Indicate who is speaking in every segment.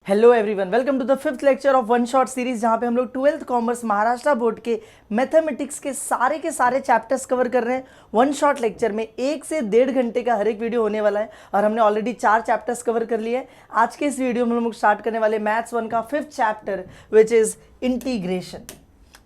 Speaker 1: Hello everyone, welcome to the fifth lecture of one shot series, जहां पे हम लोग 12th कॉमर्स महाराष्ट्र बोर्ड के मैथमेटिक्स के सारे चैप्टर्स कवर कर रहे हैं। वन शॉट लेक्चर में 1 से 1.5 घंटे का हर एक वीडियो होने वाला है और हमने ऑलरेडी 4 चैप्टर्स कवर कर लिए हैं। आज के इस वीडियो में हम लोग स्टार्ट करने वाले मैथ्स 1 का 5th chapter which is integration.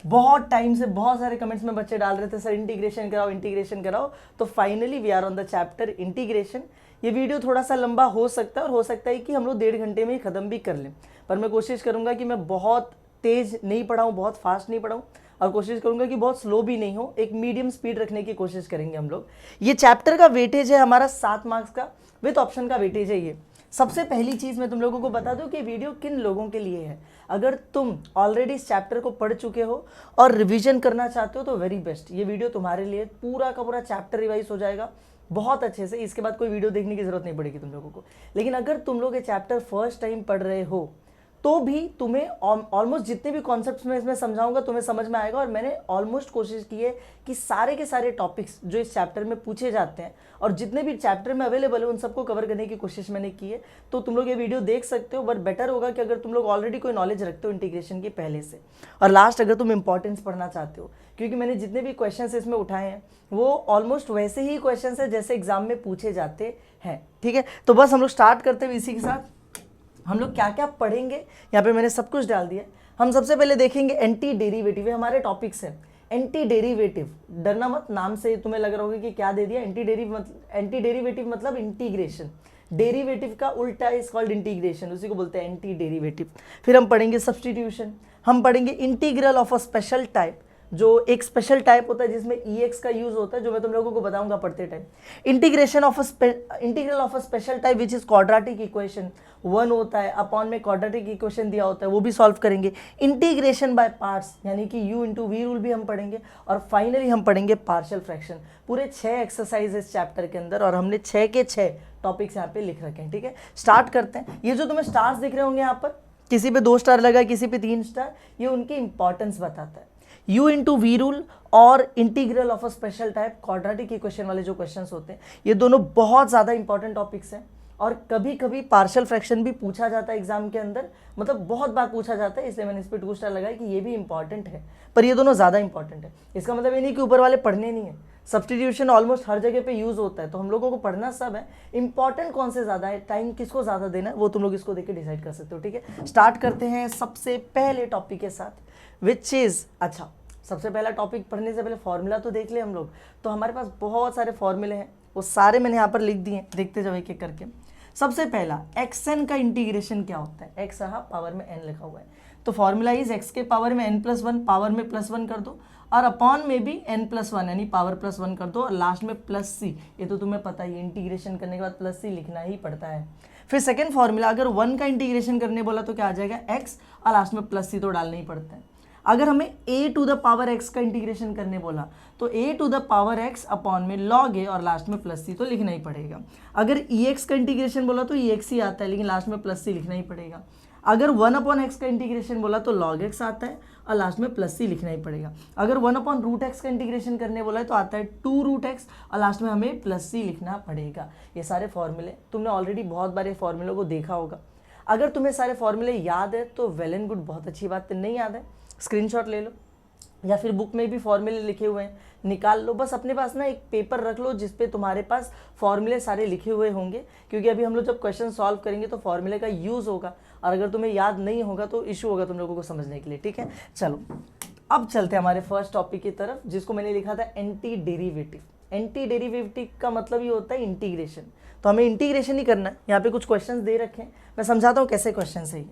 Speaker 1: बहुत टाइम से बहुत सारे कमेंट्स में बच्चे डाल रहे थे, सर इंटीग्रेशन कराओ, तो finally we are on the chapter integration. ये वीडियो थोड़ा सा लंबा हो सकता है और हो सकता है कि हम लोग 1.5 घंटे में ही ख़त्म भी कर लें, पर मैं कोशिश करूंगा कि मैं बहुत तेज़ नहीं पढ़ाऊँ, बहुत फास्ट नहीं पढ़ाऊँ और कोशिश करूंगा कि बहुत स्लो भी नहीं हो, एक मीडियम स्पीड रखने की कोशिश करेंगे हम लोग। ये चैप्टर का वेटेज है हमारा 7 मार्क्स का, विथ ऑप्शन का वेटेज है ये। सबसे पहली चीज़ मैं तुम लोगों को बता दूं कि वीडियो किन लोगों के लिए है। अगर तुम ऑलरेडी इस चैप्टर को पढ़ चुके हो और रिवीजन करना चाहते हो तो वेरी बेस्ट, ये वीडियो तुम्हारे लिए। पूरा का पूरा चैप्टर रिवाइज हो जाएगा बहुत अच्छे से, इसके बाद कोई वीडियो देखने की जरूरत नहीं पड़ेगी तुम लोगों को। लेकिन अगर तुम लोग ये चैप्टर फर्स्ट टाइम पढ़ रहे हो तो भी तुम्हें ऑलमोस्ट जितने भी कॉन्सेप्ट्स मैं इसमें समझाऊंगा तुम्हें समझ में आएगा। और मैंने ऑलमोस्ट कोशिश की है कि सारे के सारे टॉपिक्स जो इस चैप्टर में पूछे जाते हैं और जितने भी चैप्टर में अवेलेबल है उन सबको कवर करने की कोशिश मैंने की है। तो तुम लोग ये वीडियो देख सकते हो, बट बेटर होगा कि अगर तुम लोग ऑलरेडी कोई नॉलेज रखते हो इंटीग्रेशन की पहले से, और लास्ट अगर तुम इंपॉर्टेंस पढ़ना चाहते हो, क्योंकि मैंने जितने भी क्वेश्चन इसमें उठाए हैं वो ऑलमोस्ट वैसे ही क्वेश्चन है जैसे एग्जाम में पूछे जाते हैं। ठीक है, तो बस हम लोग स्टार्ट करते हुए इसी के साथ हम लोग क्या क्या पढ़ेंगे यहाँ पे मैंने सब कुछ डाल दिया। हम सबसे पहले देखेंगे एंटी डेरिवेटिव, ये हमारे टॉपिक्स हैं। एंटी डेरिवेटिव, डरना मत, नाम से तुम्हें लग रहा होगा कि क्या दे दिया। एंटी डेरिवेटिव मतलब इंटीग्रेशन, डेरिवेटिव का उल्टा इज कॉल्ड इंटीग्रेशन, उसी को बोलते हैं एंटी डेरिवेटिव। फिर हम पढ़ेंगे सब्स्टिट्यूशन, हम पढ़ेंगे integral of a special type, जो एक स्पेशल टाइप होता है जिसमें EX का यूज होता है, जो मैं तुम लोगों को बताऊंगा पढ़ते time. Integral of a special type which is quadratic equation, 1 होता है अपॉन में क्वाड्रेटिक इक्वेशन दिया होता है, वो भी सॉल्व करेंगे। इंटीग्रेशन बाय पार्ट्स यानी कि U इंटू वी रूल भी हम पढ़ेंगे। और फाइनली हम पढ़ेंगे पार्शियल फ्रैक्शन। पूरे 6 एक्सरसाइज इस चैप्टर के अंदर और हमने 6 के 6 टॉपिक्स यहाँ पे लिख रखे हैं। ठीक है, स्टार्ट करते हैं। ये जो तुम्हें स्टार्स दिख रहे होंगे यहाँ पर, किसी पे 2 स्टार लगा, किसी पे 3 स्टार, ये उनकी इंपॉर्टेंस बताता है। U इंटू वी रूल और integral of a special type, quadratic equation वाले जो क्वेश्चंस होते हैं, ये दोनों बहुत ज़्यादा इंपॉर्टेंट टॉपिक्स हैं। और कभी कभी पार्शियल फ्रैक्शन भी पूछा जाता है एग्जाम के अंदर, मतलब बहुत बार पूछा जाता है, इसलिए मैंने इस पर 2 स्टार लगाया कि ये भी इंपॉर्टेंट है, पर ये दोनों ज़्यादा इंपॉर्टेंट है। इसका मतलब ये नहीं कि ऊपर वाले पढ़ने नहीं है, सब्स्टिट्यूशन ऑलमोस्ट हर जगह पे यूज होता है, तो हम लोगों को पढ़ना सब है। इंपॉर्टेंट कौन से ज़्यादा है, टाइम किसको ज़्यादा देना है, वो तुम लोग इसको देख के डिसाइड कर सकते हो। ठीक है, स्टार्ट करते हैं सबसे पहले टॉपिक के साथ विच इज़, अच्छा सबसे पहला टॉपिक पढ़ने से पहले फॉर्मूला तो देख ले हम लोग। तो हमारे पास बहुत सारे फॉर्मूले हैं, वो सारे मैंने यहाँ पर लिख दिए हैं, देखते जाओ एक एक करके। सबसे पहला xn का इंटीग्रेशन क्या होता है, x यहाँ पावर में n लिखा हुआ है, तो फॉर्मूला इज x के पावर में n+1, पावर में +1 कर दो और अपॉन में भी n+1 यानी पावर +1 कर दो और लास्ट में +c। ये तो तुम्हें पता ही, इंटीग्रेशन करने के बाद +c लिखना ही पड़ता है। फिर सेकेंड फॉर्मूला, अगर 1 का इंटीग्रेशन करने बोला तो क्या आ जाएगा, x और लास्ट में +c तो डालना ही पड़ता है। अगर हमें a to the power x का इंटीग्रेशन करने बोला तो a to the power x upon में log a और लास्ट में +c तो लिखना ही पड़ेगा। अगर ex का इंटीग्रेशन बोला तो ex ही आता है, लेकिन लास्ट में +c लिखना ही पड़ेगा। अगर 1 अपॉन x का इंटीग्रेशन बोला तो log x आता है और लास्ट में +c लिखना ही पड़ेगा। अगर 1 अपॉन √x का इंटीग्रेशन करने बोला है तो आता है 2√x और लास्ट में हमें +c लिखना पड़ेगा। ये सारे फॉर्मूले तुमने ऑलरेडी बहुत बार ये फॉर्मूलों को देखा होगा। अगर तुम्हें सारे फॉर्मूले याद है तो वेल एंड गुड, बहुत अच्छी बात है। नहीं याद है, स्क्रीनशॉट ले लो या फिर बुक में भी फॉर्मूले लिखे हुए हैं निकाल लो। बस अपने पास ना एक पेपर रख लो जिस पे तुम्हारे पास फॉर्मूले सारे लिखे हुए होंगे, क्योंकि अभी हम लोग जब क्वेश्चन सॉल्व करेंगे तो फॉर्मूले का यूज़ होगा और अगर तुम्हें याद नहीं होगा तो इशू होगा तुम लोगों को समझने के लिए। ठीक है, चलो अब चलते हैं हमारे फर्स्ट टॉपिक की तरफ, जिसको मैंने लिखा था एंटी डेरिवेटिव। एंटी डेरिवेटिव का मतलब ये होता है इंटीग्रेशन, तो हमें इंटीग्रेशन ही करना है। यहाँ पे कुछ क्वेश्चन दे रखे हैं, मैं समझाता हूँ कैसे क्वेश्चन है ये।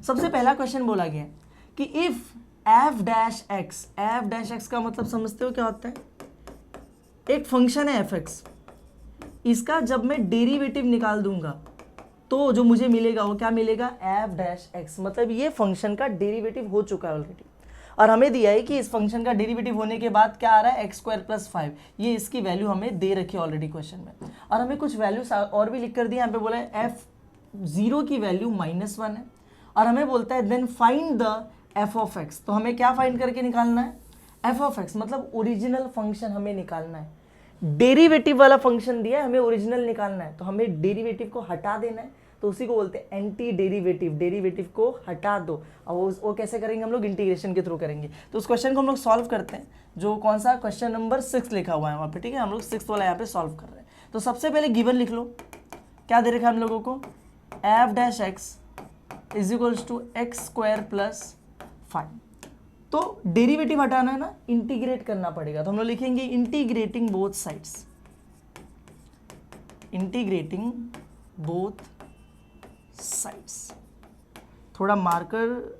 Speaker 1: सबसे पहला क्वेश्चन बोला गया है कि इफ़ f'(x) का मतलब समझते हो क्या होता है, एक फंक्शन है fx, इसका जब मैं डेरिवेटिव निकाल दूंगा तो जो मुझे मिलेगा वो क्या मिलेगा, f'(x), मतलब ये फंक्शन का डेरिवेटिव हो चुका है ऑलरेडी। और हमें दिया है कि इस फंक्शन का डेरिवेटिव होने के बाद क्या आ रहा है, x² + 5, ये इसकी वैल्यू हमें दे रखी है ऑलरेडी क्वेश्चन में। और हमें कुछ वैल्यूज और भी लिख कर दी, यहाँ पे बोला है f0 की वैल्यू -1 है और हमें बोलता है देन फाइंड द f(x), तो हमें क्या फाइंड करके निकालना है, f(x) मतलब ओरिजिनल फंक्शन हमें निकालना है। डेरिवेटिव वाला फंक्शन दिया है, हमें ओरिजिनल निकालना है, तो हमें डेरिवेटिव को हटा देना है। तो उसी को बोलते हैं एंटी डेरिवेटिव। डेरिवेटिव को हटा दो। अब वो कैसे करेंगे हम लोग, इंटीग्रेशन के थ्रू करेंगे। तो उस क्वेश्चन को हम लोग सॉल्व करते हैं, जो कौन सा क्वेश्चन नंबर 6 लिखा हुआ है वहाँ पे, ठीक है। हम लोग 6 वाला यहाँ पे सॉल्व कर रहे हैं। तो सबसे पहले गिवन लिख लो, क्या दे रखा है हम लोगों को, f dash x is equals to x square plus 5। तो डेरिवेटिव हटाना है ना, इंटीग्रेट करना पड़ेगा। तो हम लोग लिखेंगे integrating both sides, integrating both sides. थोड़ा मार्कर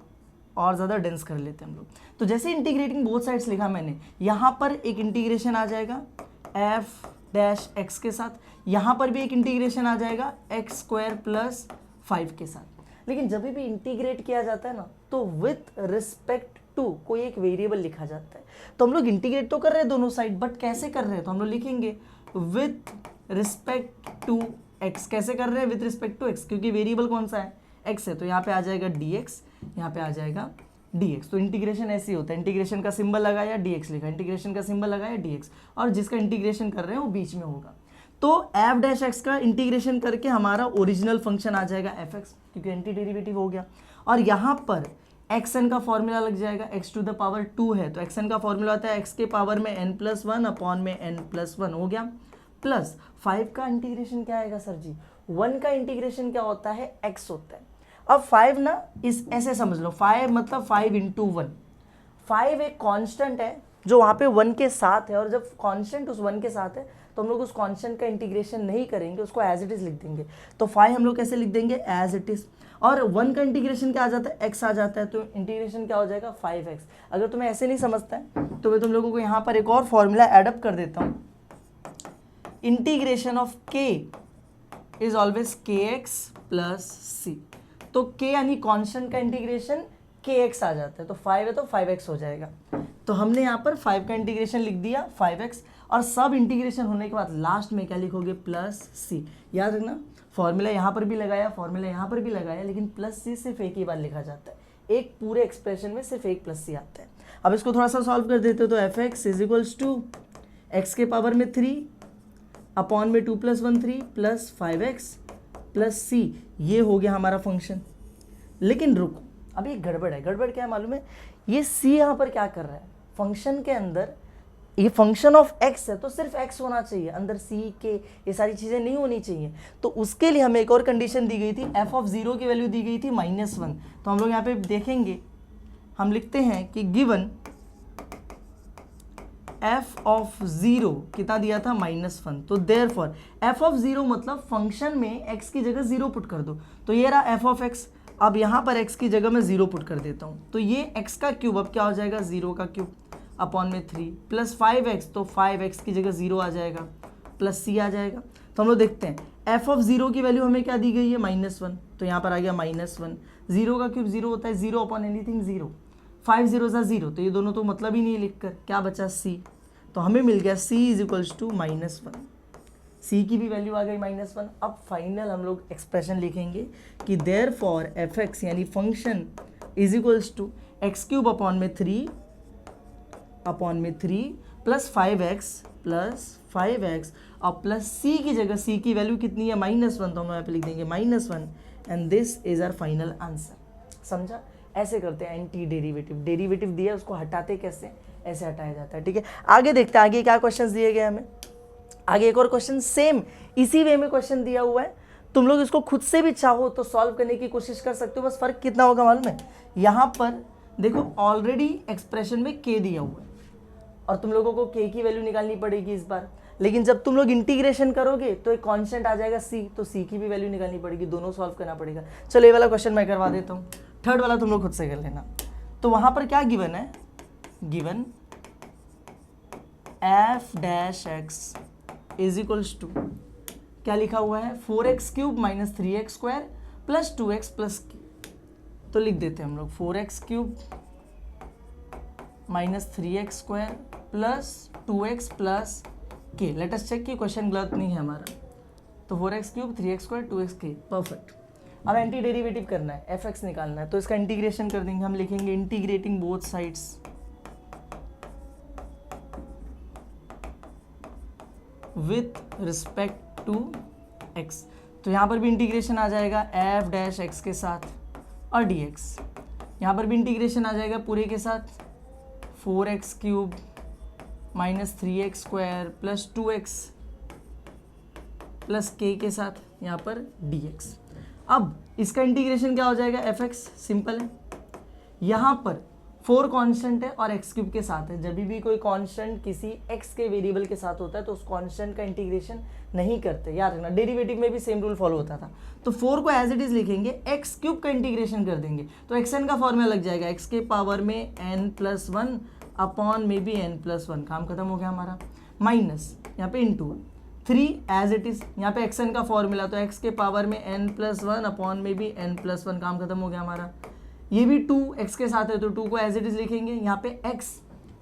Speaker 1: और ज़्यादा डेंस कर लेते हैं हम लोग। तो जैसे इंटीग्रेटिंग बोथ साइड्स लिखा मैंने, यहाँ पर एक इंटीग्रेशन आ जाएगा एफ डैश एक्स के साथ, यहाँ पर भी एक इंटीग्रेशन आ जाएगा एक्स स्क्वायर प्लस 5 के साथ। लेकिन जब भी इंटीग्रेट किया जाता है ना, तो विथ रिस्पेक्ट टू कोई एक वेरिएबल लिखा जाता है। तो हम लोग इंटीग्रेट तो कर रहे हैं दोनों साइड, बट कैसे कर रहे हैं, तो हम लोग लिखेंगे विथ रिस्पेक्ट टू एक्स। कैसे कर रहे हैं, विथ रिस्पेक्ट टू एक्स, क्योंकि वेरिएबल कौन सा है, एक्स है। तो यहाँ पे आ जाएगा dx, यहाँ पे आ जाएगा dx। तो इंटीग्रेशन ऐसे ही होता है, इंटीग्रेशन का सिंबल लगाया dx लिखा, इंटीग्रेशन का सिंबल लगाया dx, और जिसका इंटीग्रेशन कर रहे हैं वो बीच में होगा। तो एफ डैश एक्स का इंटीग्रेशन करके हमारा ओरिजिनल फंक्शन आ जाएगा एफ एक्स, क्योंकि एंटी डेरिवेटिव हो गया। और यहाँ पर एक्स एन का फॉर्मूला लग जाएगा, एक्स टू द पावर 2 है तो एक्स एन का फॉर्मूला आता है एक्स के पावर में n+1 अपॉन में n+1 हो गया, प्लस 5 का इंटीग्रेशन क्या आएगा सर जी, 1 का इंटीग्रेशन क्या होता है, x होता है। अब 5 ना इस ऐसे समझ लो, 5 मतलब 5 × 1। 5 एक कांस्टेंट है जो वहाँ पे 1 के साथ है, और जब कांस्टेंट उस 1 के साथ है तो हम लोग उस कांस्टेंट का इंटीग्रेशन नहीं करेंगे, उसको एज इट इज लिख देंगे। तो 5 हम लोग कैसे लिख देंगे, एज इट इज। और 1 का इंटीग्रेशन क्या आ जाता है, x आ जाता है, तो इंटीग्रेशन क्या हो जाएगा 5x। अगर तुम्हें ऐसे नहीं समझता है तो मैं तुम लोगों को यहाँ पर एक और फॉर्मूला एडअप कर देता हूँ। Integration of k is always kx plus c। तो k यानी कांस्टेंट का इंटीग्रेशन kx आ जाता है, तो 5 है तो 5x हो जाएगा। तो हमने यहाँ पर 5 का इंटीग्रेशन लिख दिया 5x, और सब इंटीग्रेशन होने के बाद लास्ट में क्या लिखोगे, प्लस c। याद रखना, फॉर्मूला यहाँ पर भी लगाया, फॉर्मूला यहाँ पर भी लगाया, लेकिन प्लस c सिर्फ एक ही बार लिखा जाता है, एक पूरे एक्सप्रेशन में सिर्फ एक प्लस c आता है। अब इसको थोड़ा सा सॉल्व कर देते हो, तो f x is equals to x के पावर में 3 अपॉन में 2 + 1 3 प्लस 5x प्लस c। ये हो गया हमारा फंक्शन। लेकिन रुको, अभी एक गड़बड़ है। गड़बड़ क्या है मालूम है, ये c यहाँ पर क्या कर रहा है, फंक्शन के अंदर ये फंक्शन ऑफ x है तो सिर्फ x होना चाहिए, अंदर c के ये सारी चीज़ें नहीं होनी चाहिए। तो उसके लिए हमें एक और कंडीशन दी गई थी, f(0) की वैल्यू दी गई थी -1। तो हम लोग यहाँ पे देखेंगे, हम लिखते हैं कि गिवन f(0) कितना दिया था, -1। तो देयरफॉर f(0) मतलब फंक्शन में x की जगह 0 पुट कर दो। तो ये रहा f(x), अब यहाँ पर x की जगह मैं 0 पुट कर देता हूँ, तो ये x का क्यूब अब क्या हो जाएगा, 0 का क्यूब अपॉन में 3 प्लस 5x, तो 5x की जगह 0 आ जाएगा, प्लस c आ जाएगा। तो हम लोग देखते हैं f(0) की वैल्यू हमें क्या दी गई है, -1, तो यहाँ पर आ गया -1। 0 का क्यूब 0 होता है, 0 अपॉन एनीथिंग 0, 5 0 0, तो ये दोनों तो मतलब ही नहीं लिख कर, क्या बचा c। तो हमें मिल गया c is equals to -1। c की भी वैल्यू आ गई -1। अब फाइनल हम लोग एक्सप्रेशन लिखेंगे कि देयरफॉर f(x) यानी function is equals to x³ upon में 3 प्लस 5x और प्लस c की जगह c की वैल्यू कितनी है, -1, तो हम यहाँ पे लिख देंगे -1, and this is our final answer. समझा, ऐसे करते हैं एंटी डेरिवेटिव। डेरिवेटिव दिया उसको हटाते कैसे, ऐसे हटाया जाता है, ठीक है। आगे देखते हैं, आगे क्या क्वेश्चंस दिए गए हमें। आगे एक और क्वेश्चन सेम इसी वे में क्वेश्चन दिया हुआ है, तुम लोग इसको खुद से भी चाहो तो सॉल्व करने की कोशिश कर सकते हो। बस फर्क कितना होगा मालूम है, यहाँ पर देखो ऑलरेडी एक्सप्रेशन में k दिया हुआ है और तुम लोगों को k की वैल्यू निकालनी पड़ेगी इस बार। लेकिन जब तुम लोग इंटीग्रेशन करोगे तो एक कांस्टेंट आ जाएगा c, तो c की भी वैल्यू निकालनी पड़ेगी, दोनों सॉल्व करना पड़ेगा। चलो ये वाला क्वेश्चन मैं करवा देता हूँ, थर्ड वाला तुम लोग खुद से कर लेना। तो वहाँ पर क्या गिवन है, given f(x) is equals to क्या लिखा हुआ है, 4x³ - 3x² plus 2x plus k। तो लिख देते हैं हम लोग 4x³ - 3x² plus 2x plus k। Let us check कि क्वेश्चन गलत नहीं है हमारा। तो 4x³ 3x² 2x k, perfect. अब एंटी डेरिवेटिव करना है, f(x) निकालना है, तो इसका इंटीग्रेशन कर देंगे। हम लिखेंगे integrating both sides with respect to x। तो यहाँ पर भी इंटीग्रेशन आ जाएगा एफ डैश एक्स के साथ और डी एक्स। यहाँ पर भी इंटीग्रेशन आ जाएगा पूरे के साथ 4x cube minus 3x square plus 2x plus k के साथ यहाँ पर dx। अब इसका इंटीग्रेशन क्या हो जाएगा fx, सिंपल है। यहाँ पर 4 कांस्टेंट है और x क्यूब के साथ है। जब भी कोई कांस्टेंट किसी x के वेरिएबल के साथ होता है तो उस कांस्टेंट का इंटीग्रेशन नहीं करते, याद रखना। डेरिवेटिव में भी सेम रूल फॉलो होता था। तो 4 को एज इट इज लिखेंगे, x क्यूब का इंटीग्रेशन कर देंगे तो xn का फॉर्मूला लग जाएगा x के पावर में n+1 अपॉन में भी n+1, काम खत्म हो गया हमारा। माइनस यहाँ पे इंटू 3 एज इट इज, यहाँ पे xn का फॉर्मूला तो x के पावर में n+1 अपॉन में भी n+1, काम खत्म हो गया हमारा। ये भी 2 x के साथ है तो 2 को एज इट इज लिखेंगे। यहाँ पे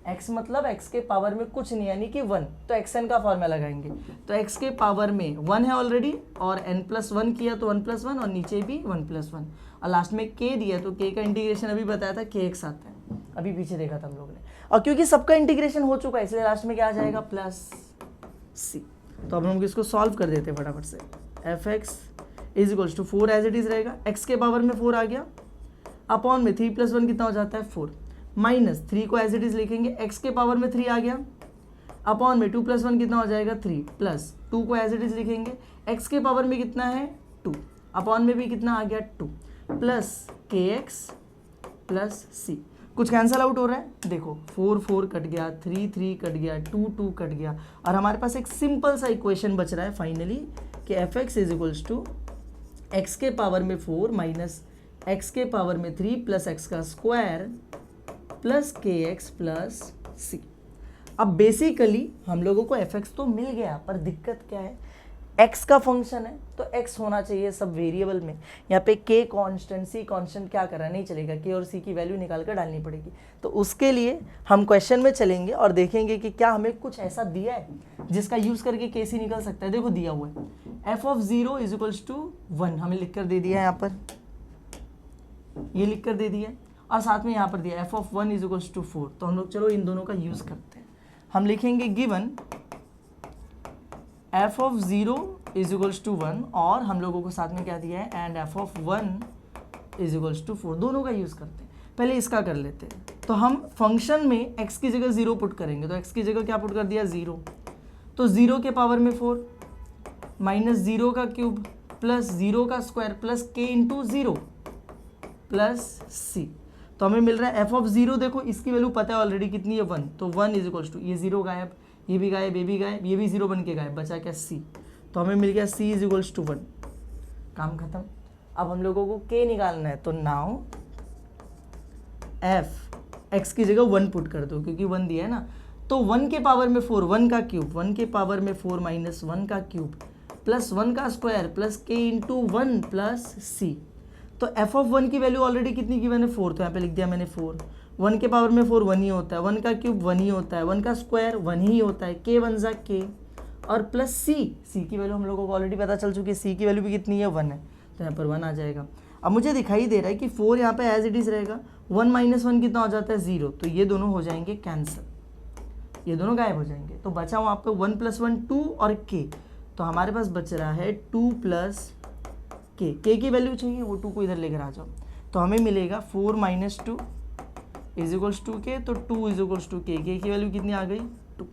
Speaker 1: x मतलब x के पावर में कुछ नहीं यानी कि 1, तो xn का फॉर्मूला लगाएंगे। तो x के पावर में 1 है ऑलरेडी और n+1 किया तो 1+1 और नीचे भी 1+1 और लास्ट में k दिया तो k का इंटीग्रेशन अभी बताया था kx आता है, अभी पीछे देखा था हम लोगों ने। और क्योंकि सबका इंटीग्रेशन हो चुका है इसलिए लास्ट में क्या आ जाएगा प्लस c। तो अब हम इसको सॉल्व कर देते हैं फटाफट से। fx is equals to 4 as it is रहेगा, x के पावर में 4 आ गया अपॉन में 3+1 कितना हो जाता है 4, माइनस 3 को एज इट इज लिखेंगे, x के पावर में 3 आ गया अपॉन में 2+1 कितना हो जाएगा 3, प्लस 2 को एज इट इज लिखेंगे, x के पावर में कितना है 2 अपॉन में भी कितना आ गया 2 प्लस kx प्लस c। कुछ कैंसल आउट हो रहा है, देखो 4 4 कट गया, 3 3 कट गया, 2 2 कट गया और हमारे पास एक सिंपल सा इक्वेशन बच रहा है फाइनली कि fx is equals to x के पावर में 4 माइनस x के पावर में 3 प्लस x का square plus kx plus c। अब बेसिकली हम लोगों को fx तो मिल गया पर दिक्कत क्या है, x का फंक्शन है तो x होना चाहिए सब वेरिएबल में। यहाँ पे k कांस्टेंट, c कांस्टेंट क्या कर रहा है, नहीं चलेगा, k और c की वैल्यू निकाल कर डालनी पड़ेगी। तो उसके लिए हम क्वेश्चन में चलेंगे और देखेंगे कि क्या हमें कुछ ऐसा दिया है जिसका यूज़ करके k c निकल सकता है। देखो दिया हुआ है f(0) इज इक्वल्स टू 1, हमें लिख कर दे दिया है, यहाँ पर ये लिख कर दे दिया और साथ में यहाँ पर दिया f(1) इज इक्वल्स टू 4। तो हम लोग चलो इन दोनों का यूज़ करते हैं। हम लिखेंगे given f(0) is equals to 1 और हम लोगों को साथ में क्या दिया है and f(1) is equals to 4, दोनों का यूज़ करते हैं। पहले इसका कर लेते हैं। तो हम फंक्शन में x की जगह 0 पुट करेंगे, तो x की जगह क्या पुट कर दिया 0, तो 0 के पावर में 4 माइनस 0 का क्यूब प्लस 0 का square plus k into 0 plus c। तो हमें मिल रहा है f(0), देखो इसकी वैल्यू पता है ऑलरेडी कितनी है 1, तो 1 इज इक्वल्स टू ये 0 गायब, ये भी गायब, ये भी गायब, ये भी 0 बन के गायब, बचा क्या c। तो हमें मिल गया c इज इक्वल्स टू 1, काम खत्म। अब हम लोगों को k निकालना है तो नाउ f x की जगह 1 पुट कर दो क्योंकि 1 दिया है ना, तो 1 के पावर में 4, 1 का क्यूब, 1 के पावर में 4 माइनस 1 का क्यूब प्लस 1 का square plus k into 1 plus c। तो f(1) की वैल्यू ऑलरेडी कितनी की मैंने 4, तो यहाँ पे लिख दिया मैंने 4। 1 के पावर में 4 1 ही होता है, 1 का क्यूब 1 ही होता है, 1 का स्क्वायर 1 ही होता है, k 1 जा k और प्लस c की वैल्यू हम लोगों को ऑलरेडी पता चल चुकी है, c की वैल्यू भी कितनी है 1 है, तो यहाँ पर 1 आ जाएगा। अब मुझे दिखाई दे रहा है कि 4 यहाँ पे एज इट इज रहेगा, 1 माइनस 1 कितना हो जाता है 0, तो ये दोनों हो जाएंगे कैंसिल, ये दोनों गायब हो जाएंगे। तो बचा वहाँ पे 1 + 1 2 और k, तो हमारे पास बच रहा है 2 + k की वैल्यू चाहिए, वो 2 को इधर लेकर आ जाओ। तो हमें मिलेगा 4 - 2 इज इक्वल्स टू k, तो 2 इज इक्वल्स टू k की वैल्यू कितनी आ गई 2।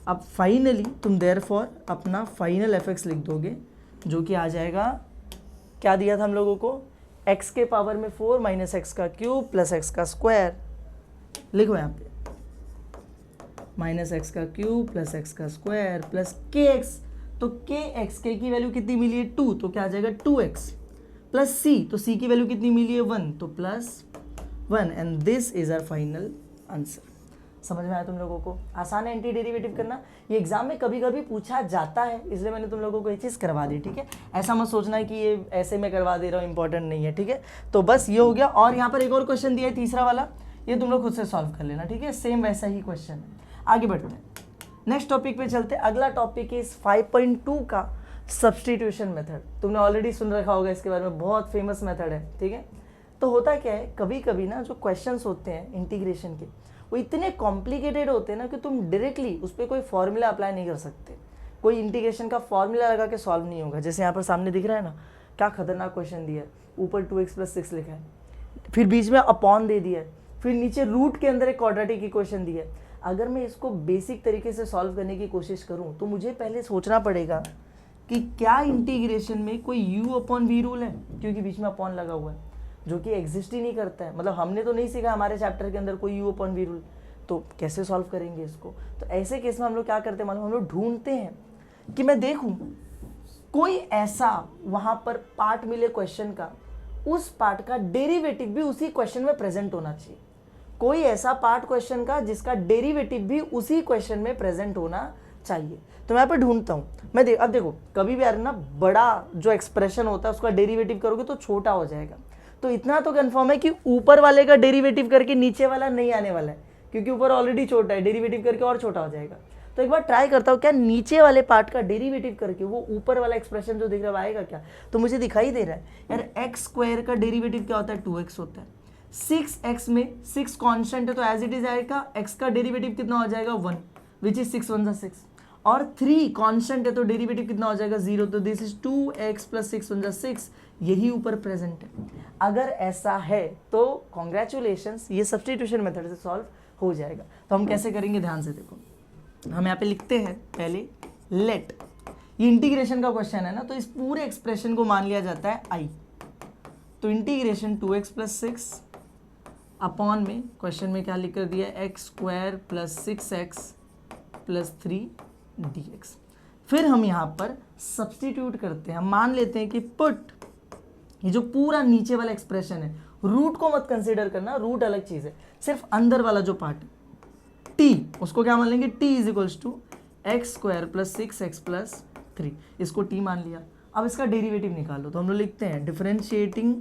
Speaker 1: अब फाइनली तुम देयरफॉर अपना फाइनल fx लिख दोगे जो कि आ जाएगा, क्या दिया था हम लोगों को, x के पावर में 4 माइनस x का क्यूब प्लस x का स्क्वायर, लिखो यहाँ पे माइनस x का क्यूब प्लस x का स्क्वायर प्लस kx, तो kx k की वैल्यू कितनी मिली है 2, तो क्या आ जाएगा 2x प्लस c, तो c की वैल्यू कितनी मिली है 1, तो plus 1 and this is our final answer. समझ में आया तुम लोगों को? आसान है एंटी डेरिवेटिव करना, ये एग्जाम में कभी कभी पूछा जाता है इसलिए मैंने तुम लोगों को ये चीज़ करवा दी, ठीक है। ऐसा मत सोचना है कि ये ऐसे मैं करवा दे रहा हूँ, इंपॉर्टेंट नहीं है, ठीक है। तो बस ये हो गया और यहाँ पर एक और क्वेश्चन दिया है तीसरा वाला, ये तुम लोग खुद से सॉल्व कर लेना, ठीक है। सेम वैसा ही क्वेश्चन है। आगे बढ़ते हैं, नेक्स्ट टॉपिक पे चलते हैं। अगला टॉपिक इज 5.2 का सब्स्टिट्यूशन मेथड। तुमने ऑलरेडी सुन रखा होगा इसके बारे में, बहुत फेमस मेथड है, ठीक है। तो होता क्या है, कभी कभी ना जो क्वेश्चंस होते हैं इंटीग्रेशन के वो इतने कॉम्प्लिकेटेड होते हैं ना कि तुम डायरेक्टली उस पर कोई फॉर्मूला अप्लाई नहीं कर सकते। कोई इंटीग्रेशन का फॉर्मूला लगा के सॉल्व नहीं होगा। जैसे यहाँ पर सामने दिख रहा है ना, क्या खतरनाक क्वेश्चन दिया है, ऊपर 2x+6 लिखा है, फिर बीच में अपॉन दे दिया है, फिर नीचे रूट के अंदर एक क्वाड्रेटिक इक्वेशन दिया है। अगर मैं इसको बेसिक तरीके से सॉल्व करने की कोशिश करूँ तो मुझे पहले सोचना पड़ेगा कि क्या इंटीग्रेशन में कोई u/v रूल है, क्योंकि बीच में अपॉन लगा हुआ है जो कि एग्जिस्ट ही नहीं करता है। मतलब हमने तो नहीं सीखा हमारे चैप्टर के अंदर कोई u/v रूल, तो कैसे सॉल्व करेंगे इसको। तो ऐसे केस में हम लोग क्या करते हैं मालूम, हम लोग ढूंढते हैं कि मैं देखूं कोई ऐसा वहां पर पार्ट मिले क्वेश्चन का, उस पार्ट का डेरिवेटिव भी उसी क्वेश्चन में प्रेजेंट होना चाहिए। कोई ऐसा पार्ट क्वेश्चन का जिसका डेरिवेटिव भी उसी क्वेश्चन में प्रेजेंट होना चाहिए। तो मैं यहाँ पे ढूंढता हूँ, अब देखो कभी भी यार ना बड़ा जो एक्सप्रेशन होता है उसका डेरिवेटिव करोगे तो छोटा हो जाएगा। तो इतना तो कंफर्म है कि ऊपर वाले का डेरिवेटिव करके नीचे वाला नहीं आने वाला है, क्योंकि ऊपर ऑलरेडी छोटा है, डेरिवेटिव करके और छोटा हो जाएगा। तो एक बार ट्राई करता हूँ क्या नीचे वाले पार्ट का डेरिवेटिव करके वो ऊपर वाला एक्सप्रेशन जो दिख रहा है आएगा क्या। तो मुझे दिखाई दे रहा है यार x² का डेरिवेटिव क्या होता है, 2x होता है। 6x में 6 कांस्टेंट है तो एज इट इज आएगा, x का डेरिवेटिव कितना हो जाएगा 1, विच इज 6 1 6, और 3 कांस्टेंट है तो डेरिवेटिव कितना हो जाएगा 0, तो दिस इज 2x + 6 1 6, यही ऊपर प्रेजेंट है। अगर ऐसा है तो कॉन्ग्रेचुलेशंस, ये सब्स्टिट्यूशन मेथड से सॉल्व हो जाएगा। तो हम कैसे करेंगे ध्यान से देखो, हम यहाँ पे लिखते हैं पहले लेट, ये इंटीग्रेशन का क्वेश्चन है ना, तो इस पूरे एक्सप्रेशन को मान लिया जाता है i। तो इंटीग्रेशन 2x + 6 अपॉन में क्वेश्चन में क्या लिख कर दिया है x² + 6x + 3 dx। फिर हम यहाँ पर सब्स्टिट्यूट करते हैं, हम मान लेते हैं कि पुट, ये जो पूरा नीचे वाला एक्सप्रेशन है, रूट को मत कंसीडर करना, रूट अलग चीज है, सिर्फ अंदर वाला जो पार्ट है t, उसको क्या मान लेंगे, t = x² + 6x + 3, इसको t मान लिया। अब इसका डेरिवेटिव निकालो, तो हम लोग लिखते हैं differentiating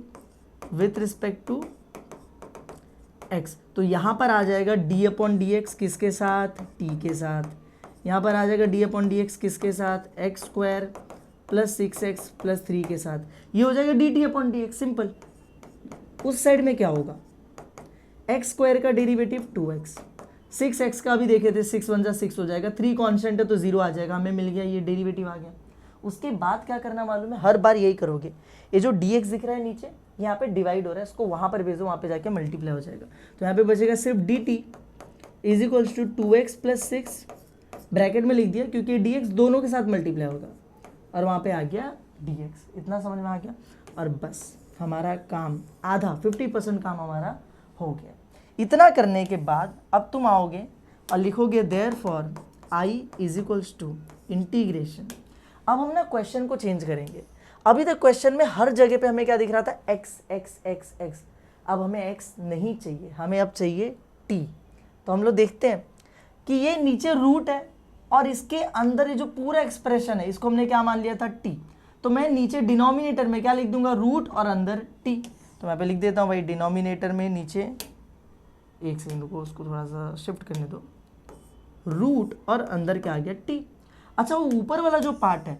Speaker 1: with respect to x। तो यहाँ पर आ जाएगा d/dx किसके साथ, t के साथ। यहाँ पर आ जाएगा d/dx किसके साथ, x² + 6x + 3 के साथ। ये हो जाएगा dt/dx, सिंपल। उस साइड में क्या होगा, x² का डेरिवेटिव 2x, 6x का भी देखे थे, 6 1 6 हो जाएगा, 3 कांस्टेंट है तो 0 आ जाएगा, हमें मिल गया, ये डेरिवेटिव आ गया। उसके बाद क्या करना मालूम है, हर बार यही करोगे, ये जो dx दिख रहा है नीचे, यहाँ पे डिवाइड हो रहा है, इसको वहाँ पर भेजो, वहाँ पे जाके मल्टीप्लाई हो जाएगा। तो यहाँ पे बचेगा सिर्फ dt = 2x + 6, ब्रैकेट में लिख दिया क्योंकि dx दोनों के साथ मल्टीप्लाई होगा, और वहाँ पे आ गया dx। इतना समझ में आ गया, और बस हमारा काम आधा 50% काम हमारा हो गया। इतना करने के बाद अब तुम आओगे और लिखोगे देयरफॉर i = इंटीग्रेशन। अब हम ना क्वेश्चन को चेंज करेंगे। अभी तक क्वेश्चन में हर जगह पे हमें क्या दिख रहा था, x x x x, अब हमें x नहीं चाहिए, हमें अब चाहिए t। तो हम लोग देखते हैं कि ये नीचे रूट है और इसके अंदर ये जो पूरा एक्सप्रेशन है इसको हमने क्या मान लिया था, t। तो मैं नीचे डिनोमिनेटर में क्या लिख दूंगा, रूट, और अंदर t। तो मैं पे लिख देता हूँ भाई डिनोमिनेटर में नीचे, एक सेकंड को उसको थोड़ा सा शिफ्ट करने दो, रूट और अंदर क्या आ गया t। अच्छा, वो ऊपर वाला जो पार्ट है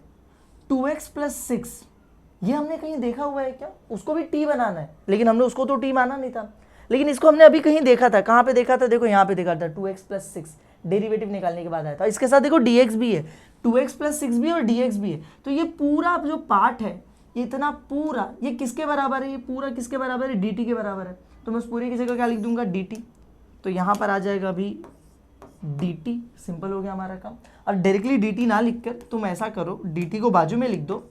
Speaker 1: 2x + 6, ये हमने कहीं देखा हुआ है क्या, उसको भी t बनाना है, लेकिन हमने उसको तो t माना नहीं था, लेकिन इसको हमने अभी कहीं देखा था। कहाँ पे देखा था, देखो यहाँ पे देखा था, 2x + 6 डेरिवेटिव निकालने के बाद आया था। इसके साथ देखो dx भी है, 2x + 6 भी और dx भी है। तो ये पूरा जो पार्ट है, इतना पूरा, ये किसके बराबर है, ये पूरा किसके बराबर है, dt के बराबर है। तो मैं उस पूरी की जगह क्या लिख दूंगा, dt। तो यहाँ पर आ जाएगा अभी dt, सिंपल हो गया हमारा काम। और डायरेक्टली dt ना लिखकर तुम ऐसा करो, dt को बाजू में लिख दो,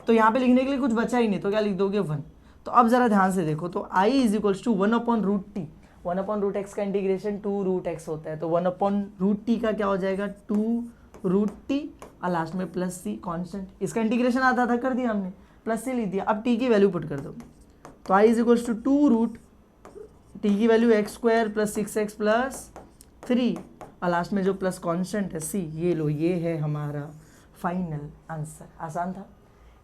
Speaker 1: तो यहाँ पे लिखने के लिए कुछ बचा ही नहीं, तो क्या लिख दोगे 1। तो अब जरा ध्यान से देखो, तो i = 1/√t, 1/√x का इंटीग्रेशन 2√x होता है, तो 1/√t का क्या हो जाएगा, 2√t, और लास्ट में +c कांस्टेंट। इसका इंटीग्रेशन आता था, कर दिया हमने, +c लिख दिया। अब t की वैल्यू पुट कर दो, तो i = 2√t की वैल्यू x² + 6x + 3, और लास्ट में जो प्लस कांस्टेंट है c, ये लो, ये है हमारा फाइनल आंसर। आसान था,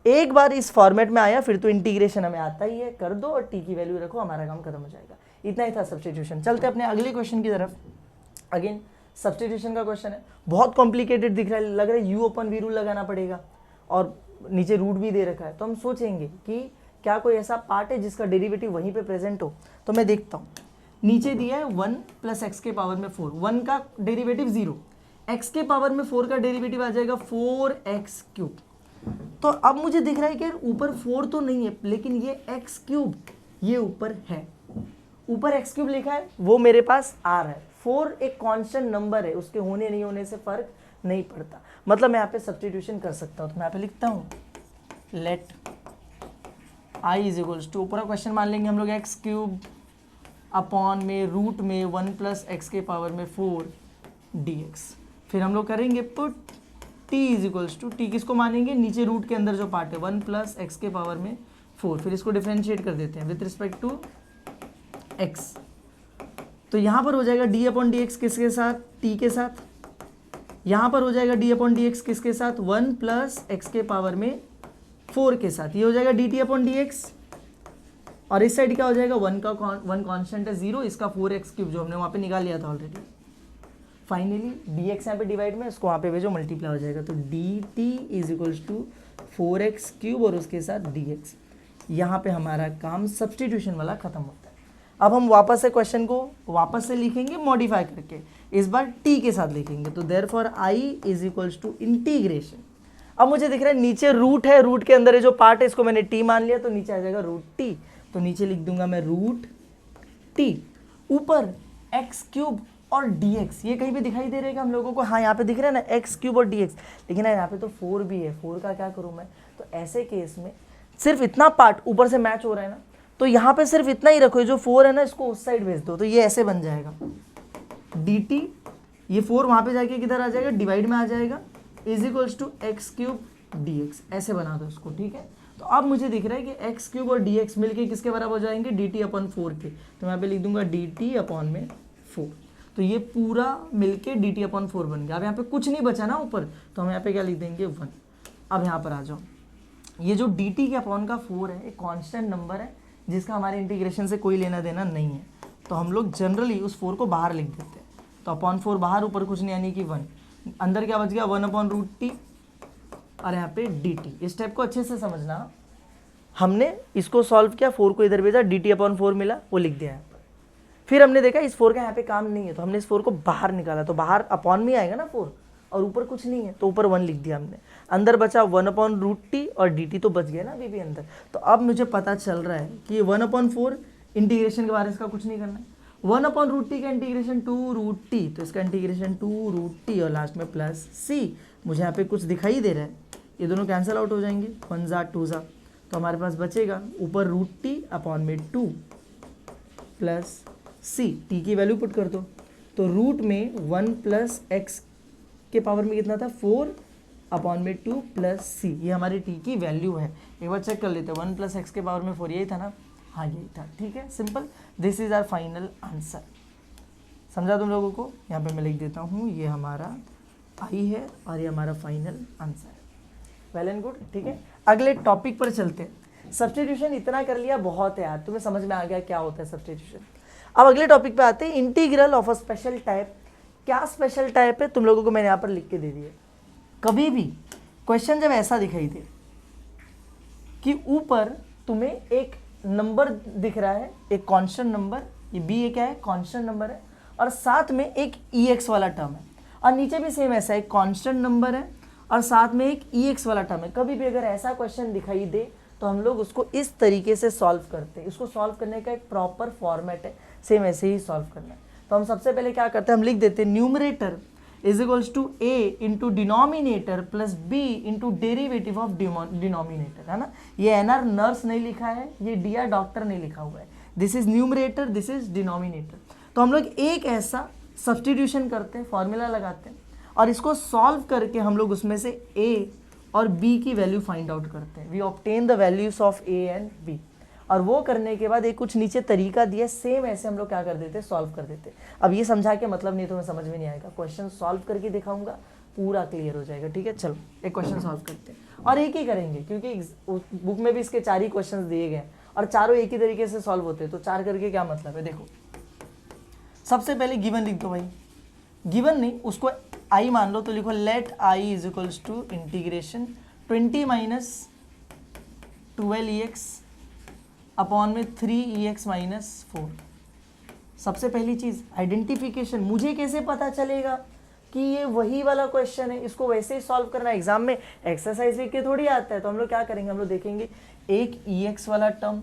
Speaker 1: एक बार इस फॉर्मेट में आया फिर तो इंटीग्रेशन हमें आता ही है, कर दो और t की वैल्यू रखो, हमारा काम खत्म हो जाएगा। इतना ही था सब्स्टिट्यूशन। चलते अपने अगले क्वेश्चन की तरफ। अगेन सब्स्टिट्यूशन का क्वेश्चन है, बहुत कॉम्प्लिकेटेड दिख रहा है, लग रहा है u/v रूल लगाना पड़ेगा, और नीचे रूट भी दे रखा है। तो हम सोचेंगे कि क्या कोई ऐसा पार्ट है जिसका डेरिवेटिव वहीं पे प्रेजेंट हो। तो मैं देखता हूँ, नीचे दिया है 1 + x⁴, 1 का डेरिवेटिव 0, x के पावर में 4 का डेरिवेटिव आ जाएगा 4x क्यूब। तो अब मुझे दिख रहा है कि यार ऊपर 4 तो नहीं है, लेकिन ये x क्यूब ये ऊपर है, ऊपर x क्यूब लिखा है, वो मेरे पास आ रहा है। 4 एक कांस्टेंट नंबर है, उसके होने नहीं होने से फर्क नहीं पड़ता। मतलब मैं यहाँ पे सब्स्टिट्यूशन कर सकता हूँ। तो मैं यहाँ पे लिखता हूँ let i is equals to, ऊपर क्वेश्चन मान लेंगे हम लोग x क्यूब अपॉन में रूट में 1 प्लस एक्स के पावर में 4 dx। फिर हम लोग करेंगे put t is equals to, t किसको मानेंगे, नीचे रूट के अंदर जो पार्ट है 1 प्लस एक्स के पावर में 4। फिर इसको डिफरेंशिएट कर देते हैं विथ रिस्पेक्ट टू x। तो यहाँ पर हो जाएगा d अपॉन डी एक्स किसके साथ, t के साथ। यहाँ पर हो जाएगा d अपॉन डी एक्स किसके साथ, 1 प्लस एक्स के पावर में 4 के साथ। ये हो जाएगा dt अपॉन डी एक्स। और इस साइड क्या हो जाएगा, 1 कांस्टेंट है 0, इसका 4x क्यूब जो हमने वहाँ पे निकाल लिया था ऑलरेडी। फाइनली dx यहाँ पे डिवाइड में, इसको वहाँ पे भेजो मल्टीप्लाई हो जाएगा। तो dt is equals to 4x cube और उसके साथ dx। यहाँ पे हमारा काम सब्स्टिट्यूशन वाला खत्म होता है। अब हम वापस से क्वेश्चन को वापस से लिखेंगे मॉडिफाई करके, इस बार t के साथ लिखेंगे। तो therefore i is equals to integration. अब मुझे दिख रहा है नीचे रूट है, रूट के अंदर ये जो पार्ट है इसको मैंने t मान लिया, तो नीचे आ जाएगा रूट t। तो नीचे लिख दूंगा मैं रूट t, ऊपर एक्स क्यूब और dx। ये कहीं पे दिखाई दे रहेगा हम लोगों को, हाँ यहाँ पे दिख रहा है ना एक्स क्यूब और dx, लेकिन यहाँ पे तो 4 भी है, 4 का क्या करूँ मैं। तो ऐसे केस में सिर्फ इतना पार्ट ऊपर से मैच हो रहा है ना, तो यहाँ पे सिर्फ इतना ही रखो, जो 4 है ना इसको उस साइड भेज दो। तो ये ऐसे बन जाएगा dt, ये 4 वहाँ पे जाके किधर आ जाएगा, डिवाइड में आ जाएगा, is equals to x cube dx। ऐसे बना दो इसको, ठीक है। तो अब मुझे दिख रहा है कि x क्यूब और dx मिलके किसके बराबर हो जाएंगे, dt अपॉन 4 के। तो मैं यहाँ पे लिख दूंगा dt अपॉन में 4। तो ये पूरा मिलके dt अपॉन 4 बन गया। अब यहाँ पे कुछ नहीं बचा ना ऊपर, तो हम यहाँ पे क्या लिख देंगे 1। अब यहाँ पर आ जाओ, ये जो dt के अपॉन का 4 है एक कांस्टेंट नंबर है जिसका हमारे इंटीग्रेशन से कोई लेना देना नहीं है। तो हम लोग जनरली उस 4 को बाहर लिख देते हैं। तो अपॉन 4 बाहर, ऊपर कुछ नहीं यानी कि 1। अंदर क्या बच गया, 1 अपॉन रूट टी और यहाँ पे dt। इस स्टेप को अच्छे से समझना। हमने इसको सॉल्व किया, 4 को इधर भेजा, dt अपॉन 4 मिला, वो लिख दिया यहाँ पर। फिर हमने देखा इस 4 का यहाँ पे काम नहीं है, तो हमने इस 4 को बाहर निकाला। तो बाहर अपॉन में आएगा ना 4, और ऊपर कुछ नहीं है, तो ऊपर 1 लिख दिया हमने। अंदर बचा 1 अपॉन रूट टी और dt तो बच गया ना अभी भी अंदर। तो अब मुझे पता चल रहा है कि ये 1 अपॉन 4 इंटीग्रेशन के बारे में इसका कुछ नहीं करना है। 1 अपॉन रूट टी का इंटीग्रेशन 2 रूट टी, तो इसका इंटीग्रेशन 2 रूट टी और लास्ट में प्लस c। मुझे यहाँ पे कुछ दिखाई दे रहा है, ये दोनों कैंसिल आउट हो जाएंगे, 1 ज़ा 2 ज़ा। तो हमारे पास बचेगा ऊपर रूट टी अपॉन में 2 प्लस सी। टी की वैल्यू पुट कर दो, तो रूट में 1 प्लस एक्स के पावर में कितना था, 4 अपॉन में 2 प्लस सी। ये हमारी टी की वैल्यू है। एक बार चेक कर लेते हैं, 1 प्लस एक्स के पावर में 4 यही था ना, हाँ यही था, ठीक है, simple. This is our final answer. समझा तुम लोगों को। यहाँ पे मैं लिख देता हूँ ये हमारा आई है और ये हमारा फाइनल आंसर है। वेल एंड गुड, ठीक है। अगले टॉपिक पर चलते हैं। सब्स्टिट्यूशन इतना कर लिया बहुत है यार, तुम्हें समझ में आ गया क्या होता है सब्स्टिट्यूशन। अब अगले टॉपिक पे आते हैं, integral of a special type. क्या स्पेशल टाइप है तुम लोगों को मैंने यहाँ पर लिख के दे दिया। कभी भी क्वेश्चन जब ऐसा दिखाई दे कि ऊपर तुम्हें एक नंबर दिख रहा है, एक कांस्टेंट नंबर, ये बी ये क्या है, कांस्टेंट नंबर है, और साथ में एक एक्स वाला टर्म है, और नीचे भी सेम ऐसा एक कांस्टेंट नंबर है और साथ में एक एक्स वाला टर्म है। कभी भी अगर ऐसा क्वेश्चन दिखाई दे तो हम लोग उसको इस तरीके से सॉल्व करते हैं। इसको सॉल्व करने का एक प्रॉपर फॉर्मेट है, सेम ऐसे ही सॉल्व करना है। तो हम सबसे पहले क्या करते हैं, हम लिख देते हैं numerator is equals to a into denominator plus b into derivative of denominator, है ना। ये एनआर नर्स नहीं लिखा है, ये डियर डॉक्टर नहीं लिखा हुआ है। This is numerator, this is denominator. तो हम लोग एक ऐसा सब्स्टिट्यूशन करते हैं, फॉर्मूला लगाते हैं, और इसको सॉल्व करके हम लोग उसमें से a और b की वैल्यू फाइंड आउट करते हैं। We obtain the values of a and b। और वो करने के बाद एक कुछ नीचे तरीका दिया, सेम ऐसे हम लोग क्या कर देते हैं, सॉल्व कर देते हैं। अब ये समझा के मतलब नहीं तो मैं समझ में नहीं आएगा, क्वेश्चन सॉल्व करके दिखाऊंगा, पूरा क्लियर हो जाएगा, ठीक है। चलो एक क्वेश्चन सॉल्व करते हैं, और एक ही करेंगे क्योंकि बुक में भी इसके 4 ही क्वेश्चन दिए गए और चारों एक ही तरीके से सॉल्व होते हैं। तो 4 करके क्या मतलब है, देखो सबसे पहले गिवन लिख दो भाई। गिवन नहीं, उसको आई मान लो, तो लिखो let I is equals to integration 20 minus 12ex upon में 3ex माइनस 4। सबसे पहली चीज आइडेंटिफिकेशन। मुझे कैसे पता चलेगा कि ये वही वाला क्वेश्चन है, इसको वैसे ही सॉल्व करना है। एग्जाम में एक्सरसाइज लिख के थोड़ी आता है। तो हम लोग क्या करेंगे, हम लोग देखेंगे एक EX वाला टर्म,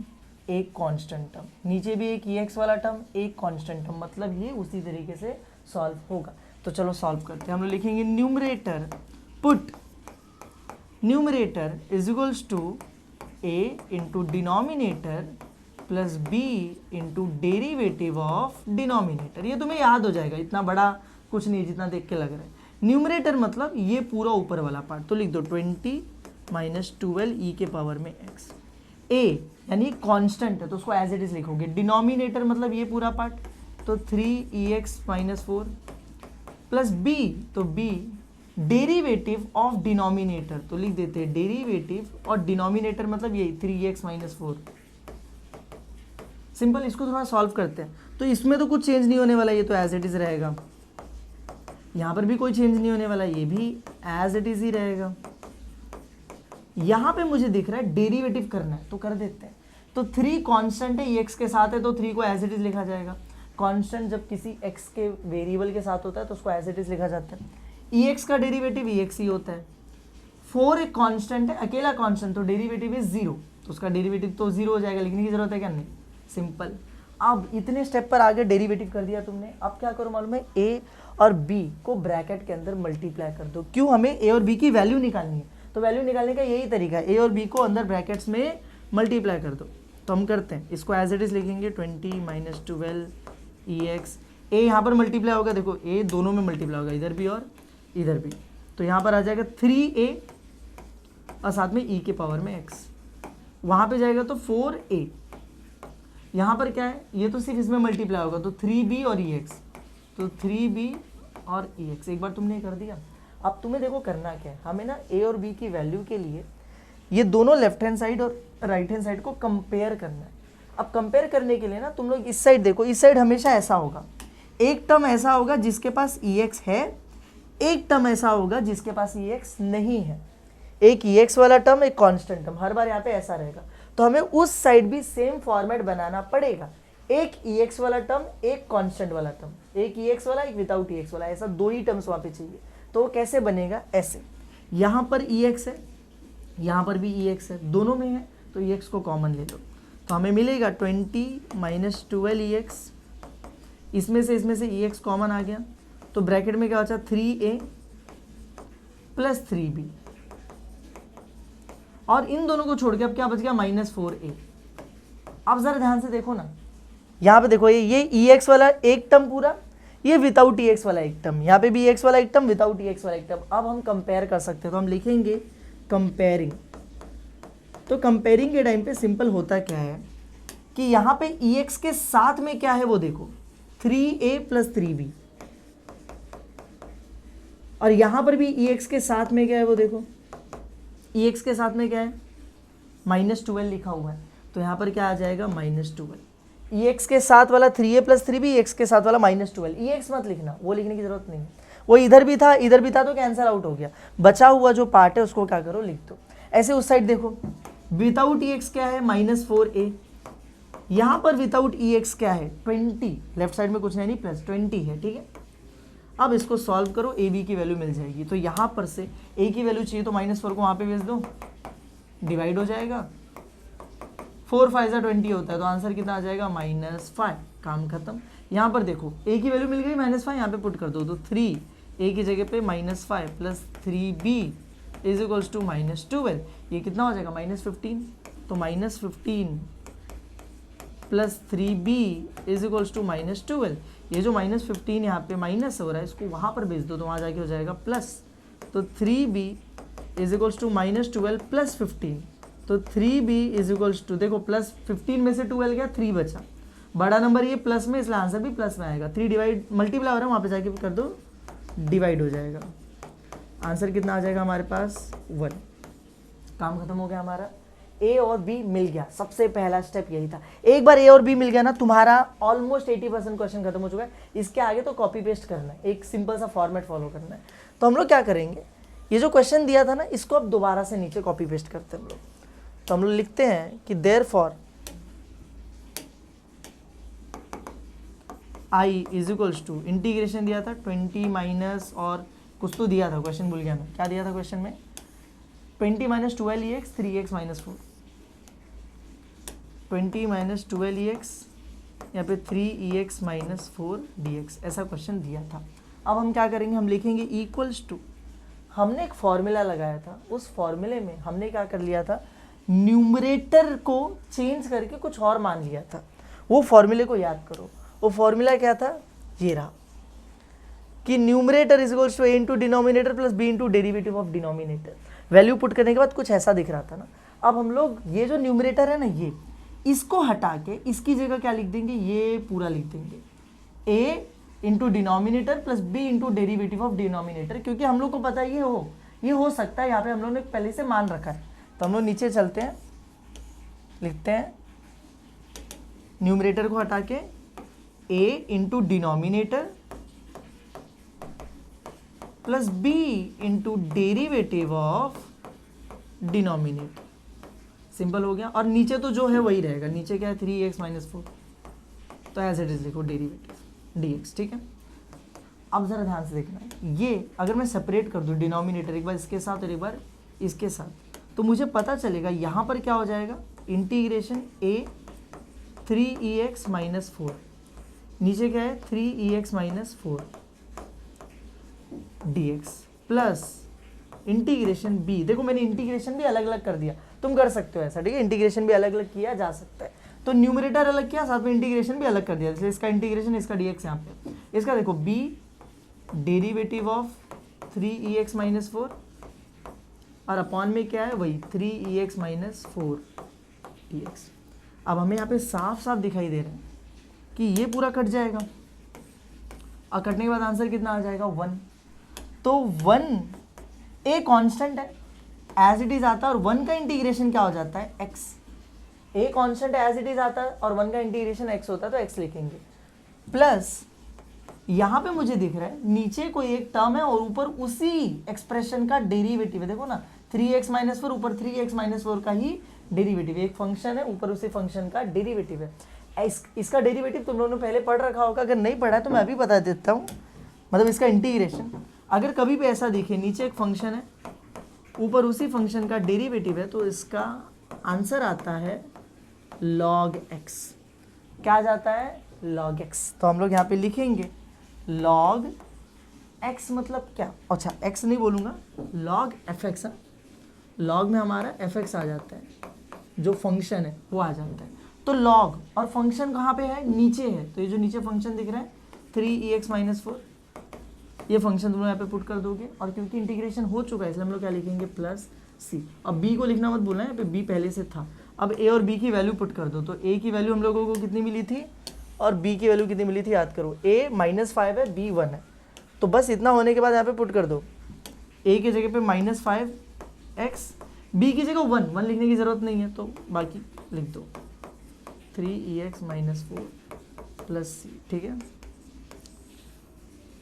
Speaker 1: एक कांस्टेंट टर्म, नीचे भी एक EX वाला टर्म, एक कांस्टेंट टर्म, मतलब ये उसी तरीके से सॉल्व होगा। तो चलो सॉल्व करते हैं। हम लोग लिखेंगे numerator, put numerator is equals to a into denominator plus b into derivative of denominator. ये तुम्हें याद हो जाएगा, इतना बड़ा कुछ नहीं जितना देख के लग रहा है। न्यूमरेटर मतलब ये पूरा ऊपर वाला पार्ट, तो लिख दो 20 माइनस 12 e के पावर में x। a यानी कांस्टेंट है तो उसको एज इट इज लिखोगे। डिनोमिनेटर मतलब ये पूरा पार्ट, तो 3ex माइनस 4 प्लस b, तो b डेरिवेटिव ऑफ डिनोमिनेटर, तो लिख देते हैं डेरिवेटिव और डिनोमिनेटर मतलब यही 3x माइनस 4। सिंपल, इसको थोड़ा सॉल्व करते हैं। तो इसमें तो कुछ चेंज नहीं होने वाला, ये तो एज इट इज रहेगा। यहाँ पर भी कोई चेंज नहीं होने वाला, ये भी एज इट इज ही रहेगा। यहाँ पे मुझे दिख रहा है डेरिवेटिव करना है तो कर देते हैं। तो 3 कांस्टेंट है, x के साथ है तो 3 को एज इट इज लिखा जाएगा। कांस्टेंट जब किसी x के वेरिएबल के साथ होता है तो उसको एज इट इज लिखा जाता है। ex का डेरिवेटिव ex ही होता है। 4 एक कांस्टेंट है, अकेला कांस्टेंट, तो डेरिवेटिव इज 0, तो उसका डेरिवेटिव तो 0 हो जाएगा। लिखने की जरूरत है क्या, नहीं, सिंपल। अब इतने स्टेप पर आगे डेरिवेटिव कर दिया तुमने। अब क्या करो मालूम है, a और b को ब्रैकेट के अंदर मल्टीप्लाई कर दो। क्यों, हमें a और b की वैल्यू निकालनी है, तो वैल्यू निकालने का यही तरीका है, a और b को अंदर ब्रैकेट्स में मल्टीप्लाई कर दो। तो हम करते हैं, इसको एज इट इज लिखेंगे 20 माइनस 12 EX। a यहाँ पर मल्टीप्लाई होगा, देखो a दोनों में मल्टीप्लाई होगा, इधर भी और इधर भी, तो यहाँ पर आ जाएगा 3a और साथ में e के पावर में x। वहाँ पे जाएगा तो 4a। यहाँ पर क्या है, ये तो सिर्फ इसमें मल्टीप्लाई होगा, तो 3b और ex, तो 3b और ex। एक बार तुमने कर दिया। अब तुम्हें देखो करना क्या है, हमें ना a और b की वैल्यू के लिए ये दोनों लेफ्ट हैंड साइड और राइट हैंड साइड को कंपेयर करना है। अब कंपेयर करने के लिए ना तुम लोग इस साइड देखो, इस साइड हमेशा ऐसा होगा, एक टर्म ऐसा होगा जिसके पास ex है, एक टर्म ऐसा होगा जिसके पास ex नहीं है। एक ex वाला टर्म, एक कांस्टेंट टर्म, हर बार यहाँ पे ऐसा रहेगा। तो हमें उस साइड भी सेम फॉर्मेट बनाना पड़ेगा, एक ex वाला टर्म, एक कांस्टेंट वाला टर्म, एक ex वाला, एक विदाउट ex वाला, ऐसा 2 ही टर्म्स वहाँ पे चाहिए। तो वो कैसे बनेगा, ऐसे, यहाँ पर ex है, यहाँ पर भी ex है, दोनों में है, तो ex को कॉमन ले लो। तो हमें मिलेगा 20 माइनस 12 ex, इसमें से ex कॉमन आ गया, तो ब्रैकेट में क्या बचा 3a प्लस 3b, और इन दोनों को छोड़ के अब क्या बच गया माइनस 4a। अब जरा ध्यान से देखो ना, यहाँ पे देखो ये ex वाला एक टर्म पूरा, ये विदाउट ex वाला एक टर्म, यहाँ पे भी ex वाला एक टर्म, विदाउट ex वाला एक टर्म। अब हम कंपेयर कर सकते हैं, तो हम लिखेंगे कंपेयरिंग। तो कंपेयरिंग के टाइम पे सिंपल होता क्या है कि यहाँ पे ex के साथ में क्या है वो देखो 3a प्लस 3b, और यहाँ पर भी ex के साथ में क्या है वो देखो, ex के साथ में क्या है -12 लिखा हुआ है, तो यहाँ पर क्या आ जाएगा -12। ex के साथ वाला 3a प्लस 3b, ex के साथ वाला -12। ex मत लिखना, वो लिखने की जरूरत नहीं है, वो इधर भी था तो कैंसिल आउट हो गया। बचा हुआ जो पार्ट है उसको क्या करो, लिख दो। ऐसे उस साइड देखो, विदाउट ex क्या है -4a, यहाँ पर विदाउट ex क्या है 20, लेफ्ट साइड में कुछ नहीं प्लस 20 है, ठीक है। अब इसको सॉल्व करो, ए बी की वैल्यू मिल जाएगी। तो यहाँ पर से ए की वैल्यू चाहिए तो -4 को वहाँ पे भेज दो, डिवाइड हो जाएगा, 4 5 20 होता है, तो आंसर कितना आ जाएगा -5। काम खत्म। यहाँ पर देखो ए की वैल्यू मिल गई -5, यहाँ पे पुट कर दो, तो 3 ए की जगह पे -5 plus 3b is equals to -12। ये कितना हो जाएगा -15, तो -15 plus 3b is equals to -12। ये जो -15 यहाँ पे माइनस हो रहा है, इसको वहाँ पर भेज दो, तो वहाँ जाके हो जाएगा प्लस, तो 3b is equals to -12 plus 15, तो 3b इज इक्वल्स टू, देखो प्लस 15 में से 12 गया, 3 बचा, बड़ा नंबर ये प्लस में, इसलिए आंसर भी प्लस में आएगा। 3 डिवाइड मल्टीप्लाई हो रहा है, वहाँ पे जाके कर दो, डिवाइड हो जाएगा। आंसर कितना आ जाएगा हमारे पास 1। काम खत्म हो गया हमारा। ए और बी मिल गया, सबसे पहला स्टेप यही था। एक बार ए और बी मिल गया ना, तुम्हारा ऑलमोस्ट 80% क्वेश्चन खत्म हो चुका है। इसके आगे तो कॉपी पेस्ट करना है, एक सिंपल सा फॉर्मेट फॉलो करना है। तो हम लोग क्या करेंगे, ये जो क्वेश्चन दिया था ना, इसको अब दोबारा से नीचे कॉपी पेस्ट करते हैं हम लोग। तो हम लोग लिखते हैं कि therefore I is equals to integration दिया था 20 माइनस और कुछ तो दिया था, क्वेश्चन भूल गया मैं, क्या दिया था क्वेश्चन में, 20 माइनस 12 3x माइनस 4, 20 माइनस 12 यहाँ पे 3 माइनस 4 dx, ऐसा क्वेश्चन दिया था। अब हम क्या करेंगे, हम लिखेंगे इक्वल्स टू, हमने एक फॉर्मूला लगाया था, उस फॉर्मूले में हमने क्या कर लिया था, न्यूमरेटर को चेंज करके कुछ और मान लिया था। वो फॉर्मूले को याद करो, वो फॉर्मूला क्या था, ये रहा कि numerator is equals to a into denominator plus b into derivative of denominator. Value put करने के बाद कुछ ऐसा दिख रहा था ना। अब हम लोग ये जो न्यूमरेटर है ना, ये इसको हटा के इसकी जगह क्या लिख देंगे, ये पूरा लिख देंगे a into denominator plus b into derivative of denominator, क्योंकि हम लोग को पता है ये हो सकता है, यहाँ पे हम लोग ने पहले से मान रखा है। तो हम लोग नीचे चलते हैं, लिखते हैं न्यूमरेटर को हटा के a into denominator plus b into derivative of denominator, simple हो गया। और नीचे तो जो है वही रहेगा, नीचे क्या है 3x माइनस 4, तो एज इट इज लिखो डेरिवेटिव dx, ठीक है। अब जरा ध्यान से देखना है, ये अगर मैं सेपरेट कर दूं डिनोमिनेटर एक बार इसके साथ और एक बार इसके साथ, तो मुझे पता चलेगा यहाँ पर क्या हो जाएगा, इंटीग्रेशन a 3x माइनस 4, नीचे क्या है 3x minus 4 dx plus integration b, देखो मैंने इंटीग्रेशन भी अलग अलग कर दिया, तुम कर सकते हो ऐसा, ठीक है, इंटीग्रेशन भी अलग अलग किया जा सकता है। तो न्यूमरेटर अलग किया, साथ में इंटीग्रेशन भी अलग कर दिया, जैसे इसका इंटीग्रेशन, इसका dx यहाँ पे, इसका देखो b derivative of 3x minus 4 और अपॉन में क्या है वही 3x माइनस 4 dx। अब हमें यहाँ पे साफ साफ दिखाई दे रहा है कि ये पूरा कट जाएगा और कटने के बाद आंसर कितना आ जाएगा 1। तो 1 ए कांस्टेंट है, एज इट इज आता है, और 1 का इंटीग्रेशन क्या हो जाता है x। A constant as it is आता है और 1 का इंटीग्रेशन x होता है, तो x लिखेंगे। प्लस यहाँ पे मुझे दिख रहा है नीचे कोई एक टर्म है और ऊपर उसी एक्सप्रेशन का डेरिवेटिव है, देखो ना 3x माइनस 4 ऊपर 3x माइनस 4 का ही डेरिवेटिव, एक फंक्शन है ऊपर उसी फंक्शन का डेरिवेटिव है। इसका डेरिवेटिव तुम लोगों ने पहले पढ़ रखा होगा, अगर नहीं पढ़ा है तो मैं अभी बता देता हूँ। मतलब इसका इंटीग्रेशन अगर कभी भी ऐसा दिखे, नीचे एक फंक्शन है ऊपर उसी फंक्शन का डेरिवेटिव है, तो इसका आंसर आता है log x। क्या आ जाता है log x। तो हम लोग यहाँ पे लिखेंगे log x मतलब क्या, अच्छा x नहीं बोलूँगा, log fx है, log में हमारा fx आ जाता है, जो फंक्शन है वो आ जाता है। तो log और फंक्शन कहाँ पे है, नीचे है, तो ये जो नीचे फंक्शन दिख रहा है 3x माइनस 4, ये फंक्शन तुम लोग यहाँ पे पुट कर दोगे, और क्योंकि इंटीग्रेशन हो चुका है इसलिए हम लोग क्या लिखेंगे प्लस c। अब b को लिखना मत भूलना है, यहाँ पे b पहले से था। अब a और b की वैल्यू पुट कर दो, तो a की वैल्यू हम लोगों को कितनी मिली थी और b की वैल्यू कितनी मिली थी याद करो, a -5 है, b 1 है, तो बस इतना होने के बाद यहाँ पे पुट कर दो, a की जगह पे -5x, b की जगह 1 लिखने की ज़रूरत नहीं है, तो बाकी लिख दो 3x माइनस 4 प्लस c, ठीक है।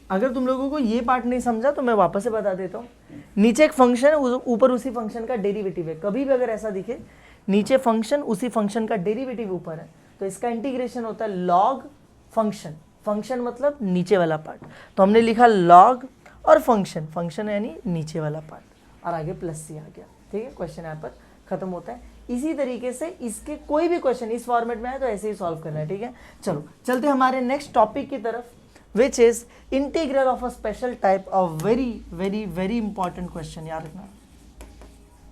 Speaker 1: अगर तुम लोगों को ये पार्ट नहीं समझा तो मैं वापस से बता देता हूँ, नीचे एक फंक्शन है ऊपर उसी फंक्शन का डेरिवेटिव है, कभी भी अगर ऐसा दिखे नीचे फंक्शन उसी फंक्शन का डेरिवेटिव ऊपर है, तो इसका इंटीग्रेशन होता है log फंक्शन, फंक्शन मतलब नीचे वाला पार्ट, तो हमने लिखा log और फंक्शन, फंक्शन यानी नीचे वाला पार्ट, और आगे प्लस सी आ गया, ठीक है। क्वेश्चन यहाँ पर खत्म होता है। इसी तरीके से इसके कोई भी क्वेश्चन इस फॉर्मेट में है तो ऐसे ही सॉल्व करना है, ठीक है। चलो चलते हमारे नेक्स्ट टॉपिक की तरफ, which is integral of a special type of very important question। याद रखना,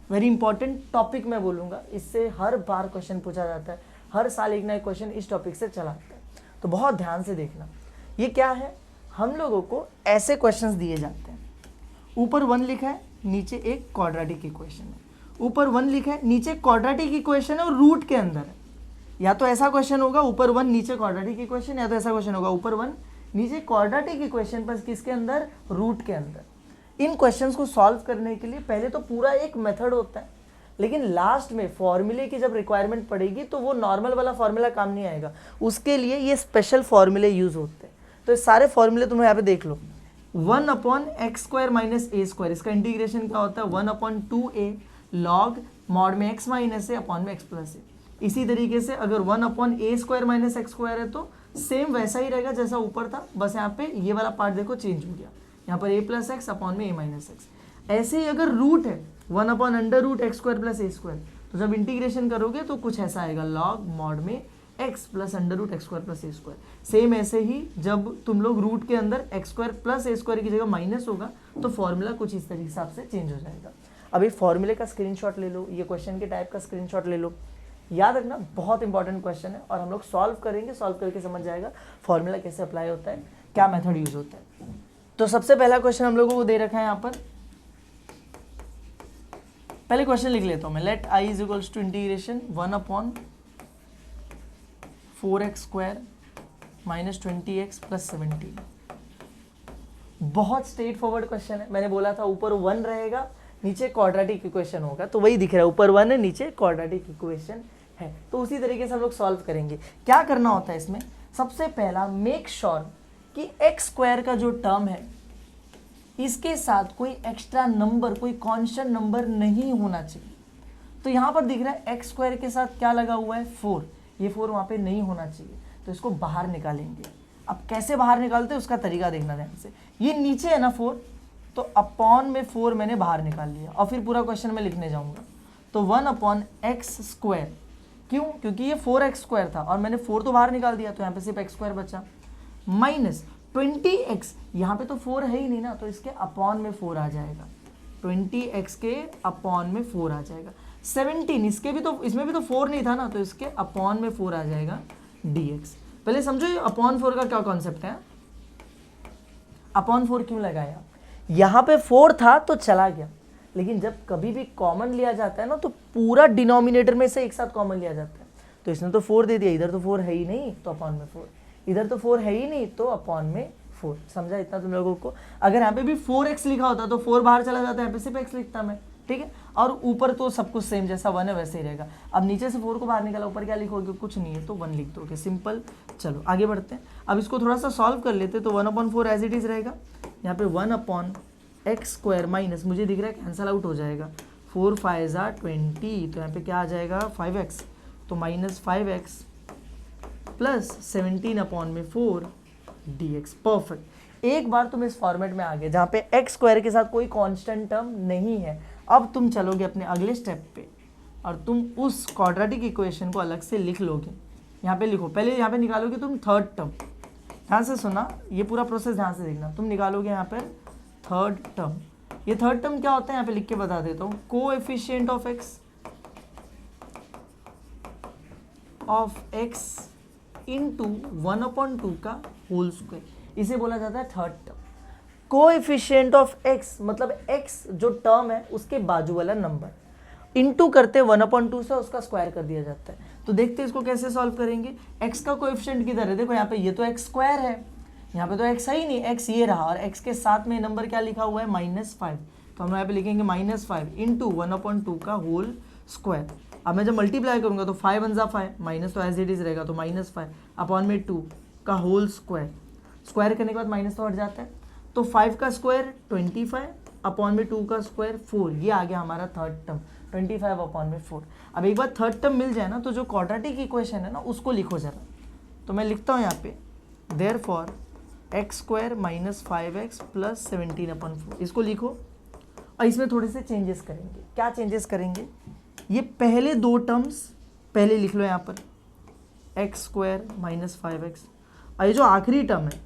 Speaker 1: वेरी इंपॉर्टेंट टॉपिक मैं बोलूँगा, इससे हर बार क्वेश्चन पूछा जाता है, हर साल एक नया क्वेश्चन इस टॉपिक से चला आता है, तो बहुत ध्यान से देखना। ये क्या है, हम लोगों को ऐसे क्वेश्चंस दिए जाते हैं, ऊपर 1 लिखा है, नीचे एक क्वाड्रेटिक इक्वेशन है, ऊपर 1 लिखा है, नीचे क्वाड्रेटिक इक्वेशन है और रूट के अंदर है। या तो ऐसा क्वेश्चन होगा ऊपर 1 नीचे क्वाड्रेटिक इक्वेशन, या तो ऐसा क्वेश्चन होगा ऊपर 1 नीचे क्वाड्रेटिक इक्वेशन पर किसके अंदर, रूट के अंदर। इन क्वेश्चंस को सॉल्व करने के लिए पहले तो पूरा एक मेथड होता है, लेकिन लास्ट में फॉर्मूले की जब रिक्वायरमेंट पड़ेगी तो वो नॉर्मल वाला फॉर्मूला काम नहीं आएगा, उसके लिए ये स्पेशल फॉर्मूले यूज होते हैं। तो ये सारे फॉर्मूले तुम यहाँ पे देख लो, 1/x² माइनस a², इसका इंटीग्रेशन क्या होता है 1/2a log मॉड में x माइनस a अपॉन में x प्लस a। इसी तरीके से अगर 1/a² माइनस x² है तो सेम वैसा ही रहेगा जैसा ऊपर था, बस यहाँ पे ये वाला पार्ट देखो चेंज हो गया, यहाँ पर a प्लस एक्स अपॉन में a माइनस एक्स। ऐसे ही अगर रूट है 1 upon under root X square plus A square, तो जब इंटीग्रेशन करोगे तो कुछ ऐसा आएगा लॉग मॉड में X plus under root X square plus A square. Same ऐसे ही जब तुम लोग रूट के अंदर X square plus A square की जगह माइनस होगा तो फॉर्मूला कुछ इस तरीके हिसाब से चेंज हो जाएगा। अब इस फॉर्मूले का स्क्रीनशॉट ले लो, ये क्वेश्चन के टाइप का स्क्रीनशॉट ले लो, याद रखना बहुत इंपॉर्टेंट क्वेश्चन है और हम लोग सॉल्व करेंगे, सॉल्व करके समझ जाएगा फॉर्मूला कैसे अप्लाई होता है, क्या मेथड यूज होता है। तो सबसे पहला क्वेश्चन हम लोगों को दे रखा है यहाँ पर, पहले क्वेश्चन लिख लेता हूँ मैं, let I is equals to integration 1 upon 4x square minus 20x plus 17। बहुत स्ट्रेट फॉरवर्ड क्वेश्चन है, मैंने बोला था ऊपर 1 रहेगा नीचे क्वाड्रेटिक इक्वेशन होगा, तो वही दिख रहा है, ऊपर 1 है नीचे क्वाड्रेटिक इक्वेशन है। तो उसी तरीके से हम लोग सॉल्व करेंगे। क्या करना होता है इसमें, सबसे पहला मेक श्योर कि एक्स स्क्वायर का जो टर्म है इसके साथ कोई एक्स्ट्रा नंबर, कोई कांस्टेंट नंबर नहीं होना चाहिए। तो यहाँ पर दिख रहा है एक्स स्क्वायर के साथ क्या लगा हुआ है 4, ये 4 वहाँ पे नहीं होना चाहिए, तो इसको बाहर निकालेंगे। अब कैसे बाहर निकालते हैं उसका तरीका देखना ध्यान से। ये नीचे है ना 4, तो अपॉन में 4 मैंने बाहर निकाल लिया और फिर पूरा क्वेश्चन में लिखने जाऊंगा। तो 1 अपॉन एक्स स्क्वायर, क्यों, क्योंकि ये 4x स्क्वायर था और मैंने 4 तो बाहर निकाल दिया, तो यहाँ पे सिर्फ एक्स स्क्वायर बचा, माइनस 20x, यहाँ पे तो 4 है ही नहीं ना, तो इसके अपॉन में 4 आ जाएगा, 20x के अपॉन में 4 आ जाएगा। 17, इसके भी तो, इसमें भी तो 4 नहीं था ना, तो इसके अपॉन में 4 आ जाएगा dx। पहले समझो ये अपॉन 4 का क्या कॉन्सेप्ट है, अपॉन 4 क्यों लगाया, यहाँ पे 4 था तो चला गया, लेकिन जब कभी भी कॉमन लिया जाता है ना तो पूरा डिनोमिनेटर में से एक साथ कॉमन लिया जाता है। तो इसने तो 4 दे दिया, इधर तो 4 है ही नहीं तो अपॉन में 4, इधर तो 4 है ही नहीं तो अपॉन में 4। समझा इतना तुम लोगों को। अगर यहाँ पे भी 4x लिखा होता तो 4 बाहर चला जाता है, यहाँ पे सिर्फ x लिखता मैं, ठीक है। और ऊपर तो सब कुछ सेम जैसा 1 है वैसे ही रहेगा। अब नीचे से 4 को बाहर निकाला, ऊपर क्या लिखोगे, कुछ नहीं है तो 1 लिख दोगे, सिंपल। चलो आगे बढ़ते हैं, अब इसको थोड़ा सा सॉल्व कर लेते। तो 1/4 एज इट इज रहेगा, यहाँ पे 1 अपॉन एक्स स्क्वायर माइनस, मुझे दिख रहा है कैंसल आउट हो जाएगा, 4 5 20, तो यहाँ पे क्या आ जाएगा 5x, तो माइनस 5x प्लस 17 अपॉन में 4 dx। परफेक्ट। एक बार तुम इस फॉर्मेट में आ गए जहाँ पे एक्स स्क्वायर के साथ कोई कांस्टेंट टर्म नहीं है। अब तुम चलोगे अपने अगले स्टेप पे और तुम उस क्वाड्रेटिक इक्वेशन को अलग से लिख लोगे। यहाँ पे लिखो, पहले यहाँ पे निकालोगे तुम थर्ड टर्म, ध्यान से सुना, ये पूरा प्रोसेस ध्यान से देखना। तुम निकालोगे यहाँ पर थर्ड टर्म। ये थर्ड टर्म क्या होता है यहाँ पे लिख के बता देता हूँ, कोएफिशिएंट ऑफ एक्स इंटू 1/2 का होल स्क्वायर, इसे बोला जाता है third term. Coefficient of x मतलब एक्स जो टर्म है उसके बाजू वाला नंबर, इंटू करते 1/2 से उसका स्क्वायर कर दिया जाता है। तो देखते हैं इसको कैसे सॉल्व करेंगे। एक्स का कोएफिशिएंट किधर है, देखो यहाँ पे ये तो एक्स स्क्वायर है, यहाँ पे तो एक्स है ही नहीं, एक्स ये रहा, और एक्स के साथ में नंबर क्या लिखा हुआ है -5, तो हम यहाँ पे लिखेंगे -5 इंटू 1/2 का होल स्क्वायर। अब मैं जब मल्टीप्लाई करूंगा तो 5 1 5, माइनस तो एज इट इज रहेगा, तो -5 अपॉन में 2 का होल स्क्वायर, स्क्वायर करने के बाद माइनस तो हट जाता है, तो 5 का स्क्वायर 25 अपॉन में 2 का स्क्वायर 4, ये आ गया हमारा थर्ड टर्म 25 अपॉन में 4। अब एक बार थर्ड टर्म मिल जाए ना तो जो क्वाड्रेटिक इक्वेशन है ना उसको लिखो जरा। तो मैं लिखता हूँ यहाँ पे therefore x square minus 5x plus 17/4, इसको लिखो। और इसमें थोड़े से चेंजेस करेंगे। क्या चेंजेस करेंगे, ये पहले दो टर्म्स पहले लिख लो यहाँ पर, एक्स स्क्वायर माइनस 5x, और ये जो आखिरी टर्म है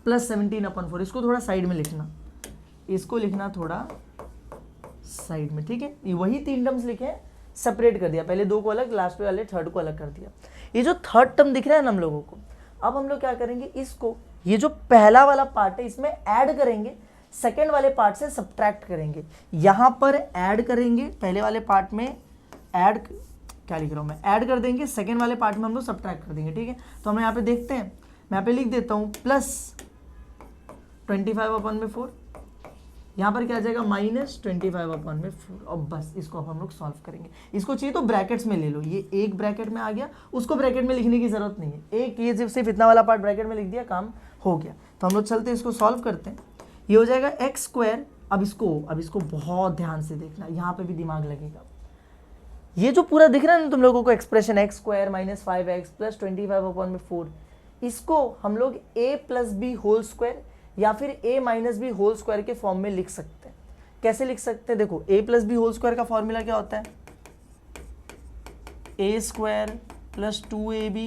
Speaker 1: प्लस 17/4, इसको थोड़ा साइड में लिखना, इसको लिखना थोड़ा साइड में, ठीक है। ये वही 3 टर्म्स लिखे हैं, सेपरेट कर दिया, पहले 2 को अलग, लास्ट वाले थर्ड को अलग कर दिया। ये जो थर्ड टर्म दिख रहा है ना हम लोगों को, अब हम लोग क्या करेंगे, इसको ये जो पहला वाला पार्ट है इसमें ऐड करेंगे, सेकेंड वाले पार्ट से सब्ट्रैक्ट करेंगे। यहाँ पर ऐड करेंगे, पहले वाले पार्ट में ऐड, क्या लिख रहा हूँ मैं, ऐड कर देंगे, सेकेंड वाले पार्ट में हम लोग सब्ट्रैक्ट कर देंगे, ठीक है। तो हम यहाँ पे देखते हैं, मैं यहाँ पे लिख देता हूँ प्लस 25/4, यहाँ पर क्या आ जाएगा -25/4, और बस इसको अब हम लोग सॉल्व करेंगे। इसको चाहिए तो ब्रैकेट्स में ले लो, ये एक ब्रैकेट में आ गया, उसको ब्रैकेट में लिखने की जरूरत नहीं है, एक ये सिर्फ इतना वाला पार्ट ब्रैकेट में लिख दिया, काम हो गया। तो हम लोग चलते हैं इसको सॉल्व करते हैं। ये हो जाएगा एक्स स्क्वायर, अब इसको बहुत ध्यान से देखना, यहाँ पे भी दिमाग लगेगा। ये जो पूरा दिख रहा है ना तुम लोगों को expression x square minus 5x plus 25/4, इसको हम लोग a plus b whole square या फिर a minus b whole square के फॉर्म में लिख सकते हैं। कैसे लिख सकते हैं? देखो a plus b whole square का फॉर्मूला क्या होता है? a square plus 2ab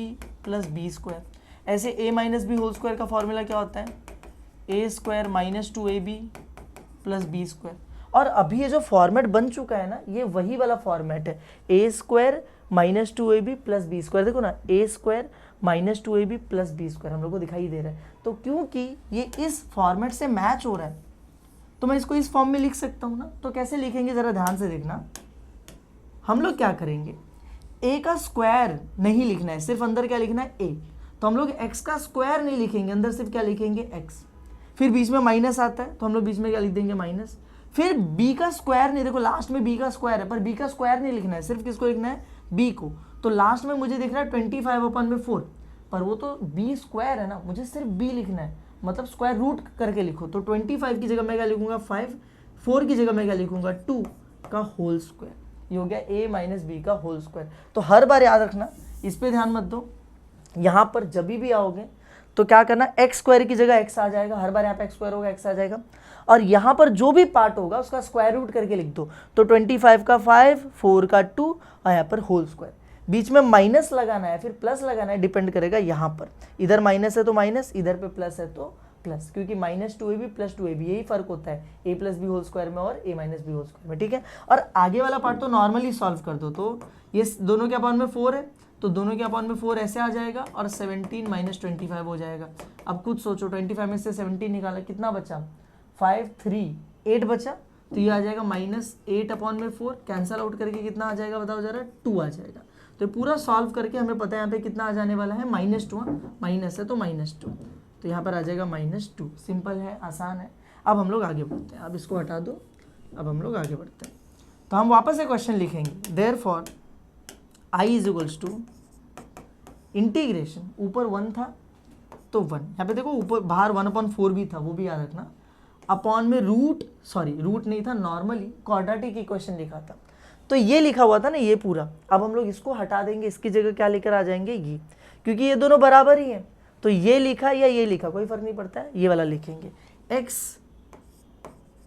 Speaker 1: plus b square. ऐसे a minus b whole square का फॉर्मूला क्या होता है? a square minus 2ab plus b square. और अभी ये जो फॉर्मेट बन चुका है ना, ये वही वाला फॉर्मेट है, a square minus 2ab plus b square. देखो ना, a square minus 2ab plus b square हम लोग को दिखाई दे रहा है। तो क्योंकि ये इस फॉर्मेट से मैच हो रहा है तो मैं इसको इस फॉर्म में लिख सकता हूँ ना। तो कैसे लिखेंगे ज़रा ध्यान से देखना। हम लोग क्या करेंगे, a का स्क्वायर नहीं लिखना है, सिर्फ अंदर क्या लिखना है? a। तो हम लोग x का स्क्वायर नहीं लिखेंगे, अंदर सिर्फ क्या लिखेंगे? x। फिर बीच में माइनस आता है तो हम लोग बीच में क्या लिख देंगे? माइनस। फिर b का स्क्वायर नहीं, देखो लास्ट में b का स्क्वायर है, पर b का स्क्वायर नहीं लिखना है, सिर्फ किसको लिखना है? b को। तो लास्ट में मुझे दिख रहा है 25/4, पर वो तो b स्क्वायर है ना, मुझे सिर्फ b लिखना है, मतलब स्क्वायर रूट करके लिखो। तो 25 की जगह मैं क्या लिखूंगा? 5। 4 की जगह मैं क्या लिखूंगा? 2 का होल स्क्वायर। ये हो गया a माइनस बी का होल स्क्वायर। तो हर बार याद रखना, इस पर ध्यान मत दो, यहाँ पर जब भी आओगे तो क्या करना, एक्स स्क्वायर की जगह एक्स आ जाएगा, हर बार यहाँ पे एक्स स्क्वायर होगा एक्स आ जाएगा, और यहाँ पर जो भी पार्ट होगा उसका स्क्वायर रूट करके लिख दो। तो 25 का 5, 4 का 2 और यहाँ पर होल स्क्वायर। बीच में माइनस लगाना है फिर प्लस लगाना है, डिपेंड करेगा यहाँ पर, इधर माइनस है तो माइनस, इधर पे प्लस है तो प्लस, क्योंकि माइनस 2ab प्लस 2ab यही फर्क होता है a plus b whole square में और a minus b whole square में। ठीक है, और आगे वाला पार्ट तो नॉर्मली सॉल्व कर दो। तो ये दोनों के अपॉन में 4 है, तो दोनों के अपॉन में 4 ऐसे आ जाएगा और 17 माइनस 25 हो जाएगा। अब कुछ सोचो, 25 में से 17 निकाला, कितना बचा? 5, 3, 8 बचा, तो ये आ जाएगा -8/4, कैंसल आउट करके कितना आ जाएगा बताओ जरा? 2 आ जाएगा। तो पूरा सॉल्व करके हमें पता है यहाँ पे कितना आ जाने वाला है? -2। माइनस है तो -2, तो यहाँ पर आ जाएगा -2। सिंपल है, आसान है। अब हम लोग आगे बढ़ते हैं, अब इसको हटा दो, अब हम लोग आगे बढ़ते हैं। तो हम वापस से क्वेश्चन लिखेंगे, therefore i is equals to integration, ऊपर 1 था तो 1, यहाँ पे देखो ऊपर बाहर 1/4 भी था, वो भी याद रखना, अपॉन में रूट नहीं था, नॉर्मली क्वाड्रेटिक इक्वेशन लिखा था, तो ये लिखा हुआ था ना ये पूरा। अब हम लोग इसको हटा देंगे, इसकी जगह क्या लेकर आ जाएंगे? ये, क्योंकि ये दोनों बराबर ही हैं, तो ये लिखा या ये लिखा कोई फर्क नहीं पड़ता है, ये वाला लिखेंगे, x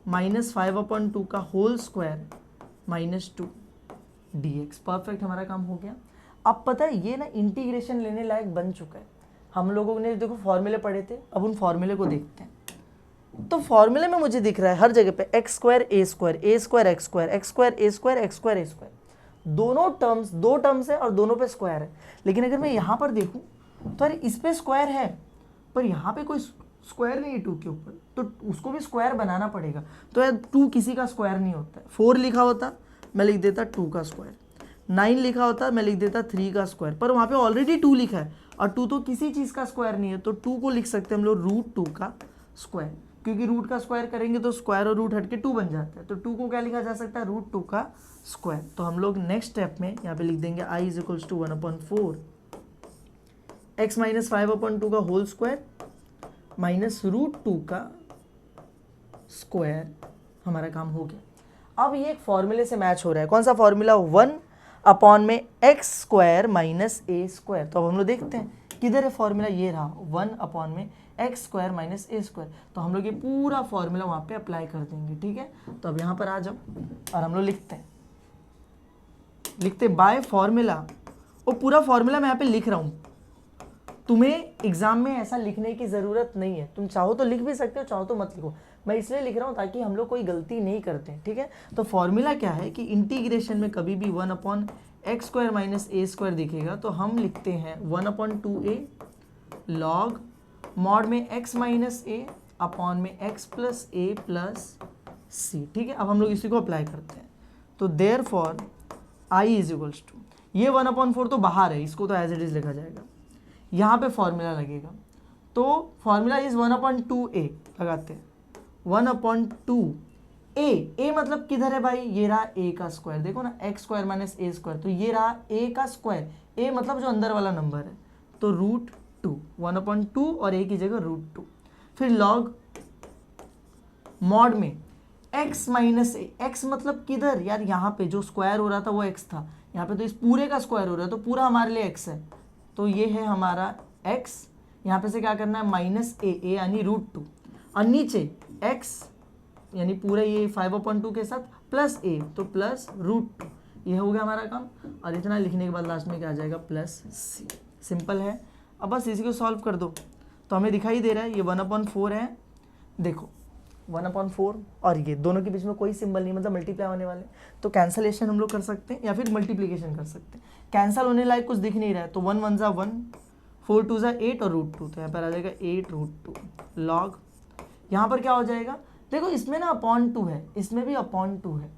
Speaker 1: -5/2 का होल स्क्वायर -2 dx। परफेक्ट, हमारा काम हो गया। अब पता है ये ना इंटीग्रेशन लेने लायक बन चुका है। हम लोगों ने देखो फॉर्मूले पढ़े थे, अब उन फॉर्मूले को देखते हैं। तो फॉर्मूले में मुझे दिख रहा है हर जगह पे x square a square, a square x square, x square a square, x square a square, दोनों टर्म्स, दो टर्म्स है और दोनों पे स्क्वायर है। लेकिन अगर मैं यहाँ पर देखूँ तो अरे इस पे स्क्वायर है, पर यहाँ पे कोई स्क्वायर नहीं है 2 के ऊपर, तो उसको भी स्क्वायर बनाना पड़ेगा। तो यार 2 किसी का स्क्वायर नहीं होता है। 4 लिखा होता मैं लिख देता 2 का स्क्वायर, 9 लिखा होता मैं लिख देता 3 का स्क्वायर, पर वहाँ पे ऑलरेडी 2 लिखा है और 2 तो किसी चीज़ का स्क्वायर नहीं है, तो 2 को लिख सकते हैं हम लोग √2 का स्क्वायर, क्योंकि रूट का स्क्वायर करेंगे तो स्क्वायर और रूट हटके 2 बन जाता है, तो 2 को क्या लिखा जा सकता है? √2 का स्क्वायर। तो हम लोग नेक्स्ट स्टेप में यहाँ पे लिख देंगे i is equals to 1/4 x -5/2 का होल स्क्वायर -√2 का स्क्वायर। हमारा काम हो गया। अब ये एक फॉर्मूले से मैच हो रहा है, कौन सा formula? 1/x square minus a square. तो अब हम लोग देखते हैं किधर है फॉर्मूला, ये रहा 1/x square minus a square. तो हम लोग ये पूरा फॉर्मूला वहाँ पे अप्लाई कर देंगे, ठीक है। तो अब यहाँ पर आ जाओ और हम लोग लिखते बाय फॉर्मूला, वो पूरा फॉर्मूला मैं यहाँ पे लिख रहा हूँ। तुम्हें एग्जाम में ऐसा लिखने की ज़रूरत नहीं है, तुम चाहो तो लिख भी सकते हो, चाहो तो मत लिखो। मैं इसलिए लिख रहा हूँ ताकि हम लोग कोई गलती नहीं करते हैं, ठीक है। तो फॉर्मूला क्या है कि इंटीग्रेशन में कभी भी 1/x square minus a square दिखेगा तो हम लिखते हैं 1/2a लॉग मॉड में x माइनस a अपॉन में x plus a plus c, ठीक है। अब हम लोग इसी को अप्लाई करते हैं। तो therefore i is equals to, ये 1/4 तो बाहर है, इसको तो एज इट इज लिखा जाएगा, यहाँ पे फॉर्मूला लगेगा। तो फॉर्मूला इज 1/2a लगाते हैं, 1/2a, a मतलब किधर है भाई? ये रहा a का स्क्वायर, देखो ना x square minus a square, तो ये रहा a का स्क्वायर, a मतलब जो अंदर वाला नंबर है, तो √2, 1/2 और a की जगह √2, फिर लॉग मॉड में x माइनस a, x मतलब किधर यार? यहाँ पे जो स्क्वायर हो रहा था वो x था, यहाँ पे तो इस पूरे का स्क्वायर हो रहा है, तो पूरा हमारे लिए x है, तो ये है हमारा x, यहाँ पे से क्या करना है माइनस ए यानी √2 और नीचे x यानी पूरा ये 5/2 के साथ प्लस a तो प्लस √2, ये हो गया हमारा काम। और इतना लिखने के बाद लास्ट में क्या आ जाएगा प्लस c। सिंपल है। अब बस इसी को सॉल्व कर दो तो हमें दिखाई दे रहा है ये 1/4 है। देखो 1/4 और ये दोनों के बीच में कोई सिंबल नहीं, मतलब मल्टीप्लाई होने वाले, तो कैंसलेशन हम लोग कर सकते हैं या फिर मल्टीप्लीकेशन कर सकते हैं। कैंसल होने लायक कुछ दिख नहीं रहा है तो 1 1 1, 4 2 8 और √2, तो यहाँ पर आ जाएगा 8√2 लॉग। यहाँ पर क्या हो जाएगा, देखो इसमें ना /2 है, इसमें भी /2 है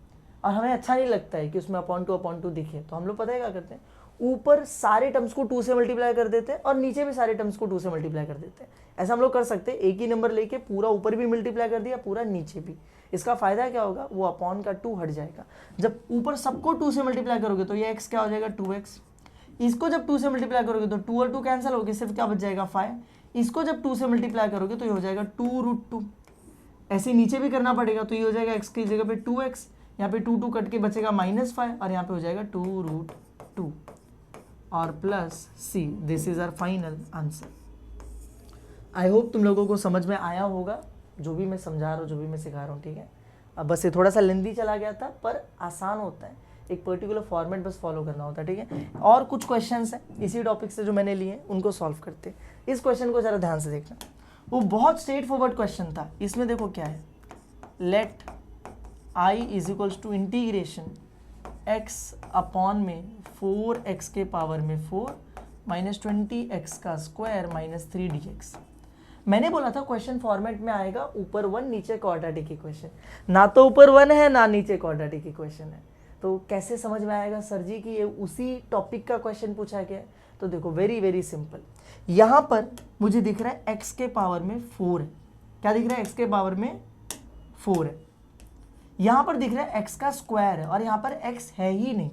Speaker 1: और हमें अच्छा नहीं लगता है कि उसमें /2 दिखे, तो हम लोग पता है क्या करते हैं, ऊपर सारे टर्म्स को 2 से मल्टीप्लाई कर देते हैं और नीचे भी सारे टर्म्स को 2 से मल्टीप्लाई कर देते हैं। ऐसा हम लोग कर सकते हैं, एक ही नंबर लेके पूरा ऊपर भी मल्टीप्लाई कर दिया, पूरा नीचे भी। इसका फायदा क्या होगा, वो अपॉन का 2 हट जाएगा। जब ऊपर सबको 2 से मल्टीप्लाई करोगे तो ये x क्या हो जाएगा 2x, इसको जब 2 से मल्टीप्लाई करोगे तो 2 और 2 कैंसिल होगी, सिर्फ क्या बच जाएगा 5। इसको जब 2 से मल्टीप्लाई करोगे तो ये हो जाएगा 2√2। ऐसे नीचे भी करना पड़ेगा तो ये हो जाएगा x की जगह पे 2x, यहाँ पे 2 कट के बचेगा -5 और यहाँ पे हो जाएगा 2√2 और plus c। This is our final answer. I hope तुम लोगों को समझ में आया होगा जो भी मैं समझा रहा हूँ, जो भी मैं सिखा रहा हूँ, ठीक है। अब बस ये थोड़ा सा लेंदी चला गया था पर आसान होता है, एक पर्टिकुलर फॉर्मेट बस फॉलो करना होता है, ठीक है। और कुछ क्वेश्चंस हैं इसी टॉपिक से जो मैंने लिए उनको सॉल्व करते हैं। इस क्वेश्चन को ज़रा ध्यान से देखना, वो बहुत स्ट्रेट फॉरवर्ड क्वेश्चन था। इसमें देखो क्या है, let i = integration x upon में 4x के पावर में 4 -20x² -3dx। मैंने बोला था क्वेश्चन फॉर्मेट में आएगा ऊपर 1 नीचे क्वाड्रेटिक इक्वेशन, ना तो ऊपर 1 है ना नीचे क्वाड्रेटिक इक्वेशन है, तो कैसे समझ में आएगा सर जी कि ये उसी टॉपिक का क्वेश्चन पूछा गया है। तो देखो वेरी वेरी सिंपल, यहाँ पर मुझे दिख रहा है x के पावर में 4 है, क्या दिख रहा है x के पावर में 4 है, यहाँ पर दिख रहा है x का स्क्वायर है और यहाँ पर x है ही नहीं।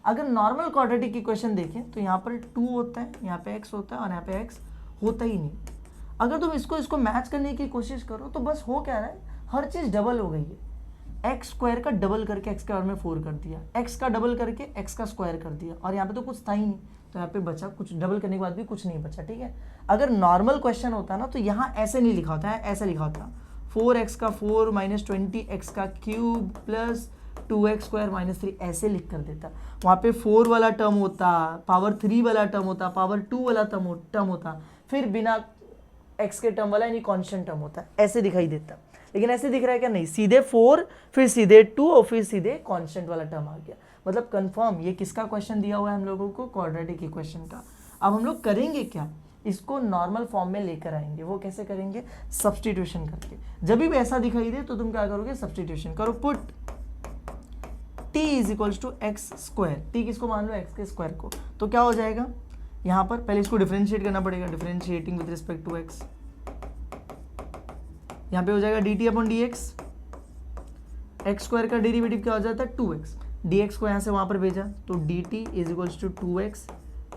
Speaker 1: अगर नॉर्मल क्वाड्रेटिक इक्वेशन देखें तो यहाँ पर 2 होता है, यहाँ पे x होता है और यहाँ पे x होता ही नहीं। अगर तुम इसको मैच करने की कोशिश करो तो बस हो क्या रहा है, हर चीज़ डबल हो गई है। x² का डबल करके x के बारे में 4 कर दिया, x का डबल करके x का स्क्वायर कर दिया और यहाँ पे तो कुछ था ही नहीं, तो यहाँ पे बचा कुछ, डबल करने के बाद भी कुछ नहीं बचा, ठीक है। अगर नॉर्मल क्वेश्चन होता ना तो यहाँ ऐसे नहीं लिखा होता है, ऐसे लिखा होता 4x का 4 -20x का क्यूब प्लस 2x² -3, ऐसे लिख कर देता। वहाँ पे 4 वाला टर्म होता, पावर 3 वाला टर्म होता, पावर 2 वाला टर्म होता, फिर बिना x के टर्म वाला यानी कांस्टेंट टर्म होता है, ऐसे दिखाई देता। लेकिन ऐसे दिख रहा है क्या, नहीं, सीधे 4 फिर सीधे 2 और फिर सीधे कांस्टेंट वाला टर्म आ गया। मतलब कंफर्म ये किसका क्वेश्चन दिया हुआ है हम लोगों को, क्वाड्रेटिक इक्वेशन का। अब हम लोग करेंगे क्या, इसको नॉर्मल फॉर्म में लेकर आएंगे। वो कैसे करेंगे, सब्स्टिट्यूशन करके। जब भी ऐसा दिखाई दे तो तुम क्या करोगे, सब्स्टिट्यूशन करो। पुट t = x², t किसको मान लो, x के स्क्वायर को, तो क्या हो जाएगा, यहाँ पर पहले इसको डिफरेंशिएट करना पड़ेगा, differentiating with respect to x, यहाँ पे हो जाएगा dt/dx, x² का डेरिवेटिव क्या हो जाता है 2x, dx को यहाँ से वहाँ पर भेजा तो dt = 2x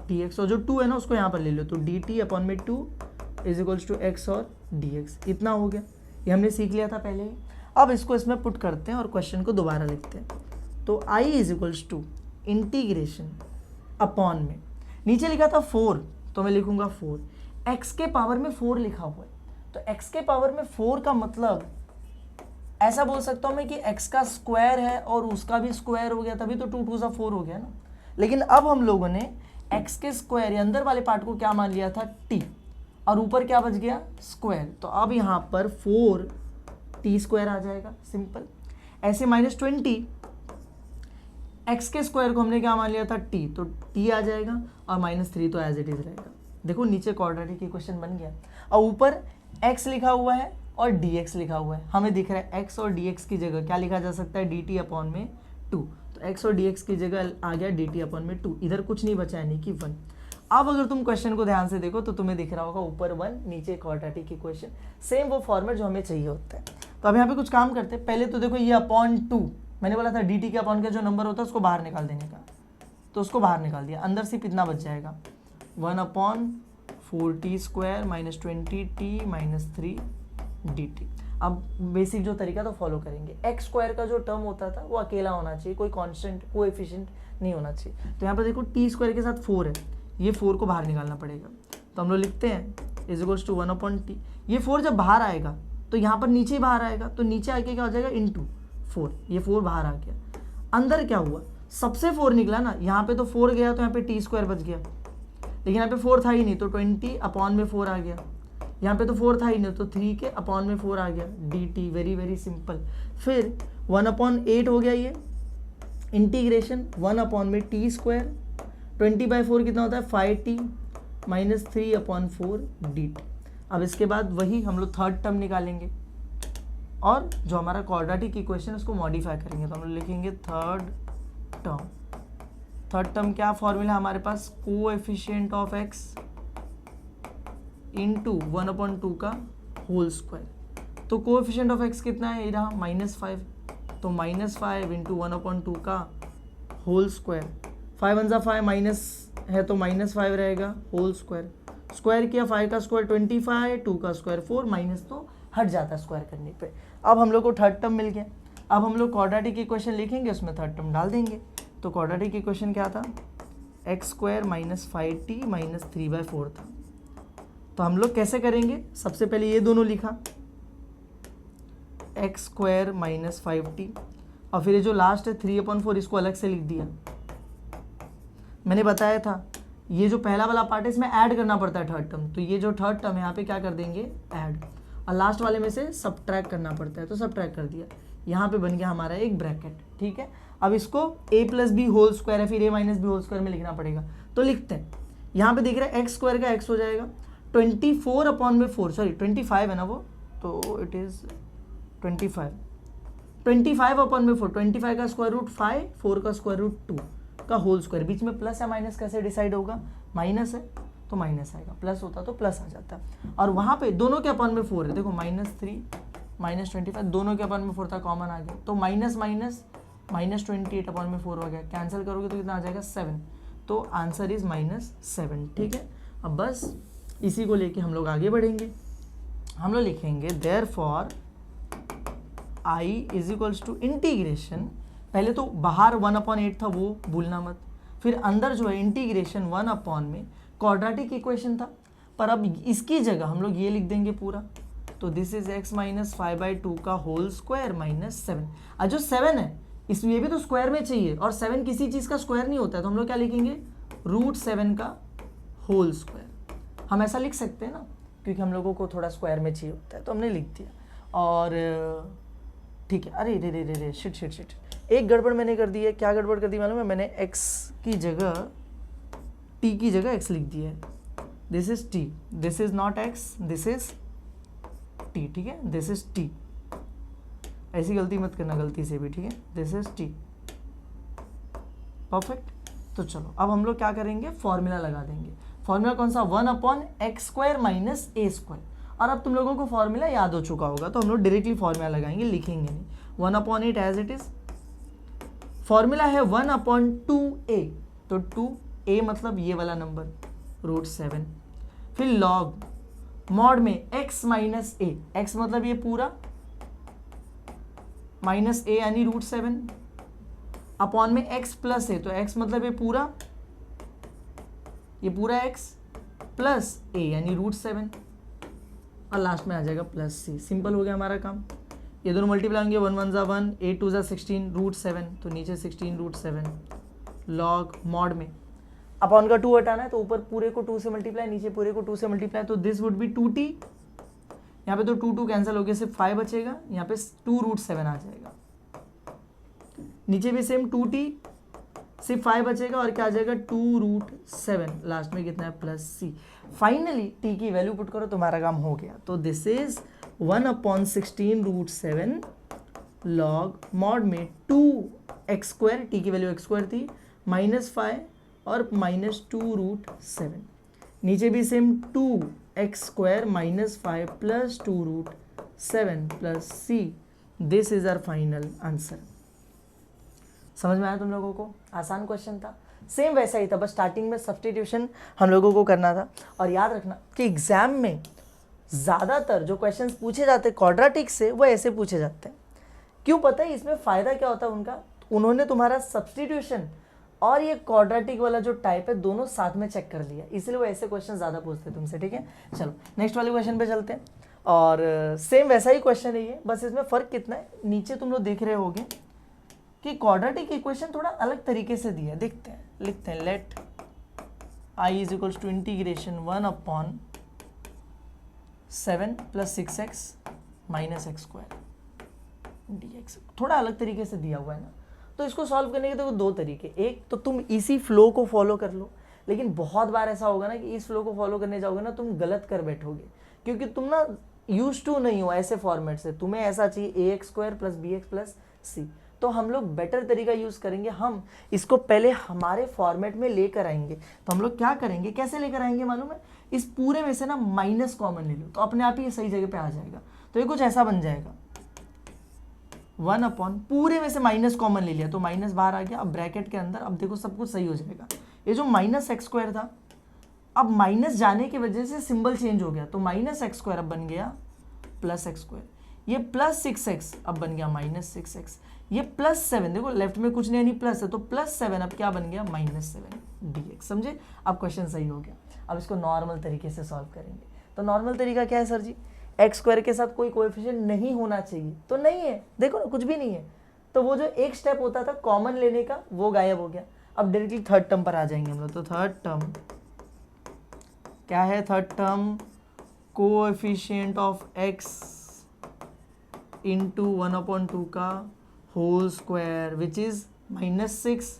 Speaker 1: dx, और जो 2 है ना उसको यहाँ पर ले लो तो dt/2 = x और dx। इतना हो गया, ये हमने सीख लिया था पहले ही। अब इसको इसमें पुट करते हैं और क्वेश्चन को दोबारा लिखते हैं। तो i = इंटीग्रेशन अपॉन में, नीचे लिखा था 4 तो मैं लिखूंगा 4, x के पावर में 4 लिखा हुआ है तो x के पावर में 4 का मतलब ऐसा बोल सकता हूँ मैं कि x का स्क्वायर है और उसका भी स्क्वायर हो गया, तभी तो 2 2 4 हो गया ना। लेकिन अब हम लोगों ने x के स्क्वायर या अंदर वाले पार्ट को क्या मान लिया था t, और ऊपर क्या बच गया स्क्वायर, तो अब यहाँ पर 4t² आ जाएगा, सिंपल। ऐसे -20 x के स्क्वायर को हमने क्या मान लिया था t, तो t आ जाएगा और -3 तो एज इट इज रहेगा। देखो नीचे क्वाड्रेटिक इक्वेशन बन गया और ऊपर x लिखा हुआ है और dx लिखा हुआ है। हमें दिख रहा है x और dx की जगह क्या लिखा जा सकता है, dt/2, तो x और dx की जगह आ गया dt/2, इधर कुछ नहीं बचा यानी कि 1। अब अगर तुम क्वेश्चन को ध्यान से देखो तो तुम्हें दिख रहा होगा ऊपर 1 नीचे क्वाड्रेटिक इक्वेशन, सेम वो फॉर्मेट जो हमें चाहिए होता है। तो अब यहाँ पे कुछ काम करते हैं, पहले तो देखो ये /2, मैंने बोला था dt के अपॉन का जो नंबर होता है उसको बाहर निकाल देने का, तो उसको बाहर निकाल दिया, अंदर सिर्फ इतना बच जाएगा 1/4t² -20t -3dt। अब बेसिक जो तरीका तो फॉलो करेंगे, x² का जो टर्म होता था वो अकेला होना चाहिए, कोई कांस्टेंट कोएफिशिएंट नहीं होना चाहिए। तो यहाँ पर देखो t² के साथ 4 है, ये 4 को बाहर निकालना पड़ेगा, तो हम लोग लिखते हैं इज इक्वल्स टू 1/t। ये 4 जब बाहर आएगा तो यहाँ पर नीचे ही बाहर आएगा, तो नीचे आके क्या हो जाएगा इंटू 4, ये 4 बाहर आ गया। अंदर क्या हुआ, सबसे 4 निकला ना, यहाँ पे तो 4 गया तो यहाँ पे t² बच गया, लेकिन यहाँ पे 4 था ही नहीं तो 20/4 आ गया। यहाँ पे तो 4 था ही नहीं तो 3/4 आ गया dt। Very very simple. फिर 1/8 हो गया, ये इंटीग्रेशन 1/t², 20/4 कितना होता है 5t माइनस 3/4 dt। अब इसके बाद वही हम लोग थर्ड टर्म निकालेंगे और जो हमारा क्वाड्रेटिक इक्वेशन है उसको मॉडिफाई करेंगे, तो हम लोग लिखेंगे थर्ड टर्म क्या फॉर्मूला हमारे पास, कोएफिशिएंट ऑफ x इंटू 1/2 का होल स्क्वायर। तो कोएफिशिएंट ऑफ x कितना है, ये रहा -5, तो -5 इंटू 1/2 का होल स्क्वायर। 5 1 5 माइनस है तो -5 रहेगा होल स्क्वायर। स्क्वायर किया 5 का स्क्वायर 25, 2 का स्क्वायर 4, माइनस तो हट जाता है स्क्वायर करने पे। अब हम लोग को थर्ड टर्म मिल गया। अब हम लोग क्वाड्रेटिक इक्वेशन लिखेंगे, उसमें थर्ड टर्म डाल देंगे। तो क्वाड्रेटिक इक्वेशन क्या था, x² - 5t - 3/4 था। तो हम लोग कैसे करेंगे, सबसे पहले ये दोनों लिखा x² - 5t, और फिर ये जो लास्ट है 3/4 इसको अलग से लिख दिया। मैंने बताया था ये जो पहला वाला पार्ट है इसमें ऐड करना पड़ता है थर्ड टर्म, तो ये जो थर्ड टर्म है यहाँ पे क्या कर देंगे ऐड, और लास्ट वाले में से सब्ट्रैक्ट करना पड़ता है, तो सब्ट्रैक्ट कर दिया। यहाँ पे बन गया हमारा एक ब्रैकेट, ठीक है। अब इसको a + b होल स्क्वायर है, फिर a - b होल स्क्वायर में लिखना पड़ेगा, तो लिखते हैं। यहाँ पे दिख रहा है x² का x हो जाएगा 24/4, सॉरी 25 है ना वो, तो इट इज़ 25 25/4, 25 का स्क्वायर रूट 5, 4 का स्क्वायर रूट 2 का होल स्क्वायर। बीच में प्लस या माइनस कैसे डिसाइड होगा, माइनस है तो माइनस आएगा, प्लस होता तो प्लस आ जाता। और वहाँ पे दोनों के अपन में 4 है, देखो -3 -25 दोनों के अपन में 4 था, कॉमन आ गया, तो माइनस -28/4 हो गया। कैंसिल करोगे तो कितना आ जाएगा 7, तो आंसर इज -7, ठीक है। अब बस इसी को लेके हम लोग आगे बढ़ेंगे। हम लोग लिखेंगे therefore i is equals to integration, पहले तो बाहर 1/8 था वो भूलना मत, फिर अंदर जो है इंटीग्रेशन 1 में क्वाड्रेटिक इक्वेशन था, पर अब इसकी जगह हम लोग ये लिख देंगे पूरा, तो दिस इज x - 5/2 का होल स्क्वायर -7। और जो 7 है इसमें ये भी तो स्क्वायर में चाहिए, और 7 किसी चीज़ का स्क्वायर नहीं होता है, तो हम लोग क्या लिखेंगे √7 का होल स्क्वायर। हम ऐसा लिख सकते हैं ना, क्योंकि हम लोगों को थोड़ा स्क्वायर में चाहिए होता है, तो हमने लिख दिया। और ठीक है, अरे रे रे रे रे शिट, एक गड़बड़ मैंने कर दी है। क्या गड़बड़ कर दी मालूम है, मैंने x की जगह t की जगह x लिख दिया है। This is t, this is not x, this is t, ठीक है, दिस इज t। ऐसी गलती मत करना गलती से भी, ठीक है, दिस इज t, परफेक्ट। तो चलो अब हम लोग क्या करेंगे, फॉर्मूला लगा देंगे। फॉर्मूला कौन सा, 1/x² - a²। और अब तुम लोगों को फॉर्मूला याद हो चुका होगा, तो हम लोग डायरेक्टली फॉर्मूला लगाएंगे, लिखेंगे नहीं। 1/8 एज इट इज, फॉर्मूला है 1/2a, तो 2a मतलब ये वाला नंबर √7, फिर लॉग मॉड में x - a, x मतलब ये पूरा माइनस a यानी √7, अपॉन में x प्लस a, तो x मतलब ये पूरा x प्लस a यानी √7, और लास्ट में आ जाएगा प्लस c। सिंपल हो गया हमारा काम। ये दोनों मल्टीप्लाई होंगे, 1 1 ज़ा 1, 8 2 ज़ा 16 √7, तो नीचे 16 √7 लॉग मॉड में अपॉन का 2 हटाना है, तो ऊपर पूरे को 2 से मल्टीप्लाई, नीचे पूरे को 2 से मल्टीप्लाई, तो दिस वुड बी 2t। यहाँ पे तो 2 कैंसिल हो गया, सिर्फ 5 बचेगा, यहाँ पे 2 √7 आ जाएगा। नीचे भी सेम 2t, सिर्फ 5 बचेगा, और क्या आ जाएगा 2 √7, लास्ट में कितना है प्लस c। फाइनली t की वैल्यू पुट करो, तुम्हारा काम हो गया। तो दिस इज 1/16 √7 लॉग मॉड में 2x², t की वैल्यू x² थी, -5 और -2 √7। नीचे भी same 2x² - 5 plus 2 √7 plus c। This is our final answer. समझ में आया तुम लोगों को, आसान क्वेश्चन था, सेम वैसा ही था, बस स्टार्टिंग में सब्स्टिट्यूशन हम लोगों को करना था। और याद रखना कि एग्जाम में ज़्यादातर जो क्वेश्चंस पूछे जाते हैं क्वाड्रेटिक से, वो ऐसे पूछे जाते हैं। क्यों पता है इसमें फ़ायदा क्या होता है उनका, उन्होंने तुम्हारा सब्स्टिट्यूशन और ये क्वाड्रेटिक वाला जो टाइप है दोनों साथ में चेक कर लिया, इसलिए वो ऐसे क्वेश्चन ज़्यादा पूछते हैं तुमसे, ठीक है। चलो नेक्स्ट वाले क्वेश्चन पे चलते हैं, और सेम वैसा ही क्वेश्चन है ये, बस इसमें फ़र्क कितना है, नीचे तुम लोग देख रहे होगे कि क्वाड्रेटिक इक्वेशन थोड़ा अलग तरीके से दिया है, देखते हैं, लिखते हैं let I is equals to integration 1/7 + 6x - x² dx। थोड़ा अलग तरीके से दिया हुआ है ना, तो इसको सॉल्व करने के तो दो तरीके, एक तो तुम इसी फ्लो को फॉलो कर लो, लेकिन बहुत बार ऐसा होगा ना कि इस फ्लो को फॉलो करने जाओगे ना तुम गलत कर बैठोगे, क्योंकि तुम ना यूज टू नहीं हो ऐसे फॉर्मेट से, तुम्हें ऐसा चाहिए ax² + bx + c। तो हम लोग बेटर तरीका यूज करेंगे, हम इसको पहले हमारे फॉर्मेट में लेकर आएंगे। तो हम लोग क्या करेंगे, कैसे लेकर आएंगे मालूम है, इस पूरे में से ना माइनस कॉमन ले लो, तो अपने आप ही ये सही जगह पे आ जाएगा। तो ये कुछ ऐसा बन जाएगा 1/ पूरे में से माइनस कॉमन ले लिया तो माइनस बाहर आ गया, अब ब्रैकेट के अंदर, अब देखो सब कुछ सही हो जाएगा। ये जो -x² था, अब माइनस जाने की वजह से सिंबल चेंज हो गया, तो -x² अब बन गया +x², ये +6x अब बन गया -6x, ये +7, देखो लेफ्ट में कुछ नहीं यानी प्लस है, तो +7 अब क्या बन गया -7 dx। समझे, अब क्वेश्चन सही हो गया। अब इसको नॉर्मल तरीके से सॉल्व करेंगे। तो नॉर्मल तरीका क्या है सर जी, x² के साथ कोई कोएफिशिएंट नहीं होना चाहिए, तो नहीं है, देखो ना कुछ भी नहीं है, तो वो जो एक स्टेप होता था कॉमन लेने का वो गायब हो गया। अब डायरेक्टली थर्ड टर्म पर आ जाएंगे हम लोग। तो थर्ड टर्म क्या है, third term coefficient of x into 1/2 का whole square which is -6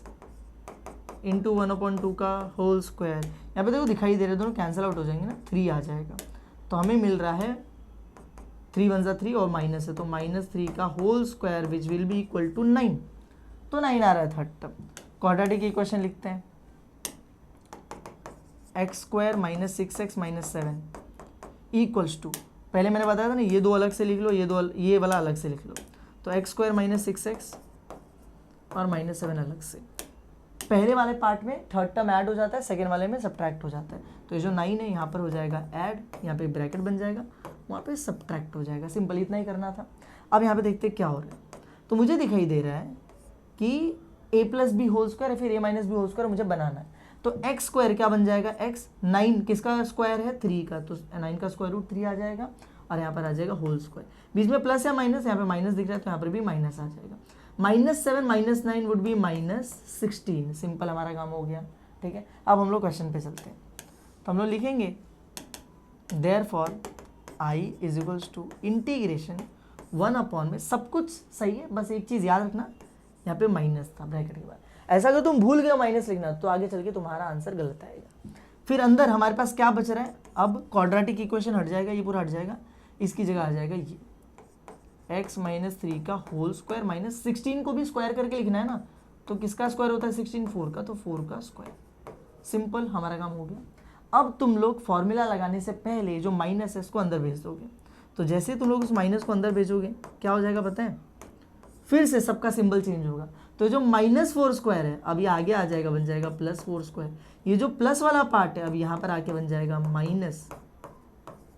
Speaker 1: into 1/2 का होल स्क्वायर। यहाँ पे देखो दिखाई दे रहे दोनों कैंसिल आउट हो जाएंगे ना, 3 आ जाएगा, तो हमें मिल रहा है 3 × 1 3 और माइनस है, तो -3 का whole square which will be equal to 9। तो 9 आ रहा है थर्ड टर्म। क्वाड्रेटिक इक्वेशन लिखते हैं, x² - 6x - 7 इक्वल्स टू, पहले मैंने बताया था ना ये दो अलग से लिख लो, ये वाला अलग से लिख लो, तो x² - 6x और -7 अलग से। पहले वाले पार्ट में थर्ड टर्म ऐड हो जाता है, सेकेंड वाले में सब्ट्रैक्ट हो जाता है। तो ये जो 9 है यहाँ पर हो जाएगा ऐड, यहाँ पे ब्रैकेट बन जाएगा, वहाँ पे सब्ट्रैक्ट हो जाएगा। सिंपल इतना ही करना था। अब यहाँ पे देखते हैं क्या हो रहा है। तो मुझे दिखाई दे रहा है कि a + b होल स्क्वायर या फिर a - b होल स्क्वायर मुझे बनाना है। तो x² क्या बन जाएगा, x 9 किसका स्क्वायर है, 3 का, तो 9 का स्क्वायर रूट 3 आ जाएगा, और यहाँ पर आ जाएगा होल स्क्वायर। बीच में प्लस या माइनस, यहाँ पे माइनस दिख रहा है तो यहाँ पर भी माइनस आ जाएगा। -7 - 9 वुड बी -16। सिंपल हमारा काम हो गया, ठीक है। अब हम लोग क्वेश्चन पे चलते हैं। तो हम लोग लिखेंगे therefore i is equals to integration 1/ में, सब कुछ सही है, बस एक चीज़ याद रखना, यहाँ पे माइनस था ब्रैकेट के बाद। ऐसा अगर तुम भूल गए माइनस लिखना तो आगे चल के तुम्हारा आंसर गलत आएगा। फिर अंदर हमारे पास क्या बच रहा है, अब क्वाड्रेटिक इक्वेशन हट जाएगा, ये पूरा हट जाएगा, इसकी जगह आ जाएगा ये x - 3 का होल स्क्वायर -16 को भी स्क्वायर करके लिखना है ना, तो किसका स्क्वायर होता है 16, 4 का, तो 4 का स्क्वायर। सिंपल हमारा काम हो गया। अब तुम लोग फॉर्मूला लगाने से पहले जो माइनस है इसको अंदर भेज दोगे। तो जैसे तुम लोग उस माइनस को अंदर भेजोगे क्या हो जाएगा पता है, फिर से सबका सिंबल चेंज होगा। तो जो -4² है अब ये आगे आ जाएगा, बन जाएगा +4²। ये जो प्लस वाला पार्ट है अब यहाँ पर आके बन जाएगा माइनस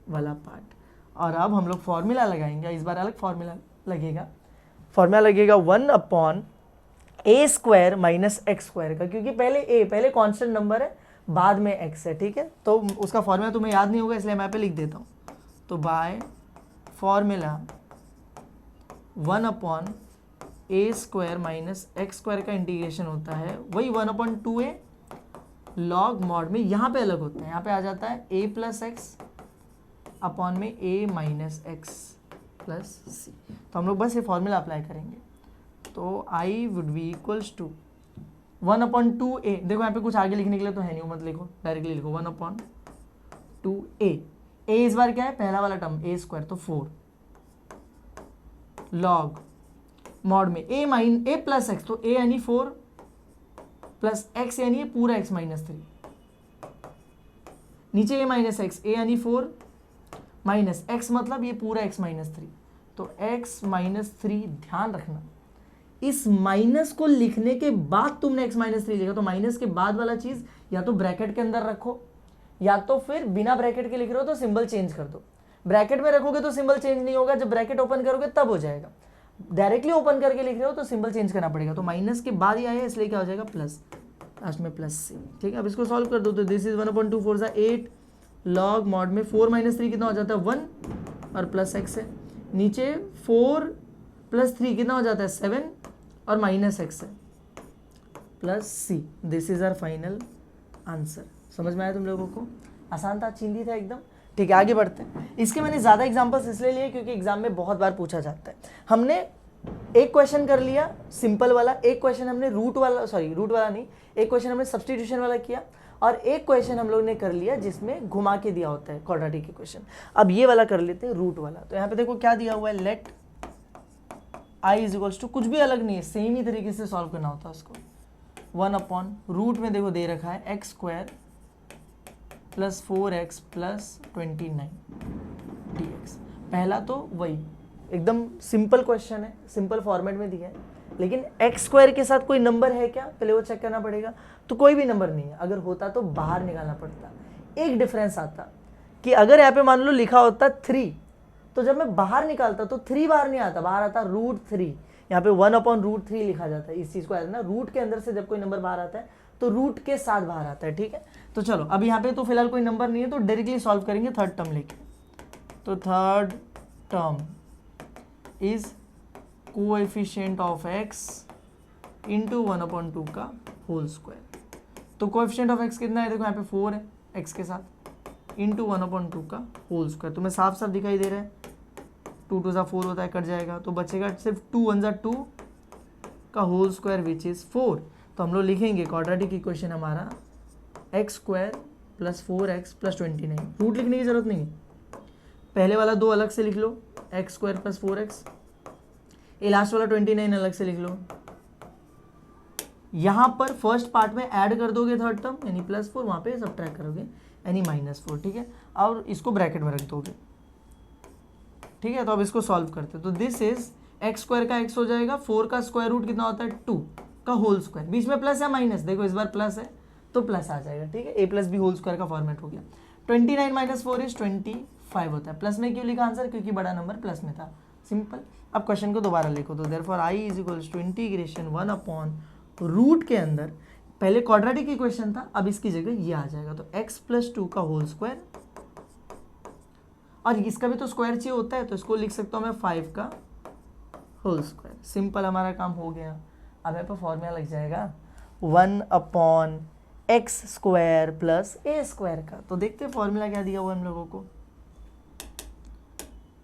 Speaker 1: वाला पार्ट। और अब हम लोग फॉर्मूला लगाएंगे, इस बार अलग फॉर्मूला लगेगा। फॉर्मूला लगेगा 1/a² - x² का, क्योंकि पहले कांस्टेंट नंबर है, बाद में x है, ठीक है। तो उसका फॉर्मूला तुम्हें याद नहीं होगा, इसलिए मैं पे लिख देता हूँ। तो बाय फॉर्मूला 1/a² - x² का इंटीग्रेशन होता है वही 1/2a log mod में, यहाँ पे अलग होता है, यहाँ पे आ जाता है a + x अपॉन में a - x + c। तो हम लोग बस ये फॉर्मूला अप्लाई करेंगे। तो i would be equals to 1/2a, देखो यहाँ पे कुछ आगे लिखने के लिए तो है नहीं, मत लिखो, डायरेक्टली लिखो 1/2a। a इस बार क्या है, पहला वाला टर्म a², तो 4 log mod में a + x, तो a यानी 4 प्लस x यानी पूरा x - 3, नीचे a - x, a यानी 4 माइनस x मतलब ये पूरा x - 3, तो x - 3। ध्यान रखना इस माइनस को लिखने के बाद तुमने x - 3 लिखा, तो माइनस के बाद वाला चीज या तो ब्रैकेट के अंदर रखो या तो फिर बिना ब्रैकेट के लिख रहे हो तो सिंबल चेंज कर दो। ब्रैकेट में रखोगे तो सिंबल चेंज नहीं होगा, जब ब्रैकेट ओपन करोगे तब हो जाएगा। डायरेक्टली ओपन करके लिख रहे हो तो सिंबल चेंज करना पड़ेगा। तो माइनस के बाद ही आया इसलिए क्या हो जाएगा प्लस। लास्ट में प्लस सी, ठीक है। अब इसको सॉल्व कर दो तो दिस इज 1/2 4 ज़ा 8 लॉग मॉड में 4 - 3 कितना हो जाता है 1 और प्लस एक्स है, नीचे 4 + 3 कितना हो जाता है 7 और माइनस एक्स है plus c. This is our final answer. समझ में आया तुम लोगों को? आसान था, चिंदी था एकदम, ठीक है। आगे बढ़ते हैं। इसके मैंने ज़्यादा एग्जांपल्स इसलिए लिए क्योंकि एग्जाम में बहुत बार पूछा जाता है। हमने एक क्वेश्चन कर लिया सिंपल वाला, एक क्वेश्चन हमने रूट वाला नहीं, एक क्वेश्चन हमने सब्सटीट्यूशन वाला किया और एक क्वेश्चन हम लोग ने कर लिया जिसमें घुमा के दिया होता है क्वाड्रेटिक इक्वेशन। अब ये वाला कर लेते हैं रूट वाला। तो यहाँ पे देखो क्या दिया हुआ है, लेट i = कुछ भी अलग नहीं है, सेम ही तरीके से सॉल्व करना होता है उसको। 1/रूट में देखो दे रखा है x² + 4x + 29 dx। पहला तो वही एकदम सिंपल क्वेश्चन है, सिंपल फॉर्मेट में दिया है, लेकिन x² के साथ कोई नंबर है क्या पहले वो चेक करना पड़ेगा। तो कोई भी नंबर नहीं है, अगर होता तो बाहर निकालना पड़ता। एक डिफरेंस आता कि अगर यहाँ पे मान लो लिखा होता 3, तो जब मैं बाहर निकालता तो 3 बाहर नहीं आता, बाहर आता √3। यहाँ पे 1/√3 लिखा जाता है। इस चीज को याद ना, रूट के अंदर से जब कोई नंबर बाहर आता है तो रूट के साथ बाहर आता है, ठीक है। तो चलो अब यहाँ पे तो फिलहाल कोई नंबर नहीं है तो डायरेक्टली सॉल्व करेंगे थर्ड टर्म लेके। तो third term is coefficient of x into 1/2 का होल स्क्वायर। तो कोएफिशिएंट ऑफ x कितना है, देखो यहाँ पे 4 है x के साथ, इंटू 1/2 का होल स्क्वायर। तुम्हें साफ साफ दिखाई दे रहा है, 2 × 4 होता है, कट जाएगा तो बचेगा सिर्फ 2 × 2 का होल स्क्वायर विच इज 4। तो हम लोग लिखेंगे क्वाड्रेटिक इक्वेशन हमारा x² + 4x + 29। रूट लिखने की जरूरत नहीं है, पहले वाला 2 अलग से लिख लो, x² + 4x, ये लास्ट वाला 29 अलग से लिख लो। यहां पर फर्स्ट पार्ट में ऐड कर दोगे थर्ड टर्म यानी +4, वहां पे सब्ट्रैक्ट करोगे यानी -4, ठीक है। और इसको ब्रैकेट में रख दोगे, ठीक है। तो अब इसको सॉल्व करते हैं। तो दिस इज x² का x हो जाएगा, 4 का स्क्वायर रूट कितना होता है 2 का होल स्क्वायर, बीच में प्लस या माइनस, देखो इस बार प्लस है तो प्लस आ जाएगा, ठीक है। a + b होल स्क्वायर का फॉर्मेट हो गया। 29 - 4 इज 25 होता है। प्लस में क्यों लिखा आंसर, क्योंकि बड़ा नंबर प्लस में था, सिंपल। अब क्वेश्चन को दोबारा लिखो। तो देयरफॉर i = इंटीग्रेशन 1/रूट के अंदर पहले क्वाड्रेटिक इक्वेशन था, अब इसकी जगह ये आ जाएगा। तो x + 2 का होल स्क्वायर, और इसका भी तो स्क्वायर चाहिए होता है तो इसको लिख सकता हूँ मैं 5 का होल स्क्वायर। सिंपल, हमारा काम हो गया। अब यहाँ पर फॉर्मूला लग जाएगा 1/x² + a² का। तो देखते हैं फॉर्मूला क्या दिया हुआ हम लोगों को।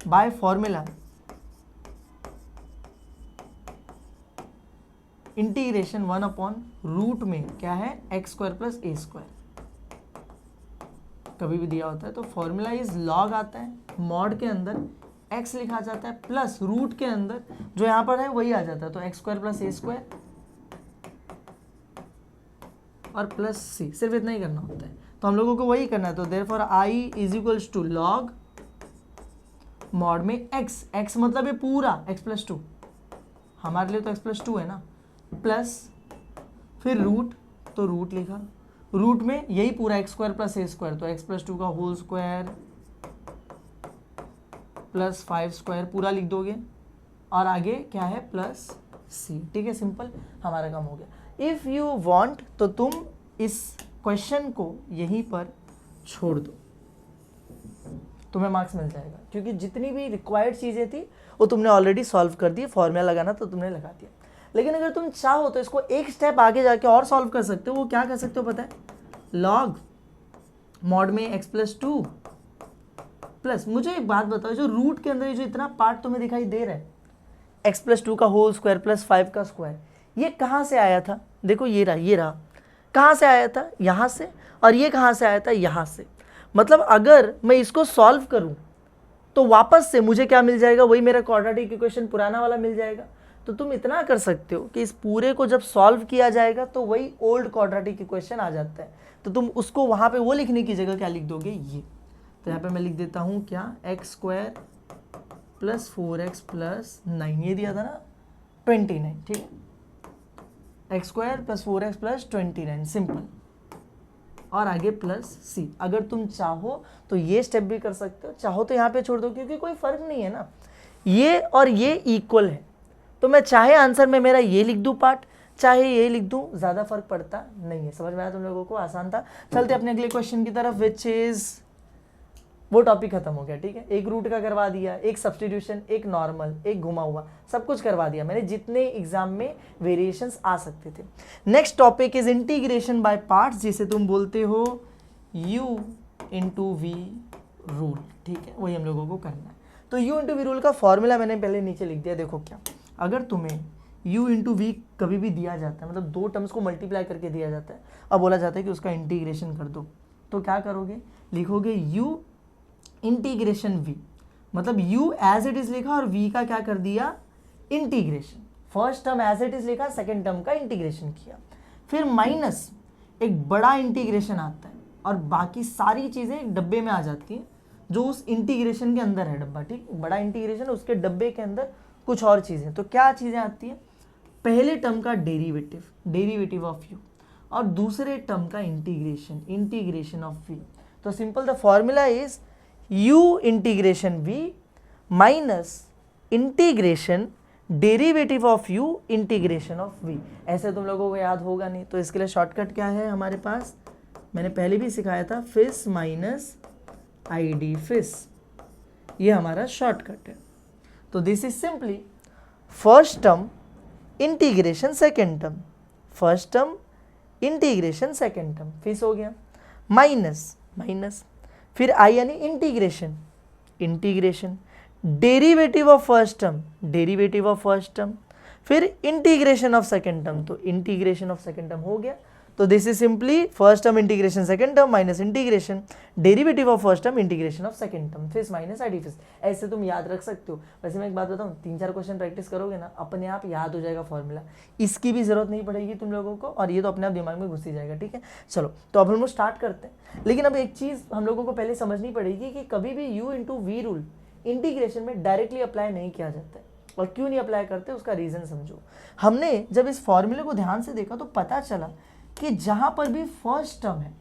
Speaker 1: बाय फॉर्मूला इंटीग्रेशन 1/रूट में क्या है x² + a²। कभी भी दिया होता है तो फॉर्मूला इज लॉग आता है, मॉड के अंदर x लिखा जाता है प्लस रूट के अंदर जो यहाँ पर है वही आ जाता है। तो x² + a² और प्लस c, सिर्फ इतना ही करना होता है। तो हम लोगों को वही करना है। तो देयरफॉर i = लॉग मॉड में x मतलब ये पूरा x + 2, हमारे लिए तो x + 2 है ना, प्लस फिर रूट, तो रूट लिखा, रूट में यही पूरा x² + a², तो x + 2 का होल स्क्वायर प्लस 5² पूरा लिख दोगे और आगे क्या है प्लस c, ठीक है। सिंपल, हमारा काम हो गया। इफ़ यू वांट तो तुम इस क्वेश्चन को यहीं पर छोड़ दो, तुम्हें मार्क्स मिल जाएगा, क्योंकि जितनी भी रिक्वायर्ड चीज़ें थी वो तुमने ऑलरेडी सॉल्व कर दी। फॉर्मूला लगाना तो तुमने लगा दिया। लेकिन अगर तुम चाहो तो इसको एक स्टेप आगे जाके और सॉल्व कर सकते हो। वो क्या कर सकते हो पता है, लॉग मॉड में x + 2 प्लस, मुझे एक बात बताओ, जो रूट के अंदर जो इतना पार्ट तुम्हें दिखाई दे रहा है x + 2 का होल स्क्वायर प्लस 5 का स्क्वायर, ये कहाँ से आया था? देखो ये रहा, कहाँ से आया था? यहाँ से। और ये कहाँ से आया था? यहाँ से। मतलब अगर मैं इसको सॉल्व करूँ तो वापस से मुझे क्या मिल जाएगा, वही मेरा क्वाड्रेटिक इक्वेशन पुराना वाला मिल जाएगा। तो तुम इतना कर सकते हो कि इस पूरे को जब सॉल्व किया जाएगा तो वही ओल्ड क्वाड्रेटिक इक्वेशन आ जाता है। तो तुम उसको वहाँ पे वो लिखने की जगह क्या लिख दोगे, ये। तो यहाँ पे मैं लिख देता हूँ क्या, x² + 4x + 9, ये दिया था ना 29, ठीक है। x² + 4x + 29, सिंपल, और आगे प्लस c। अगर तुम चाहो तो ये स्टेप भी कर सकते हो, चाहो तो यहाँ पे छोड़ दो, क्योंकि कोई फर्क नहीं है ना, ये और ये इक्वल है। तो मैं चाहे आंसर में मेरा ये लिख दूँ पार्ट, चाहे ये लिख दूं, ज़्यादा फर्क पड़ता नहीं है। समझ में आया तुम लोगों को? आसान था। चलते अपने अगले क्वेश्चन की तरफ, विच इज़, वो टॉपिक खत्म हो गया, ठीक है। एक रूट का करवा दिया, एक सब्सटीट्यूशन, एक नॉर्मल, एक घुमा हुआ, सब कुछ करवा दिया मैंने, जितने एग्जाम में वेरिएशंस आ सकते थे। Next topic is integration by parts, जिसे तुम बोलते हो u इंटू वी रूल, ठीक है। वही हम लोगों को करना है। तो u इंटू वी रूल का फॉर्मूला मैंने पहले नीचे लिख दिया। देखो क्या, अगर तुम्हें u इंटू वी कभी भी दिया जाता है, मतलब दो टर्म्स को मल्टीप्लाई करके दिया जाता है, अब बोला जाता है कि उसका इंटीग्रेशन कर दो, तो क्या करोगे, लिखोगे u इंटीग्रेशन v, मतलब u एज इट इज लिखा और v का क्या कर दिया, integration. First term as it is लिखा, सेकेंड टर्म का इंटीग्रेशन किया, फिर माइनस एक बड़ा इंटीग्रेशन आता है और बाकी सारी चीजें एक डब्बे में आ जाती हैं जो उस इंटीग्रेशन के अंदर है डब्बा, ठीक। बड़ा इंटीग्रेशन, उसके डब्बे के अंदर कुछ और चीजें, तो क्या चीजें आती हैं, पहले टर्म का डेरिवेटिव, डेरिवेटिव ऑफ u, और दूसरे टर्म का इंटीग्रेशन, इंटीग्रेशन ऑफ v। तो simple, the formula is u integration v minus integration derivative of u integration of v। ऐसे तुम लोगों को याद होगा नहीं, तो इसके लिए शॉर्टकट क्या है हमारे पास, मैंने पहले भी सिखाया था, फिस माइनस आई डी फिस, ये हमारा शॉर्टकट है। तो this is simply first term integration second term, first term integration second term, फिस हो गया, माइनस माइनस, फिर आई यानी integration, integration derivative of first term, derivative of first term, फिर इंटीग्रेशन ऑफ सेकेंड टर्म, तो integration of second term हो गया। तो this is simply first term integration second term minus integration derivative of first term integration of second term, फिस minus I फिस। ऐसे तुम याद रख सकते हो। वैसे मैं एक बात बताऊं, 3-4 क्वेश्चन प्रैक्टिस करोगे ना, अपने आप याद हो जाएगा फॉर्मूला, इसकी भी जरूरत नहीं पड़ेगी तुम लोगों को, और ये तो अपने आप दिमाग में घुस ही जाएगा, ठीक है। चलो, तो अब हम लोग स्टार्ट करते हैं। लेकिन अब एक चीज हम लोगों को पहले समझनी पड़ेगी कि कभी भी u into v rule integration में डायरेक्टली अप्लाई नहीं किया जाता है, और क्यों नहीं अप्लाई करते उसका रीजन समझो। हमने जब इस फॉर्मूले को ध्यान से देखा तो पता चला कि जहां पर भी फर्स्ट टर्म है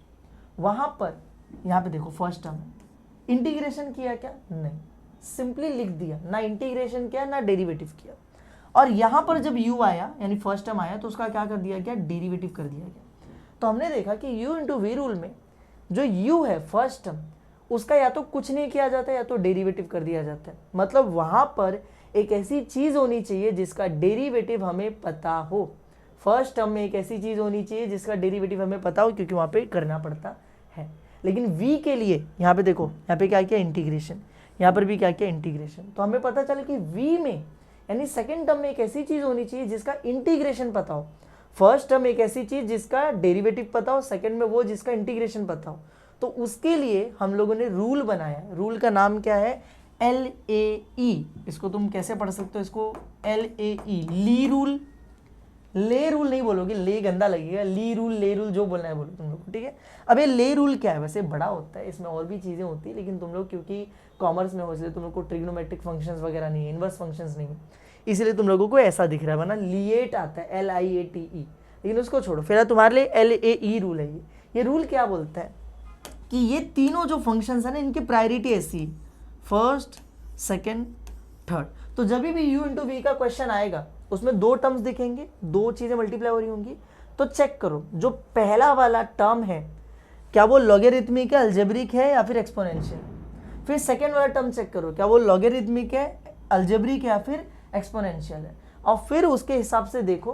Speaker 1: वहां पर, यहां पे देखो फर्स्ट टर्म है, इंटीग्रेशन किया क्या, नहीं, सिंपली लिख दिया, ना इंटीग्रेशन किया ना डेरिवेटिव किया। और यहां पर जब u आया यानी फर्स्ट टर्म आया तो उसका क्या कर दिया गया, डेरिवेटिव कर दिया गया। तो हमने देखा कि u इंटू वी रूल में जो u है फर्स्ट टर्म, उसका या तो कुछ नहीं किया जाता है या तो डेरिवेटिव कर दिया जाता है। मतलब वहां पर एक ऐसी चीज होनी चाहिए जिसका डेरिवेटिव हमें पता हो, फर्स्ट टर्म में एक ऐसी चीज होनी चाहिए जिसका डेरिवेटिव हमें पता हो, क्योंकि वहां पे करना पड़ता है। लेकिन v के लिए यहाँ पे देखो, यहाँ पे क्या किया, इंटीग्रेशन, यहाँ पर भी क्या किया, इंटीग्रेशन। तो हमें पता चला कि v में यानी सेकेंड टर्म में एक ऐसी चीज होनी चाहिए जिसका इंटीग्रेशन पता हो, फर्स्ट टर्म एक ऐसी चीज जिसका डेरिवेटिव पता हो, सेकेंड में वो जिसका इंटीग्रेशन पता हो। तो उसके लिए हम लोगों ने रूल बनाया, रूल का नाम क्या है, LAE। इसको तुम कैसे पढ़ सकते हो, इसको LAE, ली रूल, ले रूल नहीं बोलोगे, ले गंदा लगेगा, ली रूल, ले रूल, जो बोलना है बोलो तुम लोग, ठीक है। अब ये ले रूल क्या है, वैसे बड़ा होता है, इसमें और भी चीजें होती है, लेकिन तुम लोग क्योंकि कॉमर्स में हो इसलिए तुम लोग को ट्रिग्नोमेट्रिक फंक्शंस वगैरह नहीं है, इनवर्स फंक्शंस नहीं है, इसलिए तुम लोगों को ऐसा दिख रहा है, वरना लिएट आता है, LIATE, लेकिन उसको छोड़ो। फिर तुम्हारे लिए LAE रूल है। ये रूल क्या बोलता है कि ये तीनों जो फंक्शंस है ना, इनकी प्रायोरिटी ऐसी है, फर्स्ट सेकेंड थर्ड। तो जब भी u इंटू वी का क्वेश्चन आएगा उसमें दो टर्म्स दिखेंगे, दो चीजें मल्टीप्लाई हो रही होंगी, तो चेक करो जो पहला वाला टर्म है क्या वो लॉगरिथमिक है, अलजेब्रिक है या फिर एक्सपोनेंशियल। फिर सेकेंड वाला टर्म चेक करो क्या वो लॉगरिथमिक है, अलजेब्रिक है या फिर एक्सपोनेंशियल है। और फिर उसके हिसाब से देखो,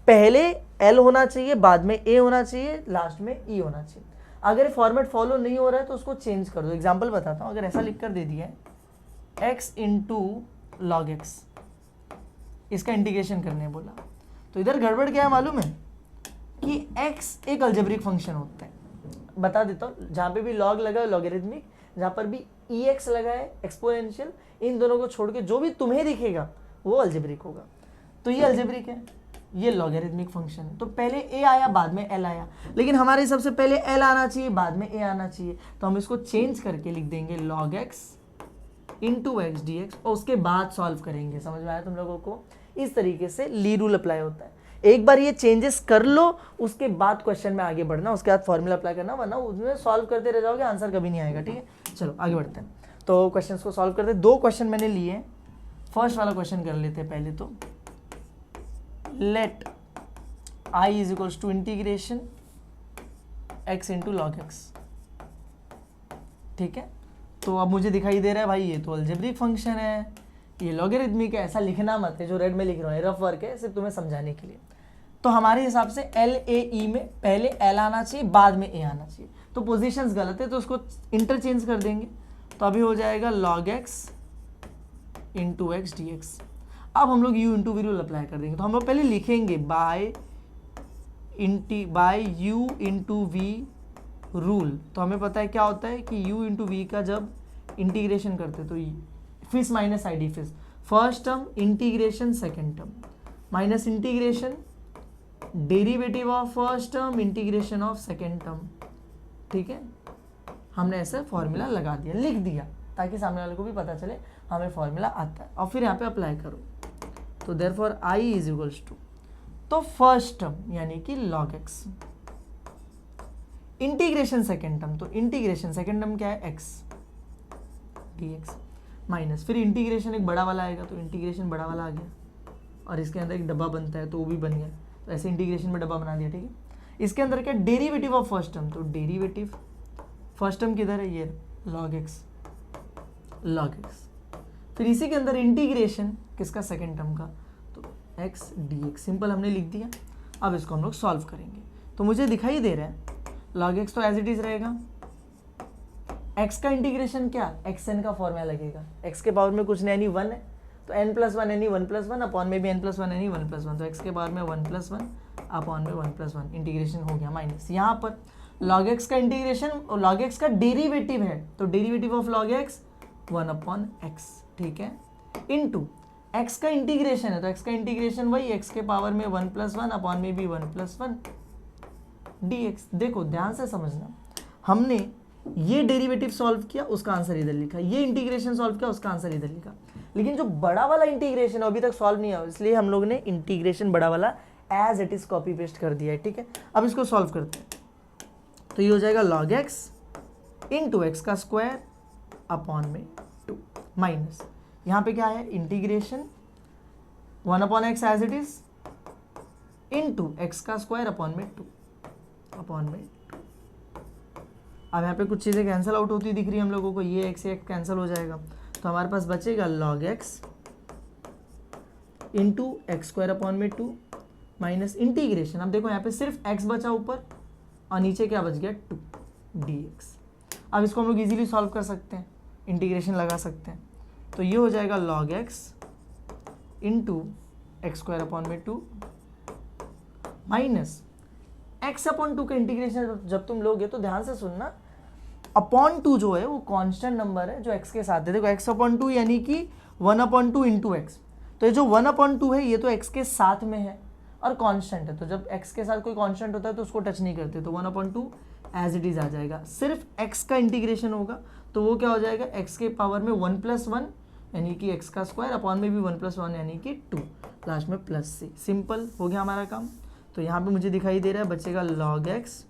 Speaker 1: पहले l होना चाहिए, बाद में a होना चाहिए, लास्ट में e होना चाहिए। अगर फॉर्मेट फॉलो नहीं हो रहा है तो उसको चेंज कर दो। एग्जाम्पल बताता हूँ, अगर ऐसा लिख कर दे दिया है x इंटू लॉग एक्स, इसका इंटीग्रेशन करने बोला, तो इधर गड़बड़ क्या है मालूम है कि x एक अलजेब्रिक फंक्शन होता है, बता देता हूँ, जहाँ पे भी लॉग लगा है लॉगरिथमिक, जहाँ पर भी ex लगा है एक्सपोनेंशियल, इन दोनों को छोड़ के जो भी तुम्हें दिखेगा वो अलजेब्रिक होगा। तो ये अलजेब्रिक है, ये लॉगरिथमिक फंक्शन है। तो पहले a आया बाद में l आया, लेकिन हमारे हिसाब से पहले l आना चाहिए बाद में a आना चाहिए, तो हम इसको चेंज करके लिख देंगे log x into x d x, और उसके बाद सॉल्व करेंगे। समझ में आया तुम लोगों को? इस तरीके से ली रूल अप्लाई होता है। एक बार ये चेंजेस कर लो, उसके बाद क्वेश्चन में आगे बढ़ना, उसके बाद फॉर्मूला अप्लाई करना, वरना उसमें सॉल्व करते रह जाओगे, आंसर कभी नहीं आएगा, ठीक है। चलो आगे बढ़ते हैं। तो क्वेश्चन को सॉल्व करते हैं। दो क्वेश्चन मैंने लिए, फर्स्ट वाला क्वेश्चन कर लेते हैं पहले। तो let I is equals to integration x into log x. ठीक है, तो अब मुझे दिखाई दे रहा है भाई ये तो अलजेब्रिक फंक्शन है, ये लॉगरिथमिक है, ऐसा लिखना मत है जो रेड में लिख रहा हूँ, रफ वर्क है सिर्फ तुम्हें समझाने के लिए। तो हमारे हिसाब से एल ए ई में पहले एल आना चाहिए बाद में ए आना चाहिए, तो पोजीशंस गलत है तो उसको इंटरचेंज कर देंगे। तो अभी हो जाएगा log x into x d x. अब हम लोग u into v rule apply कर देंगे। तो हम लोग पहले लिखेंगे by u into v rule. तो हमें पता है क्या होता है कि u इंटू वी का जब इंटीग्रेशन करते तो फिस माइनस आई डी फिस, first term integration second term minus integration derivative of first term integration of second term. ठीक है, हमने ऐसे फॉर्मूला लगा दिया, लिख दिया, ताकि सामने वाले को भी पता चले हमें फॉर्मूला आता है। और फिर यहाँ पे अप्लाई करो, तो therefore I is equals to, तो फर्स्ट टर्म यानी कि log x integration second term, तो इंटीग्रेशन सेकेंड टर्म क्या है x dx माइनस, फिर इंटीग्रेशन एक बड़ा वाला आएगा तो इंटीग्रेशन बड़ा वाला आ गया, और इसके अंदर एक डब्बा बनता है तो वो भी बन गया, तो ऐसे इंटीग्रेशन में डब्बा बना दिया। ठीक है, इसके अंदर क्या डेरिवेटिव ऑफ फर्स्ट टर्म, तो डेरिवेटिव फर्स्ट टर्म किधर है, ये log x, फिर इसी के अंदर इंटीग्रेशन किसका, सेकेंड टर्म का, तो x dx, सिंपल हमने लिख दिया। अब इसको हम लोग सॉल्व करेंगे, तो मुझे दिखाई दे रहा है log x तो एज इट इज रहेगा, x का इंटीग्रेशन क्या, xn का फॉर्मूला लगेगा, x के पावर में कुछ नहीं यानी 1 है, तो n प्लस वन यानी 1 प्लस 1 अपॉन में भी n प्लस 1 यानी 1 प्लस 1, तो x के पावर में 1 प्लस 1 अपॉन में 1 प्लस 1, इंटीग्रेशन हो गया माइनस। यहाँ पर log x का इंटीग्रेशन और log x का डेरिवेटिव है, तो derivative of log x 1 upon x। ठीक है, इनटू x का इंटीग्रेशन है, तो x का इंटीग्रेशन वही x के पावर में 1 प्लस 1 अपॉन में भी 1 प्लस 1 dx। देखो ध्यान से समझना, हमने ये डेरिवेटिव सॉल्व किया, उसका आंसर इधर लिखा, ये इंटीग्रेशन सॉल्व किया, उसका आंसर इधर लिखा, लेकिन जो बड़ा वाला इंटीग्रेशन है अभी तक सॉल्व नहीं हुआ, इसलिए हम लोग ने इंटीग्रेशन बड़ा वाला as it is copy paste कर दिया है। ठीक है, अब इसको सॉल्व करते हैं, तो ये हो जाएगा log x इंटू एक्स का स्क्वायर अपॉन में 2 माइनस, यहाँ पे क्या है integration 1 upon x as it is into x का स्क्वायर अपॉन में 2 अपॉन में 2। अब यहाँ पे कुछ चीज़ें कैंसिल आउट होती दिख रही है हम लोगों को, ये x से x कैंसिल हो जाएगा, तो हमारे पास बचेगा log x into x square upon में 2 माइनस इंटीग्रेशन, अब देखो यहाँ पे सिर्फ x बचा ऊपर और नीचे क्या बच गया 2 dx। अब इसको हम लोग इजीली सॉल्व कर सकते हैं, इंटीग्रेशन लगा सकते हैं, तो ये हो जाएगा log x into x square upon में 2 माइनस x अपॉन 2 का इंटीग्रेशन जब तुम लोगे तो ध्यान से सुनना, अपॉन 2 जो है वो कांस्टेंट नंबर है जो x के साथ है। देखो x अपॉन 2 यानी कि 1 अपॉन 2 इंटू एक्स, तो ये जो 1 अपॉन 2 है ये तो x के साथ में है और कांस्टेंट है, तो जब x के साथ कोई कांस्टेंट होता है तो उसको टच नहीं करते, तो 1 अपॉन 2 एज इट इज आ जाएगा। सिर्फ x का इंटीग्रेशन होगा तो वो क्या हो जाएगा, x के पावर में 1 प्लस 1 यानी कि x का स्क्वायर अपॉन में भी 1 प्लस 1 यानी कि 2, लास्ट में प्लस c। सिंपल हो गया हमारा काम। तो यहाँ पे मुझे दिखाई दे रहा है बचेगा log x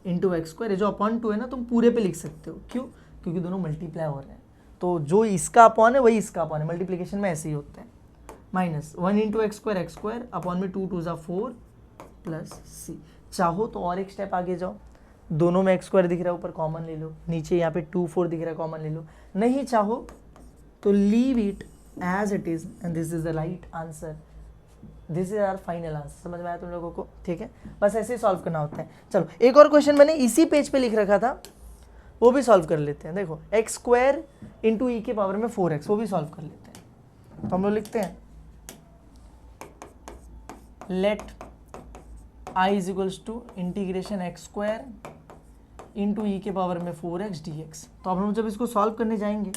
Speaker 1: into x square, जो अपॉन 2 है ना तुम पूरे पे लिख सकते हो, क्यों, क्योंकि दोनों मल्टीप्लाई हो रहे हैं, तो जो इसका अपॉन है वही इसका अपॉन है, मल्टीप्लिकेशन में ऐसे ही होता है, minus 1 into x square upon में 2 2 जा 4 प्लस सी। चाहो तो और एक स्टेप आगे जाओ, दोनों में एक्स स्क्वायर दिख रहा है ऊपर कॉमन ले लो, नीचे यहाँ पे 2 4 दिख रहा है कॉमन ले लो, नहीं चाहो तो leave it as it is and this is the right answer, this is our final answer. समझ में आया तुम लोगों को? ठीक है, बस ऐसे ही सॉल्व करना होता है। चलो एक और क्वेश्चन मैंने इसी पेज पे लिख रखा था, वो भी सॉल्व कर लेते हैं। देखो एक्स स्क्वायर इंटू ई के पावर में 4x, वो भी सॉल्व कर लेते हैं। तो हम लोग लिखते हैं let I is equals to integration x square into e के पावर में 4x dx। तो अब हम जब इसको सॉल्व करने जाएंगे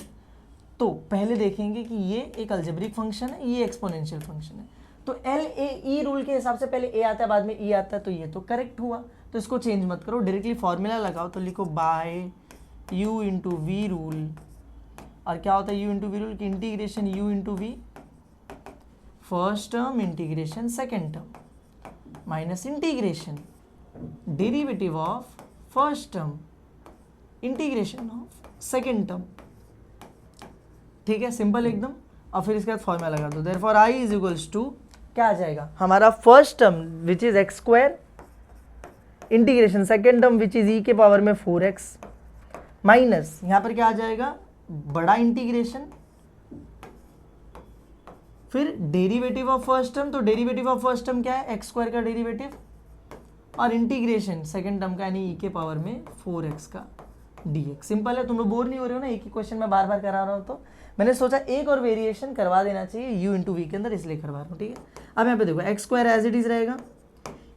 Speaker 1: तो पहले देखेंगे कि ये एक अलजेब्रिक फंक्शन है, ये एक्सपोनेंशियल फंक्शन है, तो LAE रूल के हिसाब से पहले a आता है बाद में e आता है, तो ये तो करेक्ट हुआ, तो इसको चेंज मत करो, डायरेक्टली फॉर्मूला लगाओ, तो लिखो by u into v rule, और क्या होता है u इंटू वी रूल की integration u into v first term integration second term minus integration derivative of first term integration of second term. ठीक है, सिंपल एकदम। और फिर इसके बाद फॉर्मूला लगा दो, therefore I is equals to क्या आ जाएगा हमारा first term which is x square integration second term which is e के पावर में 4x माइनस यहां पर क्या आ जाएगा बड़ा इंटीग्रेशन फिर डेरिवेटिव ऑफ फर्स्ट टर्म, तो डेरिवेटिव ऑफ फर्स्ट टर्म क्या है एक्स स्क्वायर का डेरिवेटिव और इंटीग्रेशन सेकेंड टर्म का यानी ई के पावर में 4x का dx। सिंपल है, तुम लोग बोर नहीं हो रहे हो ना, एक ही क्वेश्चन मैं बार बार करा रहा हूँ, तो मैंने सोचा एक और वेरिएशन करवा देना चाहिए u इंटू वी के अंदर, इसलिए करवा रहा हूँ। ठीक है, अब यहाँ पे देखो x square as it is रहेगा,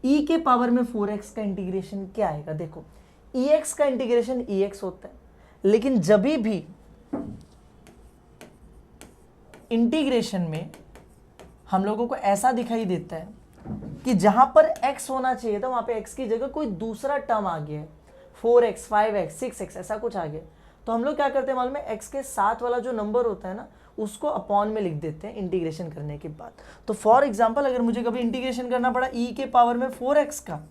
Speaker 1: e के पावर में 4x का इंटीग्रेशन क्या आएगा, देखो ex का इंटीग्रेशन ex होता है, लेकिन जब भी इंटीग्रेशन में हम लोगों को ऐसा दिखाई देता है कि जहां पर x होना चाहिए था वहां पे x की जगह कोई दूसरा टर्म आ गया है, 4x 5x 6x ऐसा कुछ आ गया, तो हम लोग क्या करते हैं मालूम है, x के साथ वाला जो नंबर होता है ना उसको अपॉन में लिख देते हैं इंटीग्रेशन करने के बाद। तो फॉर एग्जांपल अगर मुझे कभी इंटीग्रेशन करना पड़ा e के पावर में 4x का,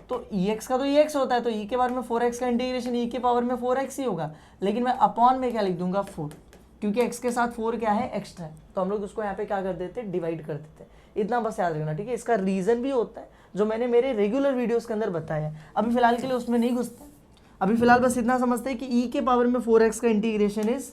Speaker 1: तो ex का तो ex होता है, तो e के पावर में 4x का इंटीग्रेशन e के पावर में 4x ही होगा, लेकिन मैं अपॉन में क्या लिख दूंगा 4, क्योंकि x के साथ 4 क्या है एक्स्ट्रा है, तो हम लोग उसको यहाँ पे क्या कर देते हैं डिवाइड कर देते हैं। इतना बस याद रखना, ठीक है। इसका रीजन भी होता है जो मैंने मेरे रेगुलर वीडियोस के अंदर बताया है, अभी फिलहाल के लिए उसमें नहीं घुसते, अभी फिलहाल बस इतना समझते हैं कि e के पावर में 4x का इंटीग्रेशन इज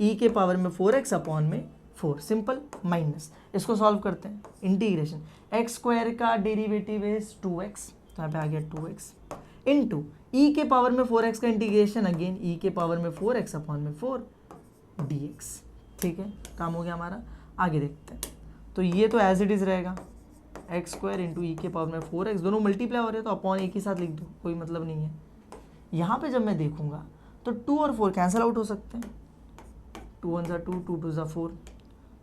Speaker 1: e के पावर में 4x अपॉन में 4, सिंपल, माइनस इसको सॉल्व करते हैं, इंटीग्रेशन एक्स स्क्वायर का डेरिवेटिव इज 2x, तो यहाँ पे आ गया 2x इंटू e के पावर में 4x का इंटीग्रेशन अगेन e के पावर में 4x अपॉन में 4 dx। ठीक है, काम हो गया हमारा, आगे देखते हैं। तो ये तो एज इट इज रहेगा एक्स स्क्वायर इंटू ई के पावर में 4x, दोनों मल्टीप्लाई हो रहे हैं तो अपॉन एक ही साथ लिख दो, कोई मतलब नहीं है। यहाँ पे जब मैं देखूंगा तो 2 और 4 कैंसिल आउट हो सकते हैं, 2 1 2 2 2 4,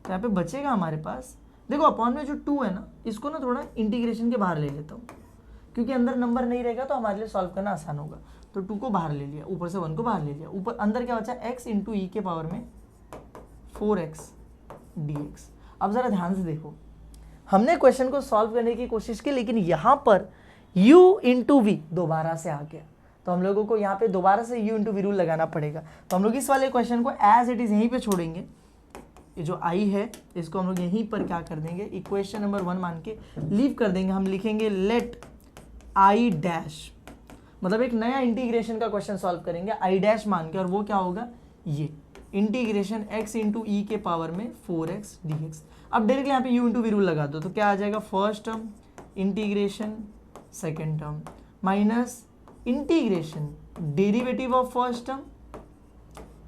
Speaker 1: तो यहाँ पे बचेगा हमारे पास, देखो अपॉन में जो 2 है ना इसको ना थोड़ा इंटीग्रेशन के बाहर ले लेता हूँ, क्योंकि अंदर नंबर नहीं रहेगा तो हमारे लिए सॉल्व करना आसान होगा। तो 2 को बाहर ले लिया, ऊपर से 1 को बाहर ले लिया, ऊपर अंदर क्या बचा x इंटू ई के पावर में 4x dx। अब ज़रा ध्यान से देखो, हमने क्वेश्चन को सॉल्व करने की कोशिश की, लेकिन यहाँ पर u इंटू वी दोबारा से आ गया, तो हम लोगों को यहाँ पे दोबारा से u इंटू वी रूल लगाना पड़ेगा। तो हम लोग इस वाले क्वेश्चन को एज इट इज़ यहीं पे छोड़ेंगे, ये जो i है इसको हम लोग यहीं पर क्या कर देंगे, इक्वेशन नंबर 1 मान के लीव कर देंगे। हम लिखेंगे लेट i डैश, मतलब एक नया इंटीग्रेशन का क्वेश्चन सॉल्व करेंगे i डैश मान के, और वो क्या होगा, ये इंटीग्रेशन x इंटू ई के पावर में 4x dx। अब डायरेक्टली यहाँ पे u इंटू वी रूल लगा दो, तो क्या आ जाएगा, first term integration second term minus integration derivative of first term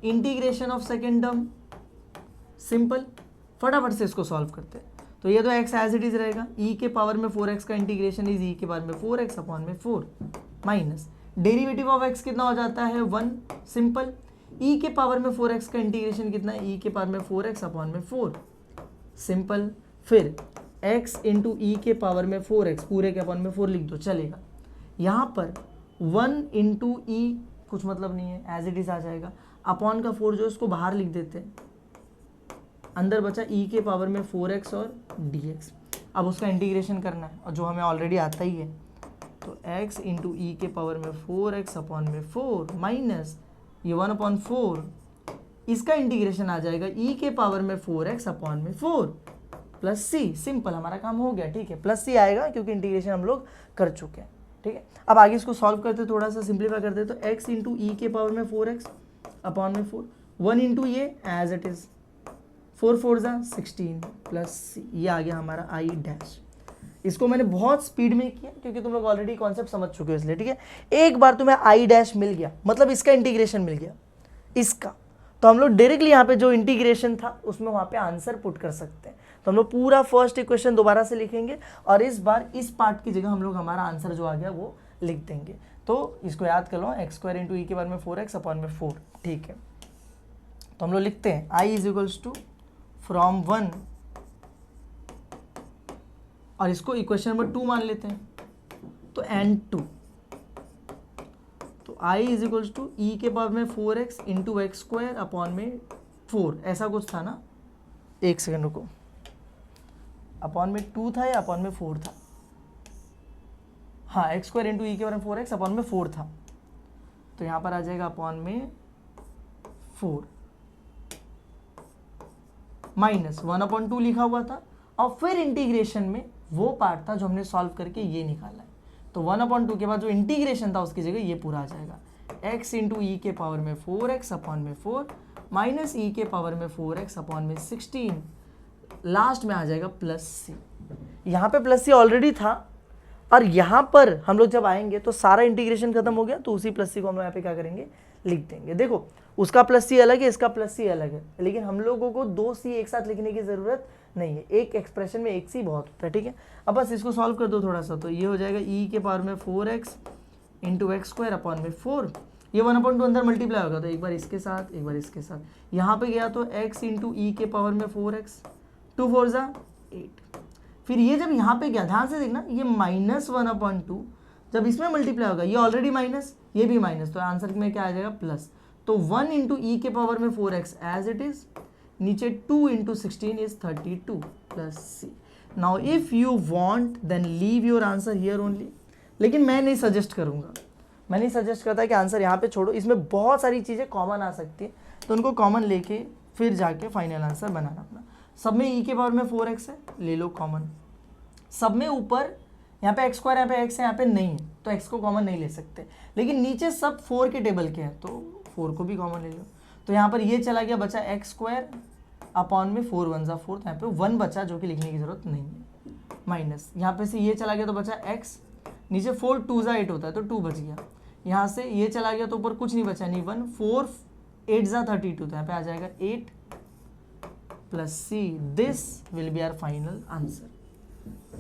Speaker 1: integration of second term, simple, फटाफट से इसको सॉल्व करते हैं। तो ये तो x एज इट इज रहेगा, e के पावर में 4x का इंटीग्रेशन इज e के पावर में 4x अपॉन में 4 माइनस डेरिवेटिव ऑफ x कितना हो जाता है 1, सिंपल, e के पावर में 4x का इंटीग्रेशन कितना है, e के पावर में 4x अपॉन में 4, सिंपल, फिर x इंटू ई के पावर में 4x पूरे के अपॉन में 4 लिख दो, चलेगा। यहाँ पर 1 इंटू ई कुछ मतलब नहीं है, एज इट इज आ जाएगा, अपॉन का 4 जो इसको बाहर लिख देते हैं, अंदर बचा e के पावर में 4x और dx। अब उसका इंटीग्रेशन करना है, और जो हमें ऑलरेडी आता ही है, तो x इंटू ई के पावर में 4x अपॉन में 4 माइनस ये 1 अपॉन 4, इसका इंटीग्रेशन आ जाएगा e के पावर में 4x अपॉन में 4 प्लस c, सिंपल, हमारा काम हो गया। ठीक है, प्लस c आएगा क्योंकि इंटीग्रेशन हम लोग कर चुके हैं। ठीक है, अब आगे इसको सॉल्व करते, थोड़ा सा सिंप्लीफाई करते, तो x इंटू ई के पावर में 4x अपॉन में 4, 1 इंटू ये as it is 4 4 16 plus c, ये आ गया हमारा i डैश। इसको मैंने बहुत स्पीड में किया क्योंकि तुम लोग ऑलरेडी कॉन्सेप्ट समझ चुके हो, इसलिए। ठीक है, एक बार तुम्हें i डैश मिल गया, मतलब इसका इंटीग्रेशन मिल गया, इसका, तो हम लोग डायरेक्टली यहाँ पे जो इंटीग्रेशन था उसमें वहाँ पे आंसर पुट कर सकते हैं। तो हम लोग पूरा फर्स्ट इक्वेशन दोबारा से लिखेंगे, और इस बार इस पार्ट की जगह हम लोग हमारा आंसर जो आ गया वो लिख देंगे। तो इसको याद कर लो, एक्स स्क्वायर इंटू ई के बारे में 4x अपॉन में 4। ठीक है, तो हम लोग लिखते हैं i is equals to from 1, और इसको इक्वेशन नंबर 2 मान लेते हैं, तो n2, तो i इज इक्वल्स टू ई के पावर में 4x into x square upon में 4, ऐसा कुछ था ना, एक सेकंड रुको, अपॉन में 2 था या अपॉन में 4 था, हाँ, एक्स स्क्वायर इंटू ई के पावर में 4x अपॉन में 4 था, तो यहाँ पर आ जाएगा अपॉन में 4 माइनस 1 अपॉन 2 लिखा हुआ था, और फिर इंटीग्रेशन में वो पार्ट था जो हमने सॉल्व करके ये निकाला है। तो 1/2 के बाद जो इंटीग्रेशन था उसकी जगह ये पूरा आ जाएगा, x इंटू ई के पावर में 4x अपॉन में 4 माइनस ई के पावर में 4x अपॉन में 16, लास्ट में आ जाएगा प्लस सी। यहाँ पे प्लस सी ऑलरेडी था और यहाँ पर हम लोग जब आएंगे तो सारा इंटीग्रेशन खत्म हो गया, तो उसी प्लस सी को हम यहाँ पे क्या करेंगे, लिख देंगे। देखो उसका प्लस सी अलग है, इसका प्लस सी अलग है, लेकिन हम लोगों को 2 सी एक साथ लिखने की जरूरत नहीं है, एक एक्सप्रेशन में एक सी बहुत होता है, ठीक है। अब बस इसको सॉल्व कर दो थोड़ा सा, तो ये हो जाएगा ई के पावर में 4x into x square upon में 4, ये 1/2 अंदर मल्टीप्लाई होगा, तो एक बार इसके साथ एक बार इसके साथ, यहाँ पे गया तो x इंटू ई के पावर में 4x, 2 4 जा 8। फिर ये जब यहाँ पे गया, ध्यान से देखना, ये -1/2 जब इसमें मल्टीप्लाई होगा, ये ऑलरेडी माइनस, ये भी माइनस, तो आंसर में क्या आ जाएगा प्लस। तो 1 इंटू ई के पावर में 4x एज इट इज, नीचे 2 into 16 is 32 plus c. Now if you want then leave your answer here only, लेकिन मैं नहीं सजेस्ट करूंगा, मैं नहीं सजेस्ट करता कि आंसर यहाँ पे छोड़ो, इसमें बहुत सारी चीज़ें कॉमन आ सकती है, तो उनको कॉमन लेके फिर जाके फाइनल आंसर बनाना अपना। सब में ई के पावर में 4x है, ले लो कॉमन, सब में ऊपर यहाँ पे एक्स स्क्वायर, यहाँ पे एक्स है, यहाँ पे नहीं है, तो एक्स को कॉमन नहीं ले सकते, लेकिन नीचे सब 4 के टेबल के हैं, तो 4 को भी कॉमन ले लो। तो यहाँ पर ये चला गया, बचा एक्स स्क्वायर अपॉन में 4 1 जा 4, तो यहाँ पे 1 बचा जो कि लिखने की जरूरत नहीं है, माइनस यहाँ पे से ये चला गया तो बचा x, नीचे 4 2 जा 8 होता है तो 2 बच गया, यहाँ से ये चला गया तो ऊपर कुछ नहीं बचा, नहीं 1 4 8 जा 32, तो यहाँ पे आ जाएगा 8 plus c. This will be our final answer.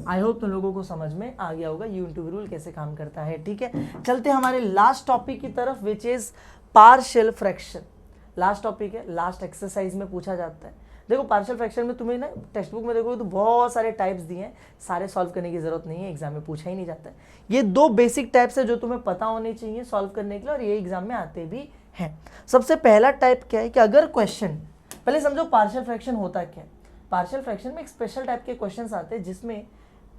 Speaker 1: I hope तुम लोगों को समझ में आ गया होगा यूनिट रूल कैसे काम करता है, ठीक है। चलते हमारे लास्ट टॉपिक की तरफ, which is partial fraction. Last topic है, लास्ट एक्सरसाइज में पूछा जाता है। देखो पार्शियल फ्रैक्शन में तुम्हें ना टेक्स्ट बुक में देखोगे तो बहुत सारे टाइप्स दिए हैं, सारे सॉल्व करने की जरूरत नहीं है, एग्जाम में पूछा ही नहीं जाता है। ये 2 बेसिक टाइप्स है जो तुम्हें पता होने चाहिए सॉल्व करने के लिए, और ये एग्जाम में आते भी हैं। सबसे पहला टाइप क्या है कि अगर क्वेश्चन, पहले समझो पार्शियल फ्रैक्शन होता क्या है। पार्शियल फ्रैक्शन में एक स्पेशल टाइप के क्वेश्चन आते हैं जिसमें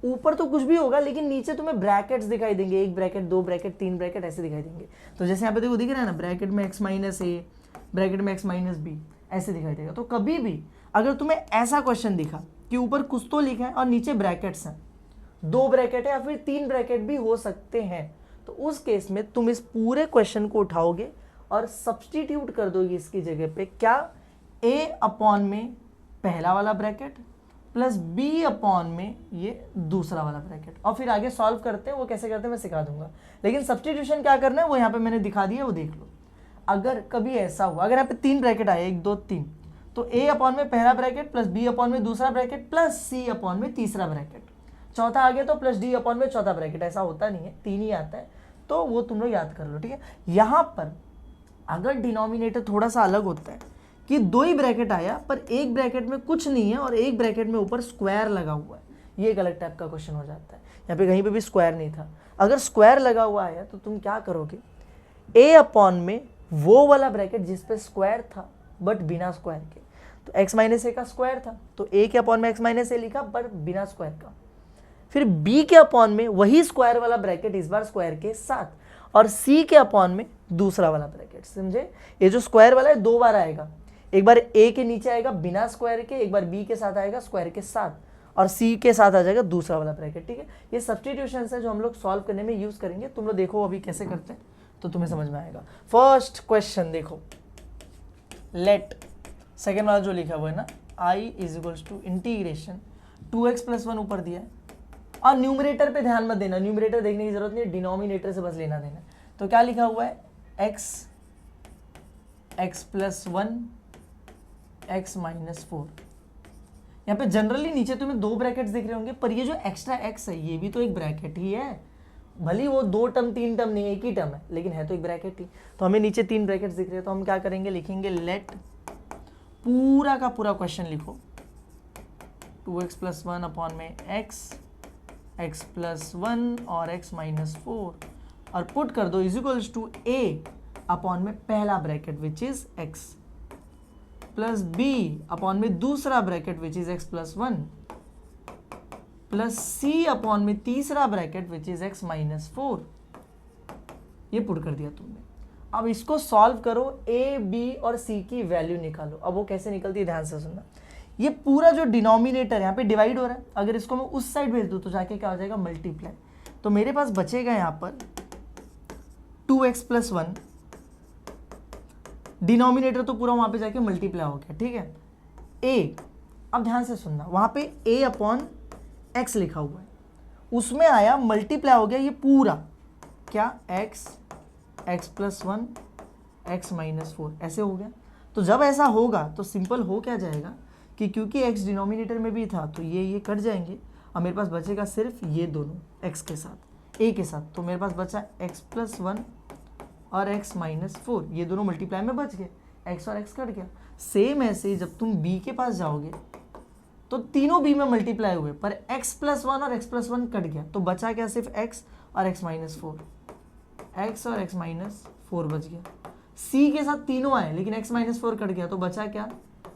Speaker 1: ऊपर तो कुछ भी होगा लेकिन नीचे तुम्हें ब्रैकेट्स दिखाई देंगे, 1 ब्रैकेट 2 ब्रैकेट 3 ब्रैकेट ऐसे दिखाई देंगे। तो जैसे यहाँ पे देखो दिख रहा है ना, ब्रैकेट में x माइनस ए, ब्रैकेट में x माइनस बी, ऐसे दिखाई देगा। तो कभी भी अगर तुम्हें ऐसा क्वेश्चन दिखा कि ऊपर कुछ तो लिखा है और नीचे ब्रैकेट्स हैं, 2 ब्रैकेट है या फिर 3 ब्रैकेट भी हो सकते हैं, तो उस केस में तुम इस पूरे क्वेश्चन को उठाओगे और सब्सटीट्यूट कर दोगे इसकी जगह पे क्या, a अपॉन में पहला वाला ब्रैकेट प्लस b अपॉन में ये दूसरा वाला ब्रैकेट, और फिर आगे सॉल्व करते हैं, वो कैसे करते हैं मैं सिखा दूंगा। लेकिन सब्सटीट्यूशन क्या करना है वो यहाँ पे मैंने दिखा दिया, वो देख लो। अगर कभी ऐसा हुआ, अगर यहाँ पे 3 ब्रैकेट आए 1 2 3, तो a अपॉन में पहला ब्रैकेट प्लस b अपॉन में दूसरा ब्रैकेट प्लस c अपॉन में तीसरा ब्रैकेट, चौथा आ गया तो प्लस d अपॉन में चौथा ब्रैकेट, ऐसा होता नहीं है, 3 ही आता है, तो वो तुम लोग याद कर लो, ठीक है। यहाँ पर अगर डिनोमिनेटर थोड़ा सा अलग होता है कि 2 ही ब्रैकेट आया पर एक ब्रैकेट में कुछ नहीं है और एक ब्रैकेट में ऊपर स्क्वायर लगा हुआ है, ये एक अलग टाइप का क्वेश्चन हो जाता है। यहाँ पे कहीं पे भी स्क्वायर नहीं था, अगर स्क्वायर लगा हुआ आया तो तुम क्या करोगे, a अपॉन में वो वाला ब्रैकेट जिस पे स्क्वायर था बट बिना स्क्वायर के, तो x माइनस ए का स्क्वायर था तो a के अपॉन में x माइनस ए लिखा बट बिना स्क्वायर का। फिर b के अपॉन में वही स्क्वायर वाला ब्रैकेट इस बार स्क्वायर के साथ, और c के अपॉन में दूसरा वाला ब्रैकेट। समझे, ये जो स्क्वायर वाला है 2 बार आएगा, एक बार a के नीचे आएगा बिना स्क्वायर के, एक बार b के साथ आएगा स्क्वायर के साथ, और c के साथ आ जाएगा दूसरा वाला ब्रैकेट, ठीक है। ये सब्स्टिट्यूशंस है जो हम लोग सॉल्व करने में यूज करेंगे, तुम लोग देखो अभी कैसे करते हैं तो तुम्हें समझ में आएगा। फर्स्ट क्वेश्चन देखो, लेट, सेकेंड वाला जो लिखा हुआ है ना, i is equals to integration 2x plus 1 ऊपर दिया है, और न्यूमरेटर पे ध्यान मत देना, न्यूमरेटर देखने की जरूरत नहीं, डिनोमिनेटर से बस लेना देना। तो क्या लिखा हुआ है, x प्लस 1 x माइनस 4। यहाँ पे जनरली नीचे तुम्हें 2 ब्रैकेट्स दिख रहे होंगे, पर ये जो एक्स्ट्रा x है ये भी तो एक ब्रैकेट ही है, भले वो 2 टर्म 3 टर्म नहीं, एक ही टर्म है, लेकिन है तो एक ब्रैकेट ही। तो हमें नीचे 3 ब्रैकेट्स दिख रहे हैं, तो हम क्या करेंगे, लिखेंगे लेट, पूरा का पूरा क्वेश्चन लिखो, 2x प्लस 1 अपॉन में x प्लस 1 और x माइनस 4, और पुट कर दो is equals to a upon में पहला bracket which is x plus b upon में दूसरा bracket which is x plus 1 plus c upon में तीसरा bracket which is x minus 4। ये पुट कर दिया तुमने। अब इसको सॉल्व करो, a b और c की वैल्यू निकालो। अब वो कैसे निकलती है ध्यान से सुनना। ये पूरा जो डिनोमिनेटर यहाँ पे डिवाइड हो रहा है, अगर इसको मैं उस साइड भेज दूँ तो जाके क्या हो जाएगा, मल्टीप्लाई। तो मेरे पास बचेगा यहाँ पर 2x + 1, डिनोमिनेटर तो पूरा वहाँ पे जाके मल्टीप्लाई हो गया, ठीक है। a, अब ध्यान से सुनना, वहाँ पे a/x लिखा हुआ है, उसमें आया मल्टीप्लाई हो गया ये पूरा, क्या, x + 1 x - 4 ऐसे हो गया। तो जब ऐसा होगा तो सिंपल हो क्या जाएगा कि क्योंकि x डिनोमिनेटर में भी था तो ये कट जाएंगे, और मेरे पास बचेगा सिर्फ ये दोनों x के साथ, a के साथ। तो मेरे पास बचा x + 1 और x - 4, ये दोनों मल्टीप्लाई में बच गए, x और x कट गया। सेम ऐसे ही जब तुम b के पास जाओगे तो तीनों b में मल्टीप्लाई हुए, पर x + 1 और x + 1 कट गया, तो बचा क्या, सिर्फ x और x - 4, x और x - 4 बच गया। c के साथ तीनों आए लेकिन x - 4 कट गया, तो बचा क्या,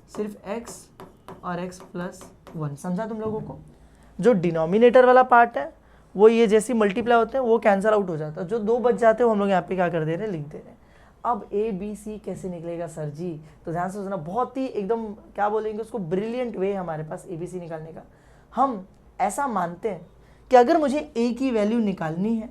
Speaker 1: सिर्फ x और x + 1। समझा तुम लोगों को? जो डिनोमिनेटर वाला पार्ट है वो ये जैसी मल्टीप्लाई होते हैं वो कैंसिल आउट हो जाता है, जो दो बच जाते हैं हम लोग यहाँ पे क्या कर दे रहे हैं, लिख दे रहे हैं। अब ए बी सी कैसे निकलेगा सर जी, तो ध्यान से सुनना, बहुत ही एकदम क्या बोलेंगे उसको, ब्रिलियंट वे हमारे पास ए बी सी निकालने का। हम ऐसा मानते हैं कि अगर मुझे ए की वैल्यू निकालनी है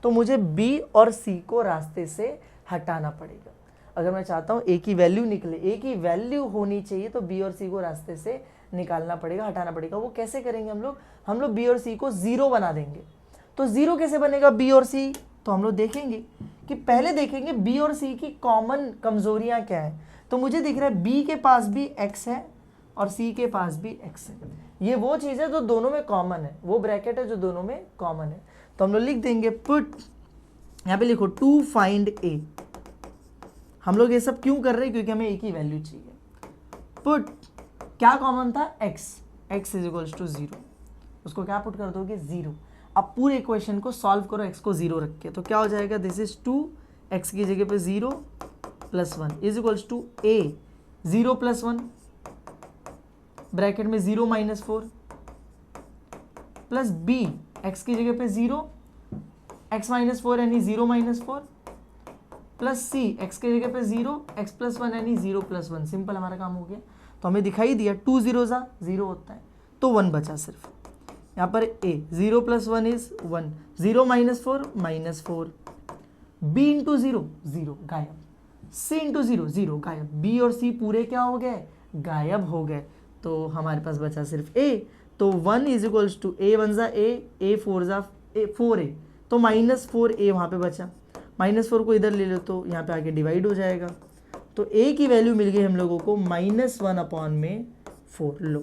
Speaker 1: तो मुझे बी और सी को रास्ते से हटाना पड़ेगा। अगर मैं चाहता हूँ ए की वैल्यू निकले, ए की वैल्यू होनी चाहिए, तो बी और सी को रास्ते से निकालना पड़ेगा, हटाना पड़ेगा। वो कैसे करेंगे हम लोग बी और सी को 0 बना देंगे। तो 0 कैसे बनेगा बी और सी, तो हम लोग देखेंगे कि पहले देखेंगे बी और सी की कॉमन कमजोरियां क्या है। तो मुझे दिख रहा है बी के पास भी x है और सी के पास भी x है, ये वो चीज़ है जो दोनों में कॉमन है, वो ब्रैकेट है जो दोनों में कॉमन है। तो हम लोग लिख देंगे पुट, यहाँ पे लिखो टू फाइंड ए। हम लोग ये सब क्यों कर रहे हैं, क्योंकि हमें ए की वैल्यू चाहिए। पुट, क्या कॉमन था, x = 0, उसको क्या पुट कर दोगे, 0। अब पूरे इक्वेशन को सॉल्व करो x को 0 रख के, तो क्या हो जाएगा, दिस इज 2, x की जगह पे 0 + 1 = a 0 + 1 ब्रैकेट में 0 - 4 प्लस b x की जगह पे 0 x - 4 यानी 0 - 4 प्लस c x की जगह पे 0 x + 1 यानी 0 + 1। सिंपल हमारा काम हो गया। तो हमें दिखाई दिया 2 0 होता है, तो 1 बचा सिर्फ। यहाँ पर a 0 + 1 इज 1, 0 - 4 -4, b × 0 0 गायब, c × 0 0 गायब, b और c पूरे क्या हो गए, गायब हो गए। तो हमारे पास बचा सिर्फ a। तो 1 = a 1 = a 4 = 4a, तो -4a वहाँ पे बचा। -4 को इधर ले लो तो यहाँ पे आके डिवाइड हो जाएगा। तो a की वैल्यू मिल गई हम लोगों को -1/4। लो,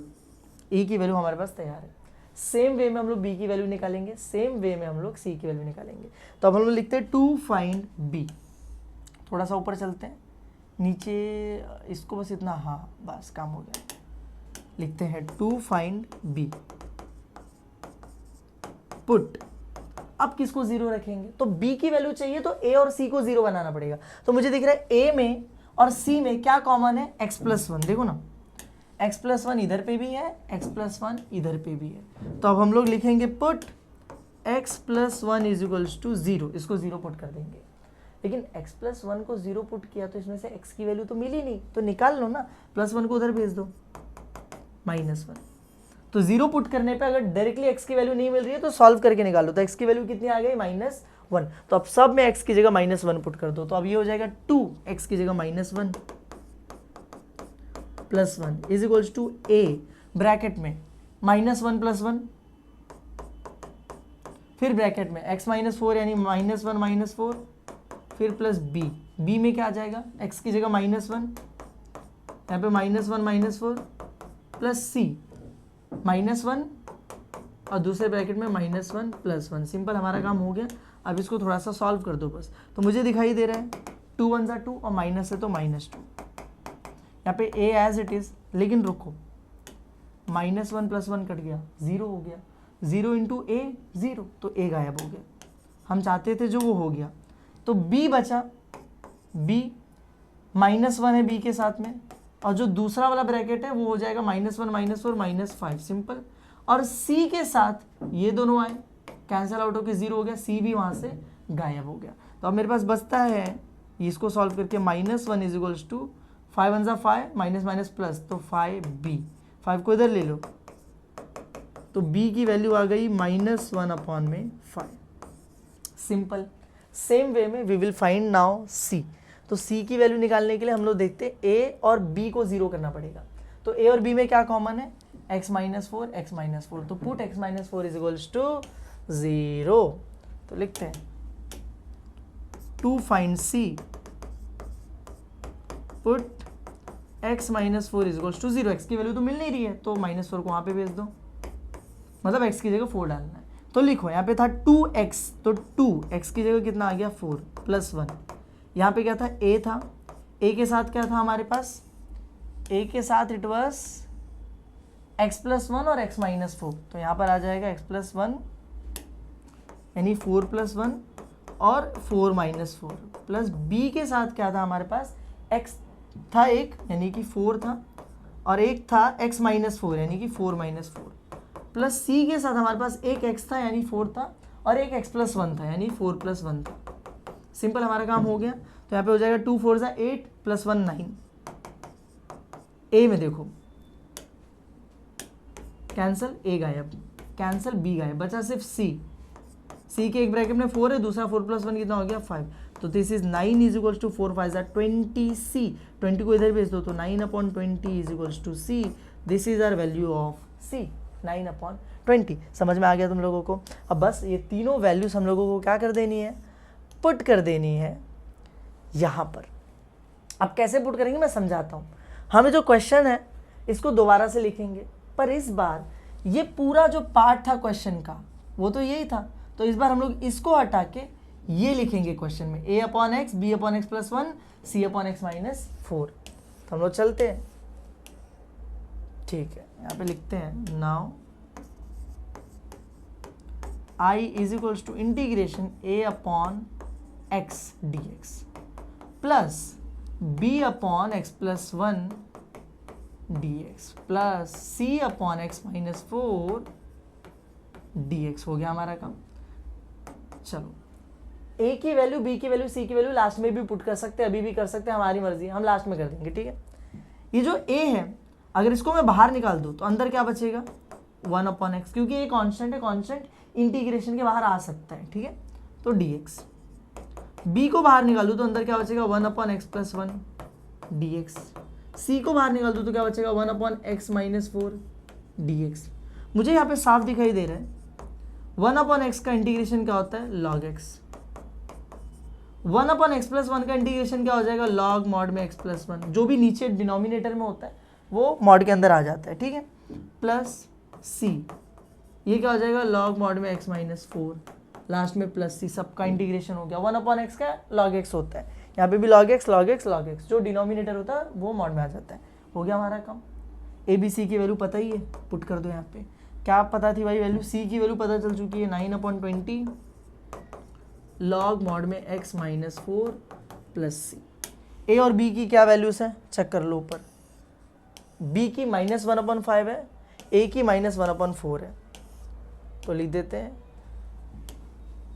Speaker 1: a की वैल्यू हमारे पास तैयार है। सेम वे में हम लोग b की वैल्यू निकालेंगे, सेम वे में हम लोग c की वैल्यू निकालेंगे। तो अब हम लोग लिखते हैं टू फाइंड b। थोड़ा सा ऊपर चलते हैं, नीचे इसको बस इतना, हाँ बस काम हो गया। लिखते हैं टू फाइंड b पुट। अब किसको 0 रखेंगे, तो b की वैल्यू चाहिए तो a और c को 0 बनाना पड़ेगा। तो मुझे दिख रहा है a में और c में क्या कॉमन है, x + 1। देखो ना, x + 1 इधर पे भी है, x + 1 इधर पे भी है। तो अब हम लोग लिखेंगे पुट x + 1 = 0, इसको 0 पुट कर देंगे। लेकिन x + 1 को 0 पुट किया तो इसमें से x की वैल्यू तो मिली नहीं, तो निकाल लो ना, +1 को उधर भेज दो, -1। तो 0 पुट करने पे अगर डायरेक्टली x की वैल्यू नहीं मिल रही है तो सॉल्व करके निकालो। तो x की वैल्यू कितनी आ गई, -1। तो अब सब में x की जगह -1 पुट कर दो। तो अब ये हो जाएगा 2, x की जगह -1 + 1 = a ब्रैकेट में -1 + 1, फिर ब्रैकेट में x - 4 यानी -1 - 4, फिर प्लस b में क्या आ जाएगा, x की जगह -1, यहाँ पे -1 - 4 प्लस c -1 और दूसरे ब्रैकेट में -1 + 1। सिंपल हमारा काम हो गया। अब इसको थोड़ा सा सॉल्व कर दो बस। तो मुझे दिखाई दे रहा है 2 1 = 2 और माइनस है तो -2। यहाँ पे a एज इट इज, लेकिन रुको, -1 + 1 कट गया, 0 हो गया, 0 × a 0, तो a गायब हो गया। हम चाहते थे जो वो हो गया। तो b बचा, b -1 है b के साथ में, और जो दूसरा वाला ब्रैकेट है वो हो जाएगा -1 - 4 -5, सिंपल। और c के साथ ये दोनों आए, कैंसिल आउट होकर 0 हो गया, c भी वहाँ से गायब हो गया। तो अब मेरे पास बचता है, इसको सॉल्व करके -1 = 5 1 = 5 माइनस माइनस प्लस, तो 5b। 5 को इधर ले लो तो b की वैल्यू आ गई -1/5। सिंपल। सेम वे में we will find now c। तो c की वैल्यू निकालने के लिए हम लोग देखते हैं a और b को 0 करना पड़ेगा। तो a और b में क्या कॉमन है? x -4। तो put x -4 is equals to 0। तो लिखते हैं to find c put x -4 is equals to 0। x की वैल्यू तो मिल नहीं रही है तो -4 को वहाँ पे भेज दो, मतलब x की जगह 4 डालना है। तो लिखो यहाँ पे था 2x, तो 2x की जगह कितना आ गया 4 + 1। यहाँ पे क्या था? a था। a के साथ क्या था हमारे पास? a के साथ इट वाज x + 1 और x -4। तो यहाँ पर आ जाएगा x + 1 यानी 4 + 1 और 4 - 4 प्लस b के साथ क्या था हमारे पास? x था एक यानी कि 4 था और एक था x -4 यानी कि 4 - 4 प्लस c के साथ हमारे पास एक x था यानी 4 था और एक x + 1 था यानी 4 + 1 था। सिंपल हमारा काम हो गया। तो यहाँ पे हो जाएगा 2 4 = 8 + 1 9। a में देखो कैंसल, a गायब, कैंसल b गायब, बचा सिर्फ c के एक ब्रैकेट में 4 है, दूसरा 4 + 1 कितना हो गया 5। तो this is 9 is equals to 4 5 20c। 20 को इधर भेज दो तो 9/20 is equals to c। This is our value of c 9/20। समझ में आ गया तुम लोगों को? अब बस ये तीनों वैल्यूज हम लोगों को क्या कर देनी है? पुट कर देनी है यहाँ पर। अब कैसे पुट करेंगे मैं समझाता हूँ। हमें जो क्वेश्चन है इसको दोबारा से लिखेंगे, पर इस बार ये पूरा जो पार्ट था क्वेश्चन का वो तो यही था। तो इस बार हम लोग इसको हटा के ये लिखेंगे क्वेश्चन में a/x b/x + 1 c/x -4। तो हम लोग चलते हैं, ठीक है। यहाँ पे लिखते हैं now I is equals to integration a/x dx plus b/x + 1 dx plus c/x -4 dx। हो गया हमारा काम। चलो a की वैल्यू, b की वैल्यू, c की वैल्यू लास्ट में भी पुट कर सकते हैं, अभी भी कर सकते हैं, हमारी मर्जी, हम लास्ट में कर देंगे, ठीक है। ये जो a है अगर इसको मैं बाहर निकाल दूँ तो अंदर क्या बचेगा? 1/x, क्योंकि ये कांस्टेंट है, कांस्टेंट इंटीग्रेशन के बाहर आ सकता है, ठीक है। तो dx। b को बाहर निकाल दूँ तो अंदर क्या बचेगा? 1/x + 1 dx। c को बाहर निकाल दूँ तो क्या बचेगा? 1/x -4 dx। मुझे यहाँ पे साफ दिखाई दे रहा है 1/x का इंटीग्रेशन क्या होता है? log x। 1/x + 1 का इंटीग्रेशन क्या हो जाएगा? log mod में x + 1। जो भी नीचे डिनोमिनेटर में होता है वो मॉड के अंदर आ जाता है, ठीक है। प्लस c, ये क्या हो जाएगा? log mod में x -4, लास्ट में प्लस c, सबका इंटीग्रेशन हो गया। 1/x का log x होता है, यहाँ पे भी log x log x log x, जो डिनोमिनेटर होता है वो मॉड में आ जाता है। हो गया हमारा काम। a b c की वैल्यू पता ही है, पुट कर दो यहाँ पे। क्या पता थी भाई वैल्यू? c की वैल्यू पता चल चुकी है 9/20 log mod में x -4 प्लस c। a और b की क्या वैल्यूज है चेक कर लो ऊपर। b की -1/5 है, a की -1/4 है। तो लिख देते हैं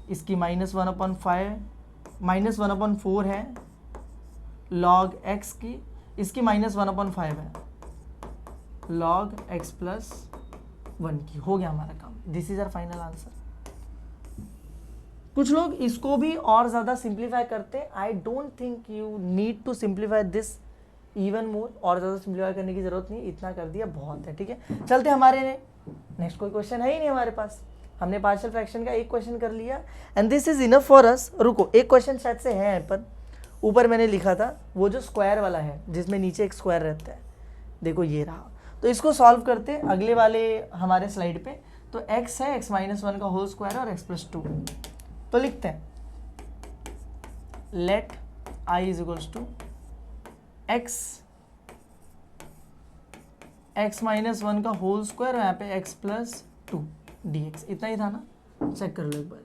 Speaker 1: इसकी -1/5 -1/4 है log x की, इसकी -1/5 है log x + 1 की। हो गया हमारा काम। This is our final answer. कुछ लोग इसको भी और ज़्यादा सिंप्लीफाई करते हैं। I don't think you need to simplify this even more. और ज़्यादा सिंप्लीफाई करने की ज़रूरत नहीं, इतना कर दिया बहुत है, ठीक है। चलते हमारे नेक्स्ट कोई क्वेश्चन है ही नहीं हमारे पास। हमने पार्शियल फ्रैक्शन का एक क्वेश्चन कर लिया and this is enough for us. रुको, एक क्वेश्चन शायद से है पर ऊपर मैंने लिखा था वो जो स्क्वायर वाला है जिसमें नीचे एक स्क्वायर रहता है, देखो ये रहा। तो इसको सॉल्व करते हैं अगले वाले हमारे स्लाइड पे। तो x है x -1 का होल स्क्वायर और x + 2। तो लिखते हैं let I is equals to x -1 का होल स्क्वायर और यहाँ पे x + 2 dx। इतना ही था ना? चेक कर लो एक बार।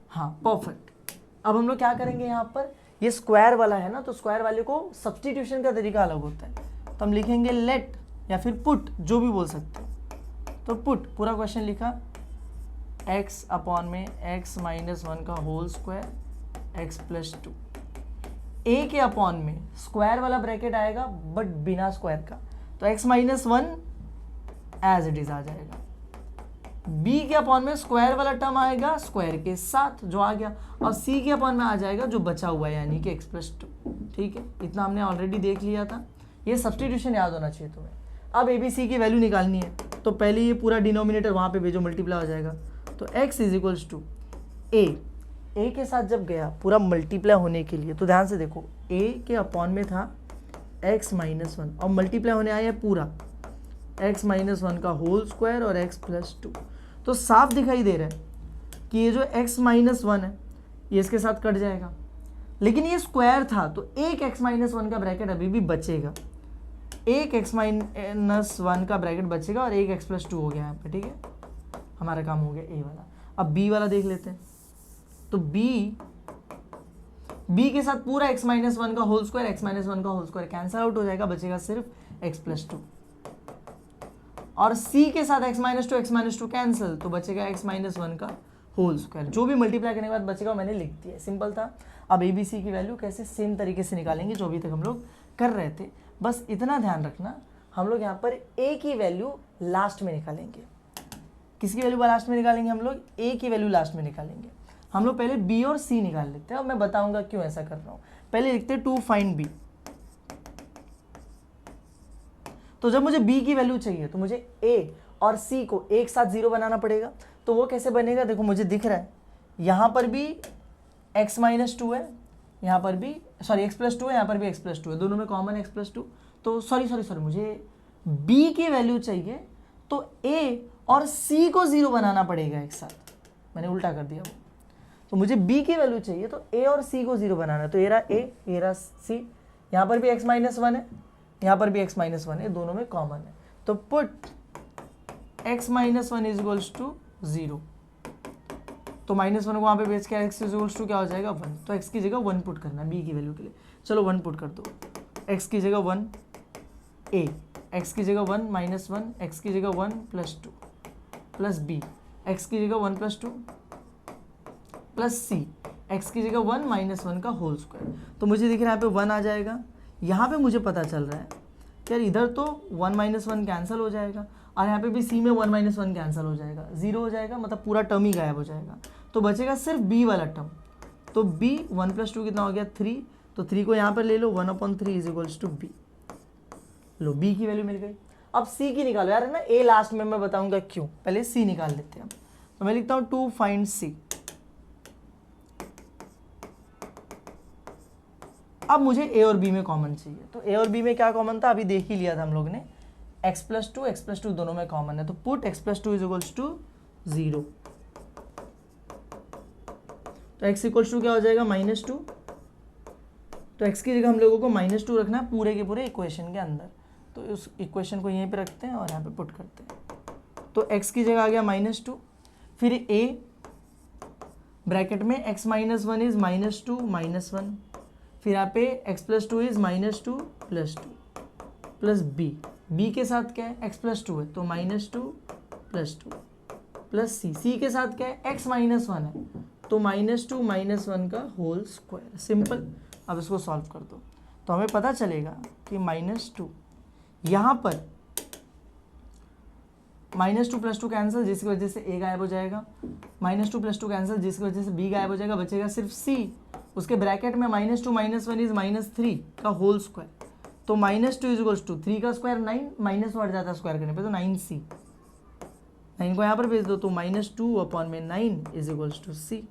Speaker 1: हाँ परफेक्ट। अब हम लोग क्या करेंगे यहाँ पर, ये स्क्वायर वाला है ना, तो स्क्वायर वाले को सब्सटीट्यूशन का तरीका अलग होता है। तो हम लिखेंगे लेट या फिर पुट, जो भी बोल सकते हैं। तो पुट पूरा क्वेश्चन लिखा x/में x -1 का होल स्क्वायर x + 2। a के अपॉन में स्क्वायर वाला ब्रैकेट आएगा बट बिना स्क्वायर का। तो x -1 एज इट इज आ जाएगा। b के अपॉन में स्क्वायर वाला टर्म आएगा स्क्वायर के साथ जो आ गया, और c के अपॉन में आ जाएगा जो बचा हुआ है यानी कि x+2। ठीक है, इतना हमने ऑलरेडी देख लिया था। ये सब्सटीट्यूशन याद होना चाहिए तुम्हें। अब ABC की वैल्यू निकालनी है, तो पहले ये पूरा डिनोमिनेटर वहाँ पे भेजो, मल्टीप्लाई हो जाएगा। तो x इज टू a के साथ जब गया पूरा मल्टीप्लाई होने के लिए, तो ध्यान से देखो a के अपॉन में था x-1 और मल्टीप्लाई होने आया पूरा x-1 का होल स्क्वायर और x+2। तो साफ दिखाई दे रहा है कि ये जो x-1 है ये इसके साथ कट जाएगा, लेकिन ये स्क्वायर था तो एक x-1 का ब्रैकेट अभी भी बचेगा, एक x-1 का ब्रैकेट बचेगा और एक x+2 हो गया यहाँ पे। ठीक है, हमारा काम हो गया a वाला। अब b वाला देख लेते हैं। तो b के साथ पूरा x-1 का होल स्क्वायर x-1 का होल स्क्वायर कैंसिल आउट हो जाएगा, बचेगा सिर्फ x+2। और c के साथ x-2 कैंसिल, तो बचेगा x-1 का होल स्क्वायर। जो भी मल्टीप्लाई करने के बाद बचेगा मैंने लिख दिया, सिंपल था। अब ABC की वैल्यू कैसे सेम तरीके से निकालेंगे जो अभी तक हम लोग कर रहे थे। बस इतना ध्यान रखना, हम लोग यहाँ पर a की वैल्यू लास्ट में निकालेंगे। किसकी वैल्यू लास्ट में निकालेंगे? हम लोग a की वैल्यू लास्ट में निकालेंगे। हम लोग पहले b और c निकाल लेते हैं और मैं बताऊंगा क्यों ऐसा कर रहा हूँ। पहले लिखते हैं टू फाइंड b। तो जब मुझे b की वैल्यू चाहिए तो मुझे a और c को एक साथ 0 बनाना पड़ेगा। तो वो कैसे बनेगा? देखो मुझे दिख रहा है यहाँ पर भी x-2 है, यहाँ पर भी x+2 है, यहाँ पर भी x+2 है, दोनों में कॉमन है x+2। तो सॉरी मुझे b की वैल्यू चाहिए तो a और c को 0 बनाना पड़ेगा एक साथ। मैंने उल्टा कर दिया वो। तो मुझे b की वैल्यू चाहिए तो a और c को 0 बनाना है। तो ये रहा a, ये रहा c, यहाँ पर भी x-1 है, यहाँ पर भी x-1 है, दोनों में कॉमन है। तो put x-1 is equals to 0। तो -1 को वहाँ पे भेज के x इज इक्वल्स टू क्या हो जाएगा 1। तो x की जगह 1 पुट करना है b की वैल्यू के लिए। चलो 1 पुट कर दो। x की जगह 1 a, x की जगह 1 -1, x की जगह 1 +2 प्लस b, x की जगह 1 +2 प्लस c, x की जगह 1 -1 का होल स्क्वायर। तो मुझे दिख रहा है यहाँ पे 1 आ जाएगा। यहाँ पे मुझे पता चल रहा है कि यार इधर तो 1 -1 कैंसिल हो जाएगा और यहाँ पे भी c में 1 -1 कैंसिल हो जाएगा, 0 हो जाएगा, मतलब पूरा टर्म ही गायब हो जाएगा। तो बचेगा सिर्फ b वाला टर्म। तो b 1 + 2 कितना हो गया 3। तो 3 को यहाँ पर ले लो, 1/3 इज इक्वल्स टू b। लो b की वैल्यू मिल गई। अब c की निकालो यार, है ना, a लास्ट में मैं बताऊंगा क्यों। पहले c निकाल लेते हैं। तो मैं लिखता हूँ टू फाइंड c। अब मुझे a और b में कॉमन चाहिए। तो a और b में क्या कॉमन था? अभी देख ही लिया था हम लोग ने, x+2 दोनों में कॉमन है। तो put x+2 is equals to 0। तो x इक्वल्स टू क्या हो जाएगा -2। तो x की जगह हम लोगों को -2 रखना है पूरे के पूरे इक्वेशन के अंदर। तो उस इक्वेशन को यहीं पे रखते हैं और यहाँ पे पुट करते हैं। तो x की जगह आ गया -2, फिर a ब्रैकेट में x-1 इज -2 -1, फिर यहाँ पे x+2 इज -2 +2 प्लस b के साथ क्या है? x+2 है तो -2 +2 प्लस c के साथ क्या है? x-1 है तो -2 -1 का होल स्क्वायर। सिंपल। अब इसको सॉल्व कर दो तो हमें पता चलेगा कि -2 यहाँ पर -2 + 2 कैंसिल, जिसकी वजह से a गायब हो जाएगा, -2 + 2 कैंसिल, जिसकी वजह से b गायब हो जाएगा, बचेगा सिर्फ c। उसके ब्रैकेट में -2 -1 इज -3 का होल स्क्वायर। तो -2 इज इक्वल्स टू 3 का स्क्वायर 9, माइनस हट जाता है स्क्वायर करने पे, तो 9c। 9 को यहाँ पर भेज दो तो -2/9 इज इक्वल्स टू c।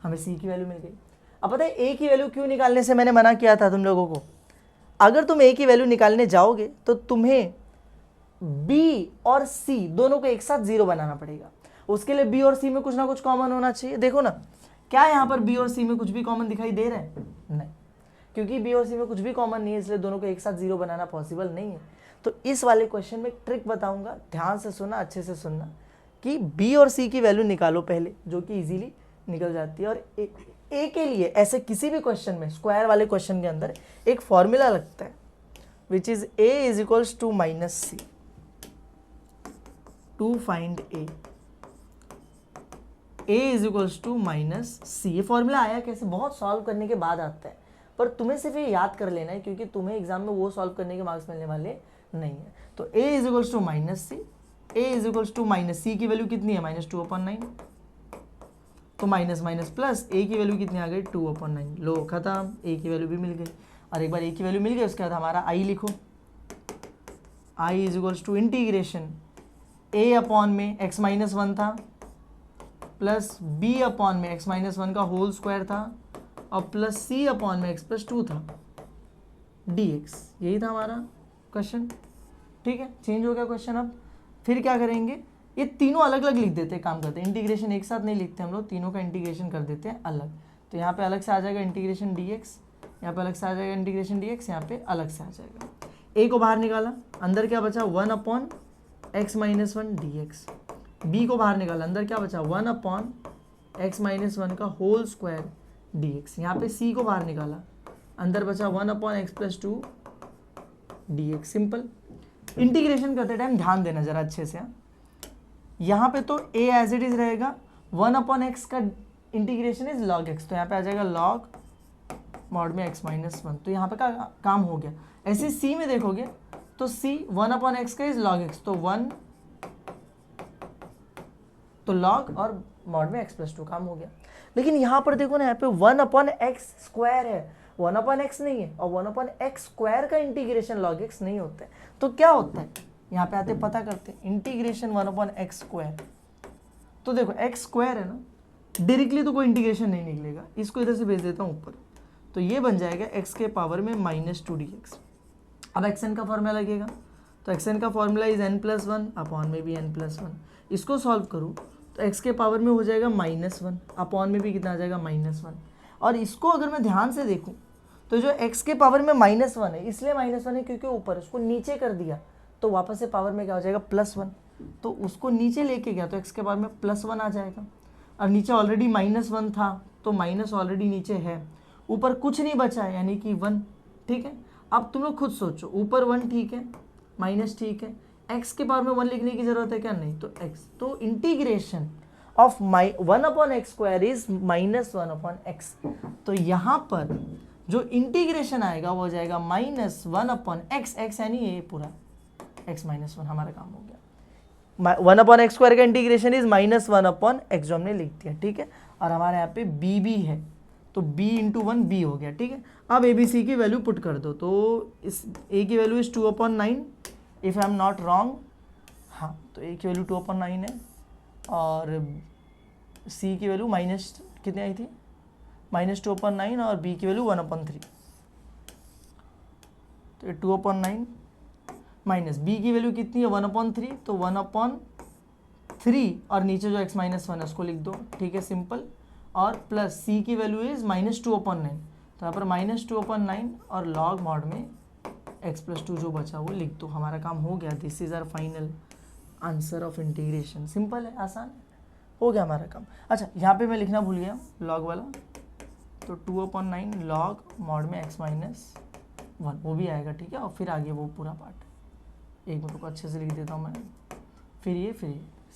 Speaker 1: हमें c की वैल्यू मिल गई। अब पता है a की वैल्यू क्यों निकालने से मैंने मना किया था तुम लोगों को? अगर तुम a की वैल्यू निकालने जाओगे तो तुम्हें b और c दोनों को एक साथ 0 बनाना पड़ेगा। उसके लिए b और c में कुछ ना कुछ कॉमन होना चाहिए। देखो ना, क्या यहाँ पर b और c में कुछ भी कॉमन दिखाई दे रहा है? नहीं, क्योंकि b और c में कुछ भी कॉमन नहीं है, इसलिए दोनों को एक साथ 0 बनाना पॉसिबल नहीं है। तो इस वाले क्वेश्चन में ट्रिक बताऊंगा, ध्यान से सुनना, अच्छे से सुनना, कि b और c की वैल्यू निकालो पहले, जो कि इजीली निकल जाती है। और a के लिए ऐसे किसी भी क्वेश्चन में, स्क्वायर वाले क्वेश्चन के अंदर एक फॉर्मूला लगता है which is a is equals to -c to find a is equals to -c। ये फॉर्मूला आया कैसे? बहुत सॉल्व करने के बाद आता है, पर तुम्हें सिर्फ ये याद कर लेना है, क्योंकि तुम्हें एग्जाम में वो सॉल्व करने के मार्क्स मिलने वाले नहीं है। तो a is equals to minus c, a is equals to minus c की वैल्यू कितनी है -2/9, तो माइनस माइनस प्लस a की वैल्यू कितनी आ गई 2/9। लो खत्म, a की वैल्यू भी मिल गई। और एक बार a की वैल्यू मिल गई उसके बाद हमारा i लिखो, i is equals to integration a upon में x-1 था प्लस b अपॉन में x-1 का होल स्क्वायर था और प्लस c अपॉन में x+2 था dx। यही था हमारा क्वेश्चन, ठीक है। चेंज हो गया क्वेश्चन। अब फिर क्या करेंगे, ये तीनों अलग अलग लिख देते हैं, काम करते हैं। इंटीग्रेशन एक साथ नहीं लिखते हम लोग, तीनों का इंटीग्रेशन कर देते हैं अलग। तो यहाँ पे अलग से आ जाएगा इंटीग्रेशन dx, यहाँ पे अलग से आ जाएगा इंटीग्रेशन dx, यहाँ पे अलग से आ जाएगा। a को बाहर निकाला, अंदर क्या बचा 1/x-1 dx। b को बाहर निकाला, अंदर क्या बचा 1/x-1 का होल स्क्वायर dx। यहाँ पे c को बाहर निकाला, अंदर बचा 1/x+2 dx। सिंपल। इंटीग्रेशन करते टाइम ध्यान देना जरा अच्छे से। यहाँ पे तो a एज इट इज रहेगा, 1/x का इंटीग्रेशन इज log x, तो यहाँ पे आ जाएगा log मॉड में x-1। तो यहाँ पे का काम हो गया। ऐसे c में देखोगे तो c 1/x का इज log x, तो 1 तो log और मॉड में x+2 काम हो गया। लेकिन यहाँ पर देखो ना, यहाँ पे 1/x² है, 1/x नहीं है, और 1/x² का इंटीग्रेशन log x नहीं होता है। तो क्या होता है, यहाँ पे आते पता करते हैं। इंटीग्रेशन 1/x², तो देखो x² है ना, डायरेक्टली तो कोई इंटीग्रेशन नहीं निकलेगा, इसको इधर से भेज देता हूँ ऊपर, तो ये बन जाएगा x के पावर में -2 dx। अब xn का फॉर्मूला लगेगा, तो xn का फॉर्मूला इज n+1 अपॉन में भी n+1। इसको सॉल्व करूँ तो x के पावर में हो जाएगा -1 अपॉन में भी कितना आ जाएगा -1। और इसको अगर मैं ध्यान से देखूँ तो जो x के पावर में -1 है, इसलिए -1 है क्योंकि ऊपर उसको नीचे कर दिया, तो वापस से पावर में क्या हो जाएगा +1। तो उसको नीचे लेके गया तो x के पावर में +1 आ जाएगा। और नीचे ऑलरेडी -1 था, तो माइनस ऑलरेडी नीचे है, ऊपर कुछ नहीं बचा है यानी कि 1, ठीक है। अब तुम लोग खुद सोचो, ऊपर 1 ठीक है, माइनस ठीक है, x के पावर में 1 लिखने की जरूरत है क्या, नहीं। तो x, तो integration of 1/x² is -1/x। तो यहाँ पर जो इंटीग्रेशन आएगा वो हो जाएगा -1/x, x यानी ये पूरा x-1, हमारा काम हो गया। 1/x² का इंटीग्रेशन इज -1/x, जो हमने लिख दिया, ठीक है। और हमारे यहाँ पे b भी है, तो b × 1 b हो गया, ठीक है। अब a b c की वैल्यू पुट कर दो, तो इस a की value is 2/9 if I am not wrong, हाँ, तो a की वैल्यू 2/9 है और c की वैल्यू माइनस कितनी आई थी, -2/9, और b की वैल्यू 1/3, तो 2/9 माइनस b की वैल्यू कितनी है 1/3, तो 1/3 और नीचे जो x-1 है उसको लिख दो, ठीक है, सिंपल। और प्लस c की वैल्यू इज -2/9, तो यहाँ पर -2/9 और log मॉड में x+2 जो बचा वो लिख दो, हमारा काम हो गया। This is our final answer of integration. Simple है, आसान है, हो गया हमारा काम। अच्छा, यहाँ पे मैं लिखना भूल गया log वाला, तो 2/9 log मॉड में x-1 वो भी आएगा, ठीक है। और फिर आगे वो पूरा पार्ट, एक मिनट को अच्छे से लिख देता हूँ मैं, फिर ये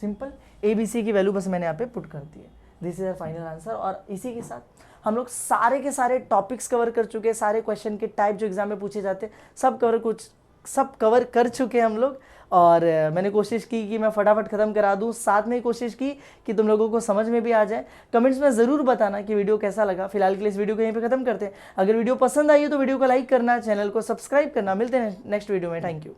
Speaker 1: सिंपल। ए बी सी की वैल्यू बस मैंने यहाँ पे पुट कर दी है। This is a final answer. और इसी के साथ हम लोग सारे के सारे टॉपिक्स कवर कर चुके हैं, सारे क्वेश्चन के टाइप जो एग्जाम में पूछे जाते हैं सब कवर कर चुके हैं हम लोग। और मैंने कोशिश की कि मैं फटाफट ख़त्म करा दूं, साथ में कोशिश की कि तुम लोगों को समझ में भी आ जाए। कमेंट्स में ज़रूर बताना कि वीडियो कैसा लगा। फिलहाल के लिए इस वीडियो को यहीं पे ख़त्म करते हैं। अगर वीडियो पसंद आई हो तो वीडियो को लाइक करना, चैनल को सब्सक्राइब करना। मिलते हैं नेक्स्ट वीडियो में। Thank you.